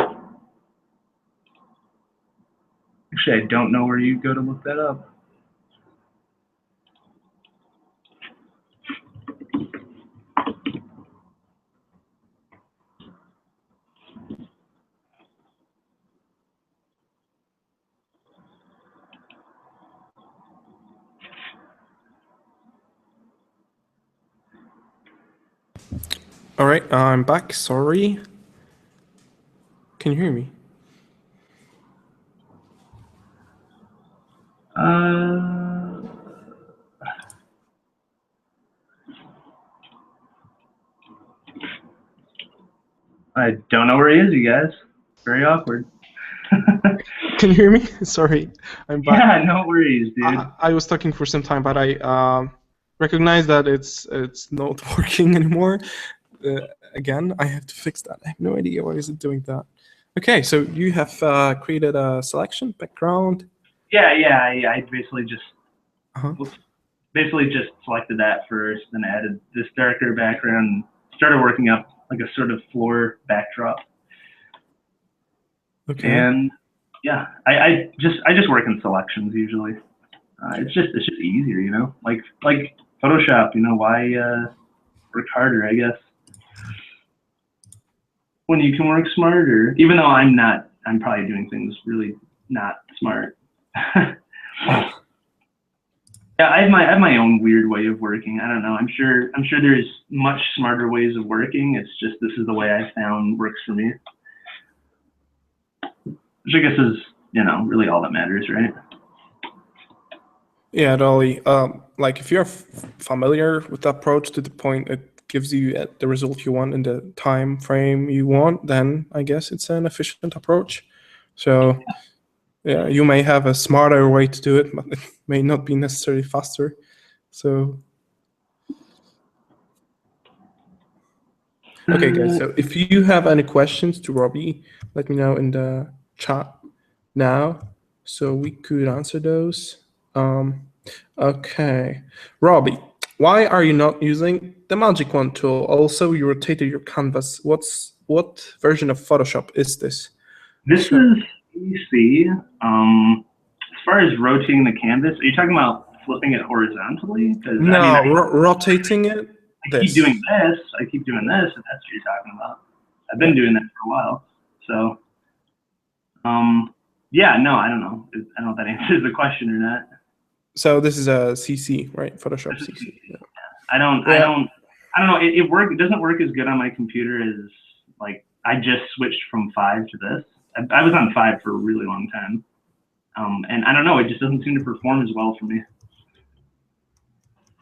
Actually, I don't know where you go to look that up. All right, I'm back. Sorry. Can you hear me? I don't know where he is, you guys. Very awkward. Can you hear me? Sorry, I'm back. Yeah, no worries, dude. I was talking for some time, but I recognize that it's not working anymore. Again, I have to fix that. I have no idea why is it doing that. Okay, so you have created a selection background. Yeah. I basically just selected that first, then added this darker background, and started working up like a sort of floor backdrop. Okay. And yeah, I just work in selections usually. It's just easier, you know, like Photoshop. You know, why work harder? I guess when you can work smarter. Even though I'm probably doing things really not smart. Yeah, I have my own weird way of working. I don't know. I'm sure there's much smarter ways of working. It's just this is the way I found works for me. Which I guess is, you know, really all that matters, right? Yeah, totally. Like if you're familiar with the approach to the point it gives you the result you want in the time frame you want, then I guess it's an efficient approach. So yeah, you may have a smarter way to do it, but it may not be necessarily faster. So okay, guys. So if you have any questions to Robbie, let me know in the chat now, so we could answer those. Okay, Robbie, why are you not using the Magic Wand tool? Also, you rotated your canvas. What version of Photoshop is this? This is PC. As far as rotating the canvas, are you talking about flipping it horizontally? No, rotating it. I keep doing this. I keep doing this, if that's what you're talking about. I've been doing that for a while. So, yeah, no, I don't know. I don't know if that answers the question or not. So this is a CC, right? Photoshop CC. Yeah. I don't know. It doesn't work as good on my computer as, like, I just switched from 5 to this. I was on 5 for a really long time. And I don't know, it just doesn't seem to perform as well for me.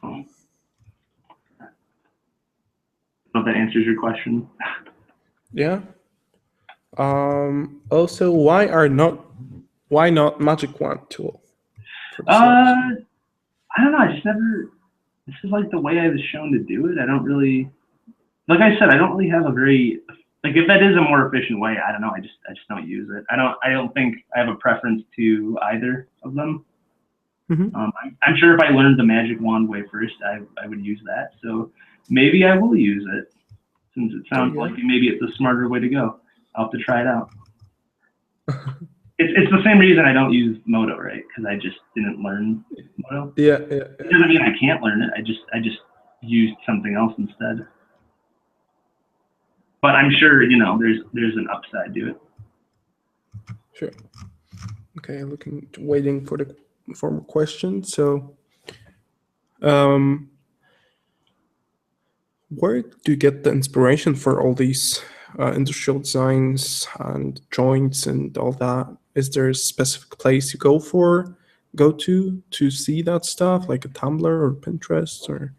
I don't know if that answers your question. Yeah. Also, why not Magic Wand tool? I don't know. I just never. This is like the way I was shown to do it. I don't really, like I said, I don't really have a very, like, if that is a more efficient way, I don't know. I just don't use it. I don't think I have a preference to either of them. Mm-hmm. I'm sure if I learned the Magic Wand way first, I would use that. So maybe I will use it, since it sounds like maybe it's a smarter way to go. I'll have to try it out. It's the same reason I don't use Moto, right? Because I just didn't learn Moto. Yeah. It doesn't mean I can't learn it. I just used something else instead. But I'm sure, you know, there's an upside to it. Sure. Okay, waiting for more questions. So, where do you get the inspiration for all these industrial designs and joints and all that? Is there a specific place you go to see that stuff, like a Tumblr or Pinterest, or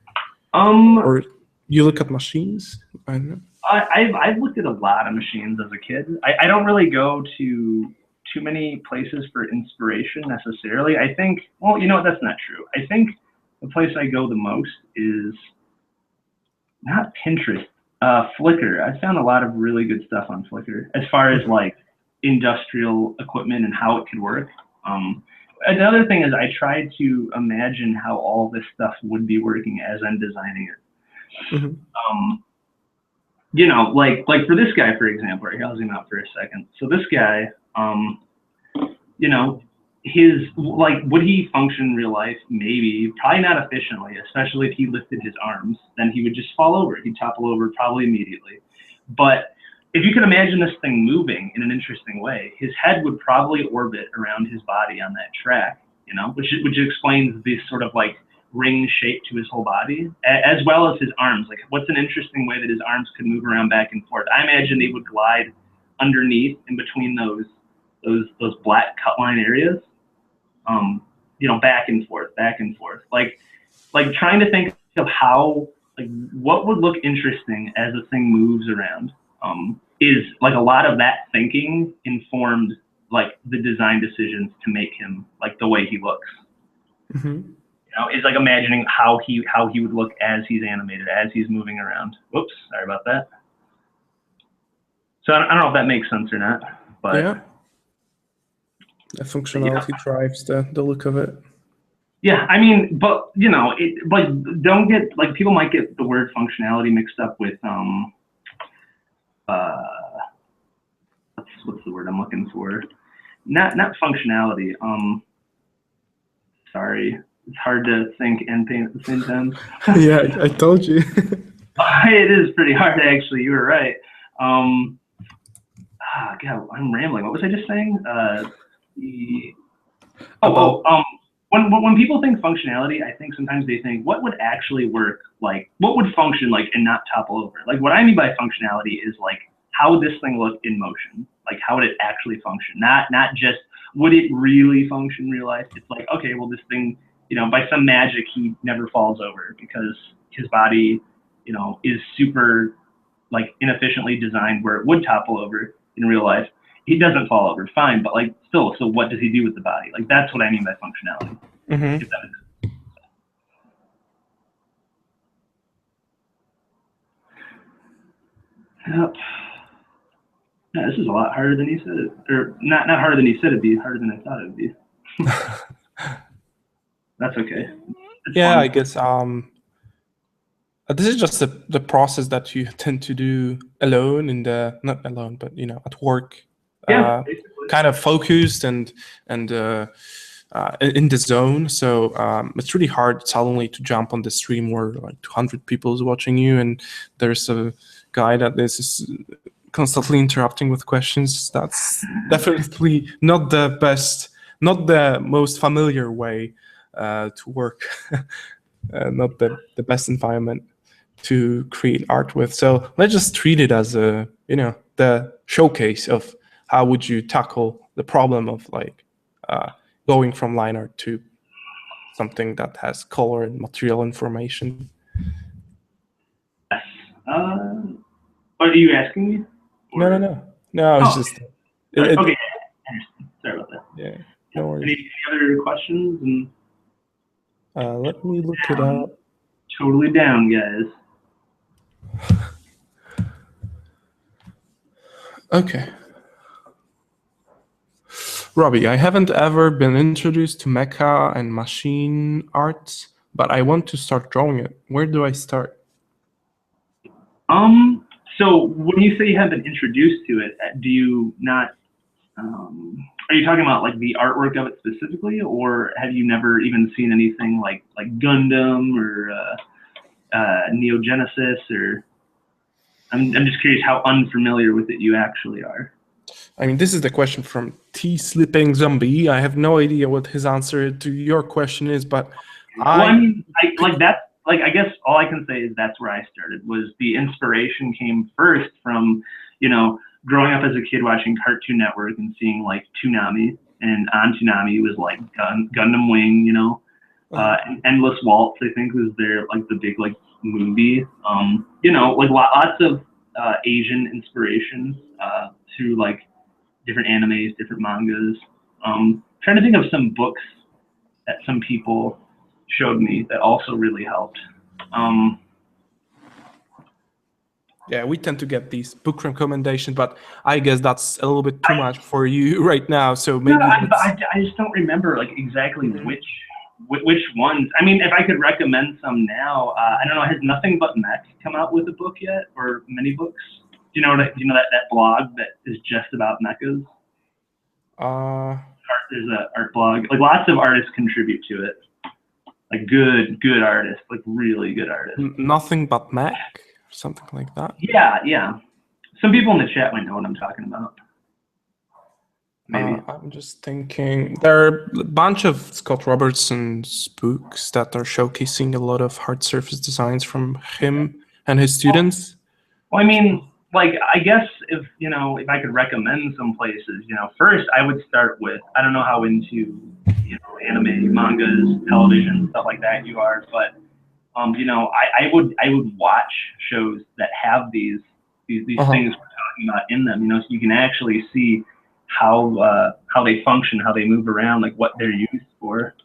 you look at machines? I don't know. I've looked at a lot of machines as a kid. I don't really go to too many places for inspiration necessarily. I think, well, you know what, that's not true. I think the place I go the most is not Pinterest, Flickr. I found a lot of really good stuff on Flickr as far as like industrial equipment and how it could work. Another thing is I tried to imagine how all this stuff would be working as I'm designing it. Mm-hmm. You know, like for this guy, for example, right here, I'll zoom out for a second. So this guy, you know, would he function in real life? Maybe, probably not efficiently, especially if he lifted his arms, then he would just fall over. He'd topple over probably immediately. But if you could imagine this thing moving in an interesting way, his head would probably orbit around his body on that track, you know, which explains this sort of like ring shape to his whole body, as well as his arms. Like, what's an interesting way that his arms could move around back and forth? I imagine they would glide underneath, in between those black cut line areas, you know, back and forth, like trying to think of how, like, what would look interesting as a thing moves around. Is like a lot of that thinking informed like the design decisions to make him like the way he looks. Mm-hmm. You know, it's like imagining how he would look as he's animated, as he's moving around. Whoops, sorry about that. So I don't know if that makes sense or not, but yeah, the functionality drives the look of it. Yeah, I mean, but you know, don't get, like, people might get the word functionality mixed up with what's the word I'm looking for? Not functionality. Sorry, it's hard to think and paint at the same time. Yeah, I told you. It is pretty hard, actually. You were right. God, I'm rambling. What was I just saying? When people think functionality, I think sometimes they think, what would actually work? Like, what would function, like, and not topple over? Like, what I mean by functionality is, like, how would this thing look in motion? Like, how would it actually function? Not just, would it really function in real life? It's like, okay, well, this thing, you know, by some magic, he never falls over because his body, you know, is super, like, inefficiently designed where it would topple over in real life. He doesn't fall over, fine, but, like, still, so what does he do with the body? Like, that's what I mean by functionality. Mm-hmm. If that makes sense. Yep. Yeah, this is a lot harder than he said it, or not harder than he said it'd be, harder than I thought it'd be. That's okay. It's yeah, fun. I guess this is just the process that you tend to do alone not alone, but, you know, at work. Yeah, kind of focused and in the zone. So it's really hard suddenly to jump on the stream where like 200 people is watching you, and there's a guy that is constantly interrupting with questions. That's definitely not the best, not the most familiar way to work, not the best environment to create art with. So let's just treat it as a, the showcase of how would you tackle the problem of like going from line art to something that has color and material information. Yes. Are you asking me? Or... No. It's just. Okay. Sorry about that. Yeah. No worries. Any other questions? And let me look it up. Totally down, guys. Okay. Robbie, I haven't ever been introduced to mecha and machine arts, but I want to start drawing it. Where do I start? So when you say you haven't been introduced to it, do you not, are you talking about like the artwork of it specifically, or have you never even seen anything like Gundam or Neo Genesis, or I'm just curious how unfamiliar with it you actually are. I mean, this is the question from T Slipping Zombie. I have no idea what his answer to your question is, but I guess all I can say is that's where I started. Was the inspiration came first from, growing up as a kid watching Cartoon Network and seeing like Toonami, and on Toonami was like Gundam Wing, and Endless Waltz, I think was their like the big like movie. Like lots of Asian inspirations through like different animes, different mangas. Trying to think of some books that some people showed me that also really helped. Yeah, we tend to get these book recommendations, but I guess that's a little bit too much for you right now. So maybe I just don't remember like exactly which ones. I mean, if I could recommend some now, I don't know. Has Nothing But Mech come out with a book yet, or many books? Do you know that blog that is just about mechas? There's an art blog. Like lots of artists contribute to it. Like good artists, like really good artists. Nothing But Mech, something like that. Yeah. Some people in the chat might know what I'm talking about. Maybe. I'm just thinking there are a bunch of Scott Robertson's books that are showcasing a lot of hard surface designs from him and his students. Well, I mean, like, I guess if I could recommend some places, first I would start with, I don't know how into, anime, mangas, television, stuff like that you are, but, I would watch shows that have these things we're talking about in them, so you can actually see how they function, how they move around, like what they're used for.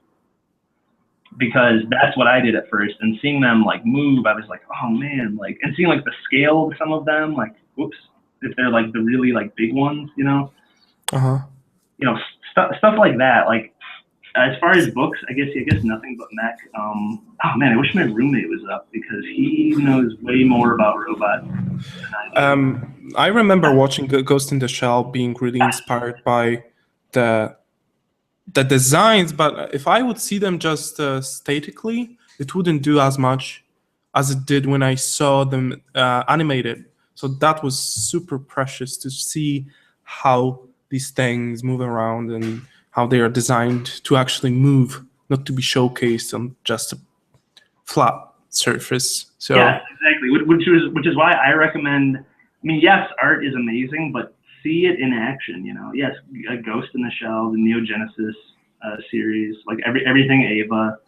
Because that's what I did at first, and seeing them like move, I was like, oh man, like, and seeing like the scale of some of them, like, whoops, if they're like the really like big ones, stuff like that. Like, as far as books, I guess Nothing But Mech. Oh man, I wish my roommate was up because he knows way more about robots than I do. I remember watching Ghost in the Shell, being really inspired by the designs, but if I would see them just statically, it wouldn't do as much as it did when I saw them animated. So that was super precious to see how these things move around and how they are designed to actually move, not to be showcased on just a flat surface. So yeah, exactly. Which is why I recommend. I mean, yes, art is amazing, but see it in action. Yes, Ghost in the Shell, the Neo Genesis series, like everything Ava.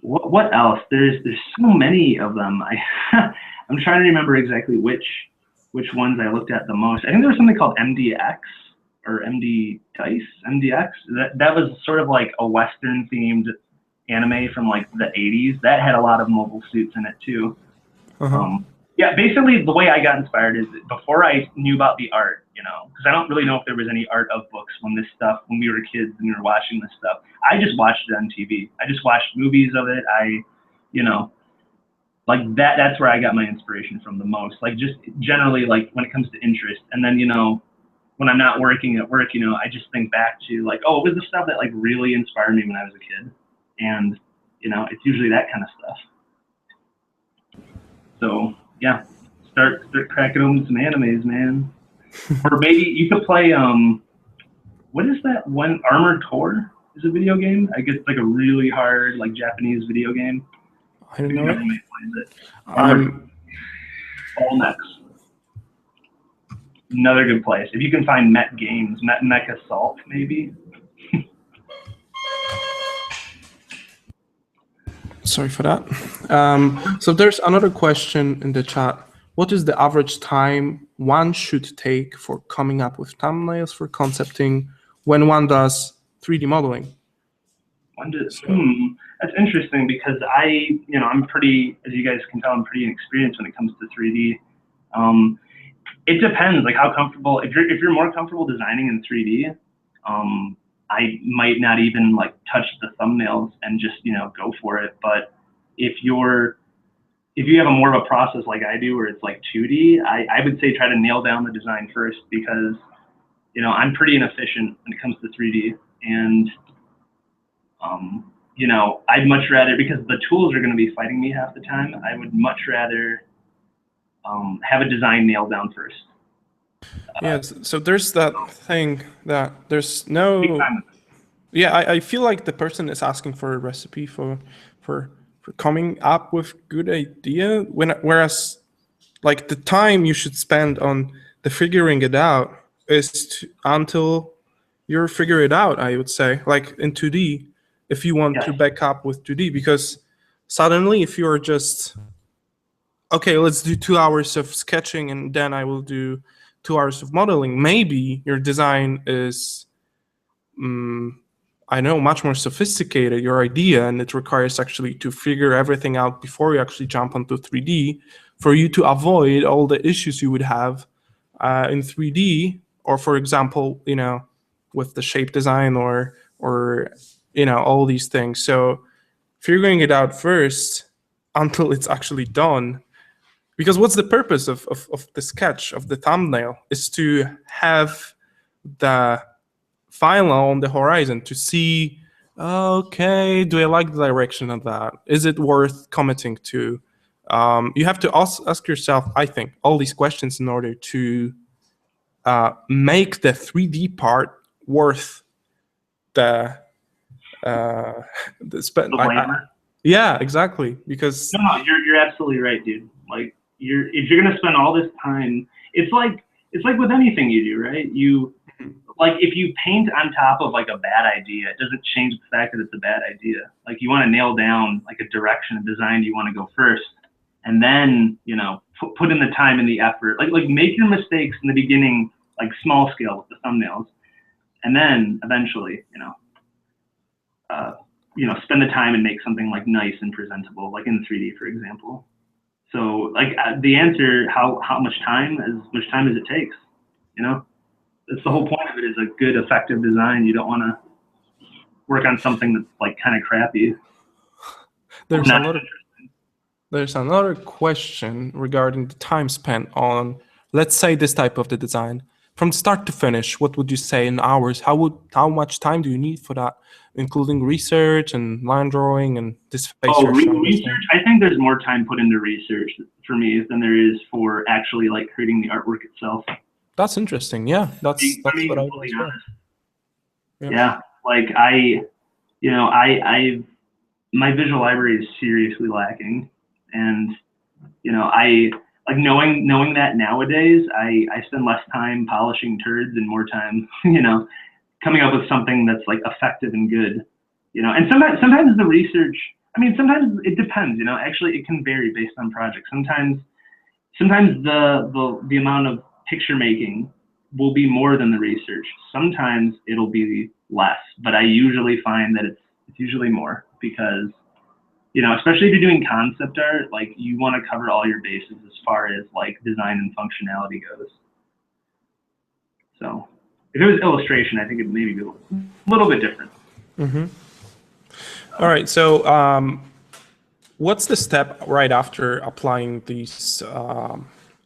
What else? There's so many of them. I'm trying to remember exactly which ones I looked at the most. I think there was something called MDX or MD Dice, MDX. That was sort of like a Western themed anime from like the 80s. That had a lot of mobile suits in it too. Yeah, basically the way I got inspired is before I knew about the art, because I don't really know if there was any art of books when we were kids and we were watching this stuff. I just watched it on TV. I just watched movies of it. Like that's where I got my inspiration from the most. Like just generally like when it comes to interest. And then, when I'm not working at work, you know, I just think back to like, oh, what was the stuff that like really inspired me when I was a kid? And, you know, it's usually that kind of stuff. So yeah, start cracking open some animes, man. Or maybe you could play, what is that one, Armored Core is a video game? I guess it's like a really hard, like Japanese video game. I don't know. All next. Another good place. If you can find Met Games, Mech Assault, maybe. Sorry for that. So there's another question in the chat. What is the average time one should take for coming up with thumbnails for concepting when one does 3D modeling? That's interesting because I'm pretty, as you guys can tell, I'm pretty inexperienced when it comes to 3D. It depends, like how comfortable. If you're more comfortable designing in 3D, I might not even like touch the thumbnails and just go for it. But if you have a more of a process like I do, where it's like 2D, I would say try to nail down the design first, because I'm pretty inefficient when it comes to 3D, and I'd much rather, because the tools are going to be fighting me half the time, I would much rather have a design nailed down first. Yeah, so there's that thing that there's no. Yeah, I feel like the person is asking for a recipe for coming up with good idea, whereas like the time you should spend on the figuring it out is until you figure it out, I would say, like in 2D, if you want to back up with 2D, because suddenly if you're just, okay, let's do 2 hours of sketching and then I will do 2 hours of modeling, maybe your design is, I know, much more sophisticated, your idea, and it requires actually to figure everything out before you actually jump onto 3D for you to avoid all the issues you would have in 3D, or for example, with the shape design or all these things. So figuring it out first until it's actually done, because what's the purpose of the sketch, of the thumbnail, is to have the final on the horizon to see, okay, do I like the direction of that? Is it worth committing to? You have to ask yourself, I think, all these questions in order to make the 3D part worth the spend. Yeah, exactly. Because no, you're absolutely right, dude. Like if you're gonna spend all this time, it's like with anything you do, right? Like if you paint on top of like a bad idea, it doesn't change the fact that it's a bad idea. Like you want to nail down like a direction of design you want to go first, and then put in the time and the effort. Like make your mistakes in the beginning, like small scale with the thumbnails, and then eventually spend the time and make something like nice and presentable, like in 3D, for example. So like the answer, how much time as it takes, That's the whole point of it, is a good, effective design. You don't want to work on something that's like kind of crappy. There's another question regarding the time spent on, let's say, this type of the design. From start to finish, what would you say in hours? How much time do you need for that, including research and line drawing and this face? Research. I think there's more time put into research for me than there is for actually like creating the artwork itself. That's interesting. Yeah, that's what I was saying. Yeah, like my visual library is seriously lacking, and I like knowing that nowadays I spend less time polishing turds and more time coming up with something that's like effective and good, and sometimes the research, sometimes it depends, actually it can vary based on projects. Sometimes the amount of picture making will be more than the research. Sometimes it'll be less, but I usually find that it's usually more, because especially if you're doing concept art, like you want to cover all your bases as far as like design and functionality goes. So if it was illustration, I think it maybe be a little bit different. Mm-hmm. All right, so what's the step right after applying these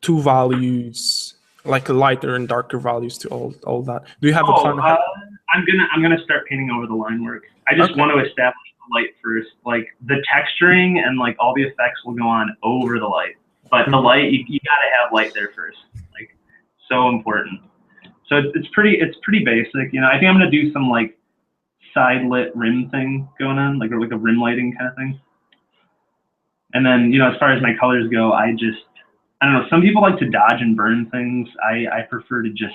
two values like lighter and darker values to all that? Do you have a plan? I'm gonna start painting over the line work. I just want to establish the light first. Like the texturing and like all the effects will go on over the light, but the light you gotta have light there first. Like so important. So it's pretty basic. You know, I think I'm gonna do some like side lit rim thing going on, like a rim lighting kind of thing. And then, you know, as far as my colors go, I don't know. Some people like to dodge and burn things. I prefer to just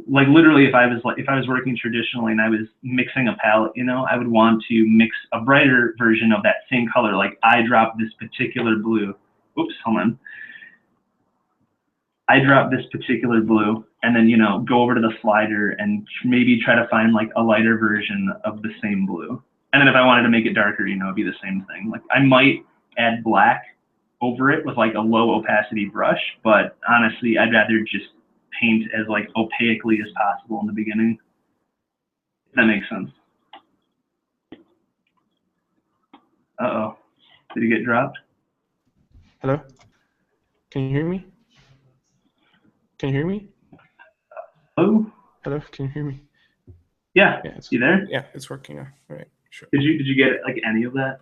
like literally if I was working traditionally and I was mixing a palette, you know, I would want to mix a brighter version of that same color. Like I dropped this particular blue. Oops, hold on. I drop this particular blue and then, you know, go over to the slider and maybe try to find like a lighter version of the same blue. And then if I wanted to make it darker, you know, it'd be the same thing. Like I might add black over it with like a low opacity brush, but honestly, I'd rather just paint as like opaquely as possible in the beginning. If that makes sense. Uh-oh, did he get dropped? Hello? Can you hear me? Can you hear me? Hello? Hello, can you hear me? Yeah, you there? Yeah, it's working now. All right, sure. Did you get like any of that?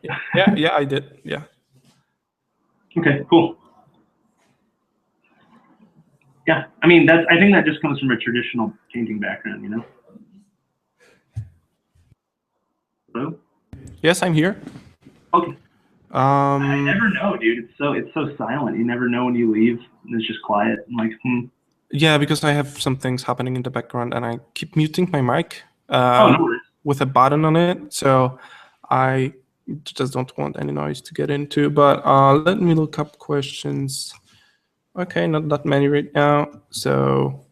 Yeah, I did. Yeah. Okay, cool. Yeah, I mean I think that just comes from a traditional painting background, you know. Hello? Yes, I'm here. Okay. I never know, dude. It's so silent. You never know when you leave, and it's just quiet. I'm like, Yeah, because I have some things happening in the background, and I keep muting my mic no worries. with a button on it, so I just don't want any noise to get into. But let me look up questions. Okay, not that many right now. So,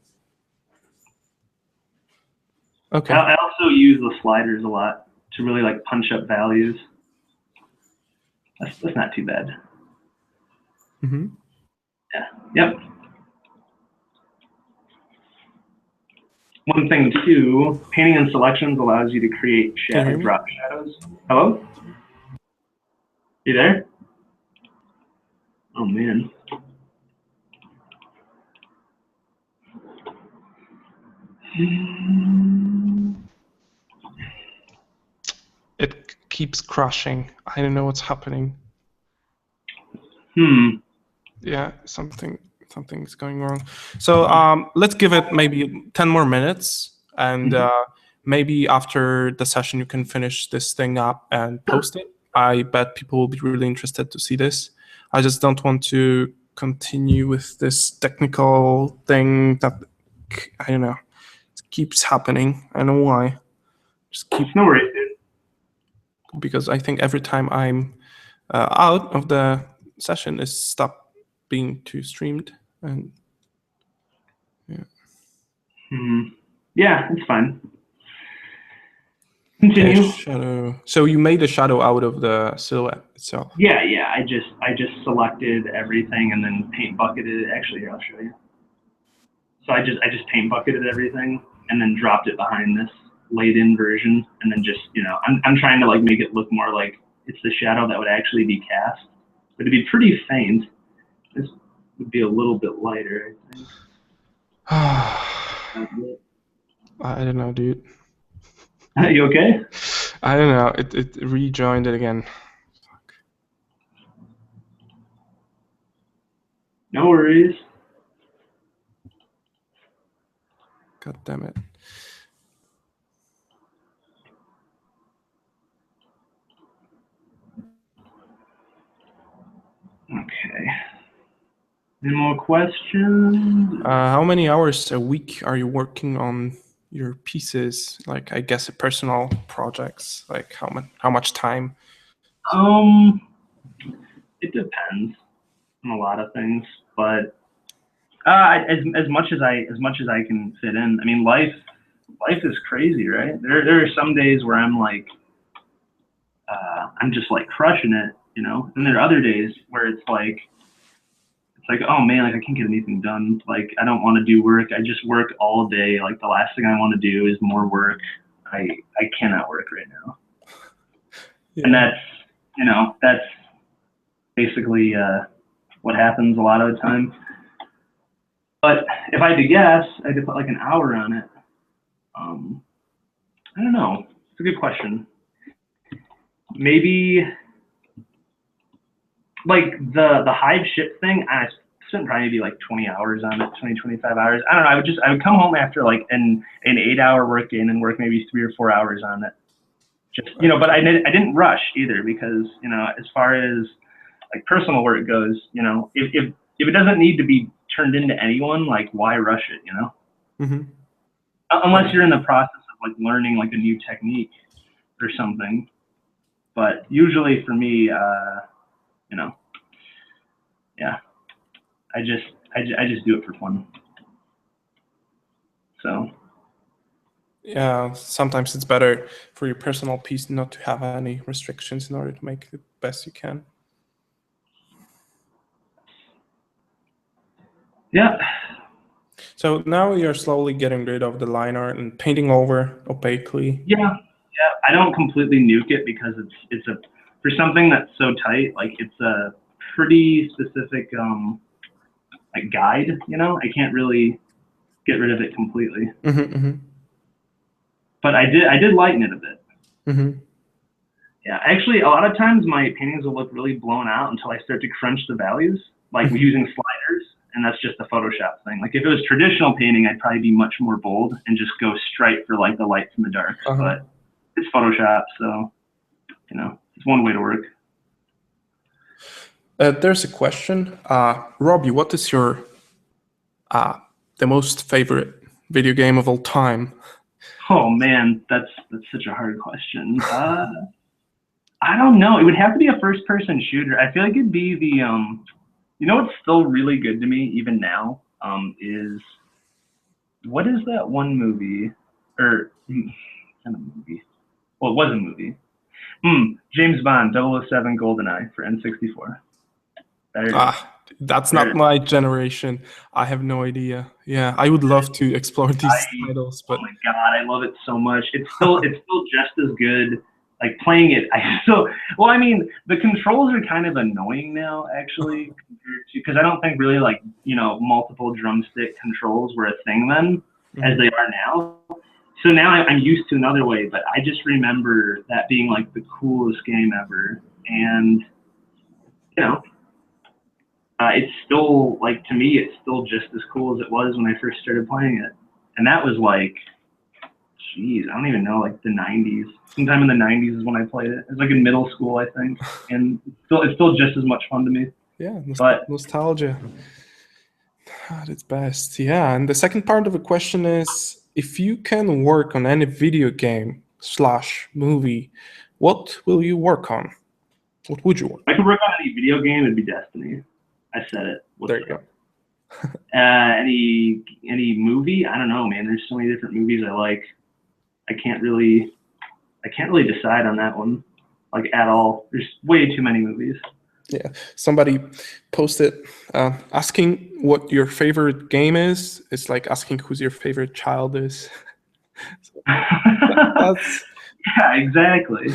okay. I also use the sliders a lot to really like punch up values. That's not too bad. Mm-hmm. Yeah. Yep. One thing too, painting in selections allows you to create drop shadows. Hello? You there? Oh man. It keeps crashing. I don't know what's happening. Yeah, something's going wrong. So let's give it maybe 10 more minutes, and maybe after the session you can finish this thing up and post it. I bet people will be really interested to see this. I just don't want to continue with this technical thing that, I don't know, it keeps happening. I don't know why. Just keep. No worries, dude. Because I think every time I'm out of the session, it stopped being too streamed, and yeah. Yeah, it's fine. Continue. Okay, shadow. So you made a shadow out of the silhouette itself. Yeah. I just selected everything and then paint bucketed it. Actually, here, I'll show you. So I just paint bucketed everything and then dropped it behind this laid in version, and then just, you know, I'm trying to like make it look more like it's the shadow that would actually be cast, but it'd be pretty faint. This would be a little bit lighter, I think. I don't know, dude. Are you okay? I don't know. It rejoined it again. Fuck. No worries. God damn it. Okay. Any more questions? How many hours a week are you working on your pieces? Like, I guess personal projects. Like, how much time? It depends on a lot of things, but as much as I can fit in. I mean, life is crazy, right? There are some days where I'm like, I'm just like crushing it, you know, and there are other days where it's like, oh man, like I can't get anything done. Like I don't want to do work. I just work all day. Like the last thing I want to do is more work. I cannot work right now. Yeah. And that's, you know, that's basically what happens a lot of the time. But if I had to guess, I had to put like an hour on it. I don't know. It's a good question. Maybe like the Hive ship thing, I spent probably maybe like 20 hours on it, 20, 25 hours. I don't know. I would come home after like an 8-hour work in and work maybe 3 or 4 hours on it. Just, you know, but I didn't rush either because, you know, as far as like personal work goes, you know, if it doesn't need to be turned into anyone, like why rush it, you know? Mm-hmm. Unless you're in the process of like learning like a new technique or something. But usually for me, you know, yeah, I just do it for fun. So. Yeah, sometimes it's better for your personal piece not to have any restrictions in order to make it best you can. Yeah. So now you're slowly getting rid of the line art and painting over opaquely. Yeah. I don't completely nuke it because it's for something that's so tight. Like it's a pretty specific like guide. You know, I can't really get rid of it completely. Mm-hmm, mm-hmm. But I did lighten it a bit. Mm-hmm. Yeah, actually, a lot of times my paintings will look really blown out until I start to crunch the values, like using sliders, and that's just a Photoshop thing. Like if it was traditional painting, I'd probably be much more bold and just go straight for like the light from the dark. But it's Photoshop, so you know, it's one way to work. There's a question, Robbie. What is your the most favorite video game of all time? Oh man, that's such a hard question. I don't know. It would have to be a first-person shooter. I feel like it'd be the you know what's still really good to me even now is what is that one movie or kind of movie? Well, it was a movie. James Bond 007 GoldenEye for N64. That's not my generation. I have no idea. Yeah, I would love to explore these titles, but oh my god, I love it so much. It's still just as good. Like playing it, well, I mean, the controls are kind of annoying now, actually, because I don't think really like, you know, multiple drumstick controls were a thing then, as they are now. So now I'm used to another way, but I just remember that being like the coolest game ever, and you know, it's still like to me, it's still just as cool as it was when I first started playing it, and that was like. Jeez, I don't even know, like the 90s. Sometime in the 90s is when I played it. It was like in middle school, I think. And it's still just as much fun to me. Yeah, nostalgia at its best. Yeah, and the second part of the question is, if you can work on any video game / movie, what will you work on? What would you work on? If I could work on any video game, it'd be Destiny. I said it. There you go. Any movie? I don't know, man. There's so many different movies I like. I can't really decide on that one, like at all. There's way too many movies. Yeah, somebody posted asking what your favorite game is. It's like asking who's your favorite child is. So that's... Yeah, exactly.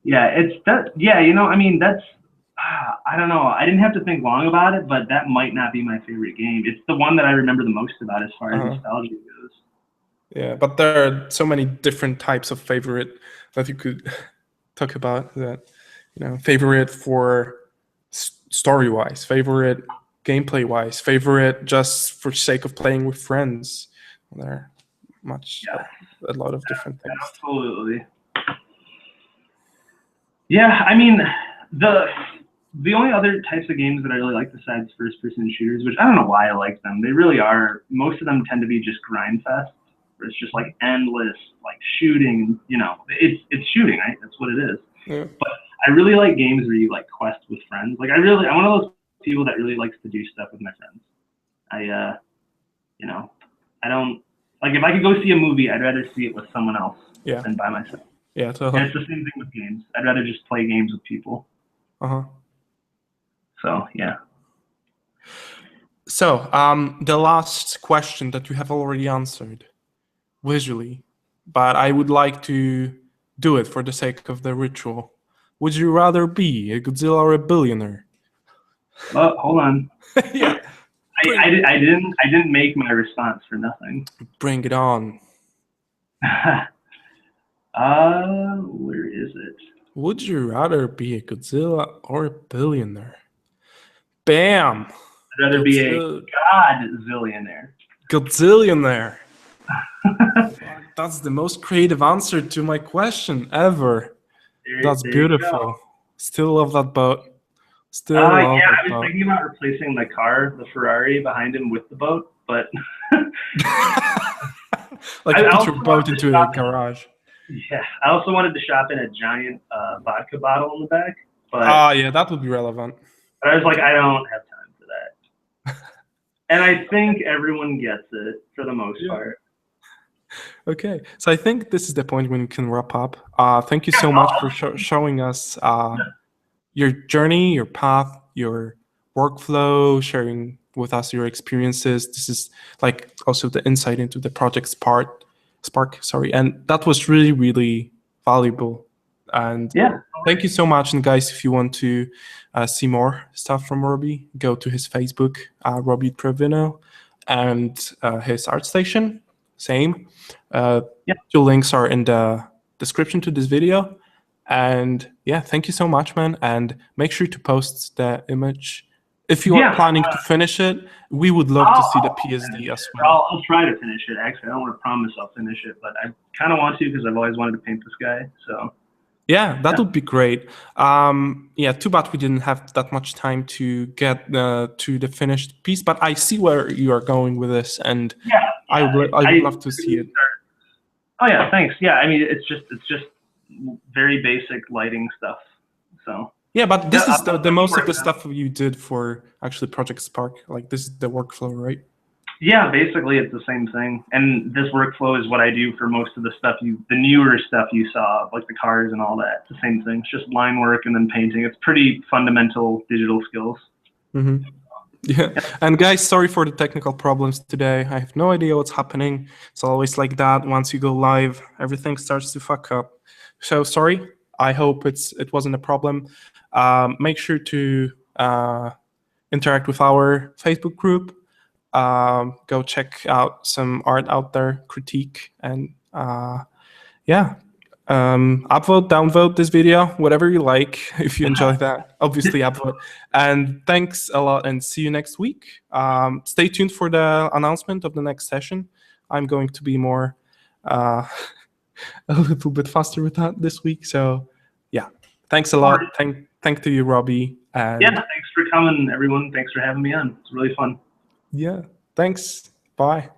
Yeah, it's that. Yeah, you know, I mean, that's. I don't know. I didn't have to think long about it, but that might not be my favorite game. It's the one that I remember the most about as far as nostalgia goes. Yeah, but there are so many different types of favorite that you could talk about. That, you know, favorite for story-wise, favorite gameplay-wise, favorite just for sake of playing with friends. There are a lot of different things. Absolutely. Yeah, I mean, the only other types of games that I really like besides first-person shooters, which I don't know why I like them, they really are, most of them tend to be just grind fest. It's just like endless, like shooting. You know, it's shooting, right? That's what it is. Yeah. But I really like games where you like quest with friends. Like I'm one of those people that really likes to do stuff with my friends. You know, I don't like if I could go see a movie, I'd rather see it with someone else than by myself. Yeah, totally. And it's the same thing with games. I'd rather just play games with people. So yeah. So the last question that you have already answered visually, but I would like to do it for the sake of the ritual. Would you rather be a Godzilla or a billionaire? Hold on. Yeah. I didn't make my response for nothing. Bring it on. Where is it? Would you rather be a Godzilla or a billionaire? Bam! I'd rather be a godzillionaire. Godzillionaire. Fuck, that's the most creative answer to my question ever. That's beautiful. Still love that boat. Still love yeah, that I was boat. thinking about replacing the car, the Ferrari behind him with the boat, but like I put your also boat wanted into to the shop garage. yeah, I also wanted to shop in a giant vodka bottle in the back, but Yeah, that would be relevant. I was like, I don't have time for that. And I think everyone gets it for the most part. Okay, so I think this is the point when you can wrap up. Thank you so much for showing us your journey, your path, your workflow, sharing with us your experiences. This is like also the insight into the project Spark, sorry, and that was really, really valuable. And thank you so much. And guys, if you want to see more stuff from Robbie, go to his Facebook, Robbie Trevino, and his ArtStation. Same. Two links are in the description to this video. And yeah, thank you so much, man. And make sure to post the image. If you are planning to finish it, we would love to see the PSD as well. I'll try to finish it. Actually, I don't want to promise I'll finish it, but I kind of want to because I've always wanted to paint this guy. So yeah, that would be great. Yeah, too bad we didn't have that much time to get to the finished piece, but I see where you are going with this, and I would love to see it. Oh yeah, thanks. Yeah, I mean it's just very basic lighting stuff. So yeah, but this is the most of the stuff you did for actually Project Spark. Like this is the workflow, right? Yeah, basically it's the same thing. And this workflow is what I do for most of the stuff the newer stuff you saw, like the cars and all that. It's the same thing. It's just line work and then painting. It's pretty fundamental digital skills. Mm-hmm. Yeah, and guys, sorry for the technical problems today. I have no idea what's happening. It's always like that. Once you go live, everything starts to fuck up. So sorry. I hope it wasn't a problem. Make sure to interact with our Facebook group. Go check out some art out there, critique, and yeah. Upvote, downvote this video, whatever you like, if you enjoy that. Obviously, upvote. And thanks a lot, and see you next week. Stay tuned for the announcement of the next session. I'm going to be more a little bit faster with that this week. So yeah, thanks a lot. Thank to you, Robbie. And yeah, thanks for coming, everyone. Thanks for having me on. It's really fun. Yeah, thanks. Bye.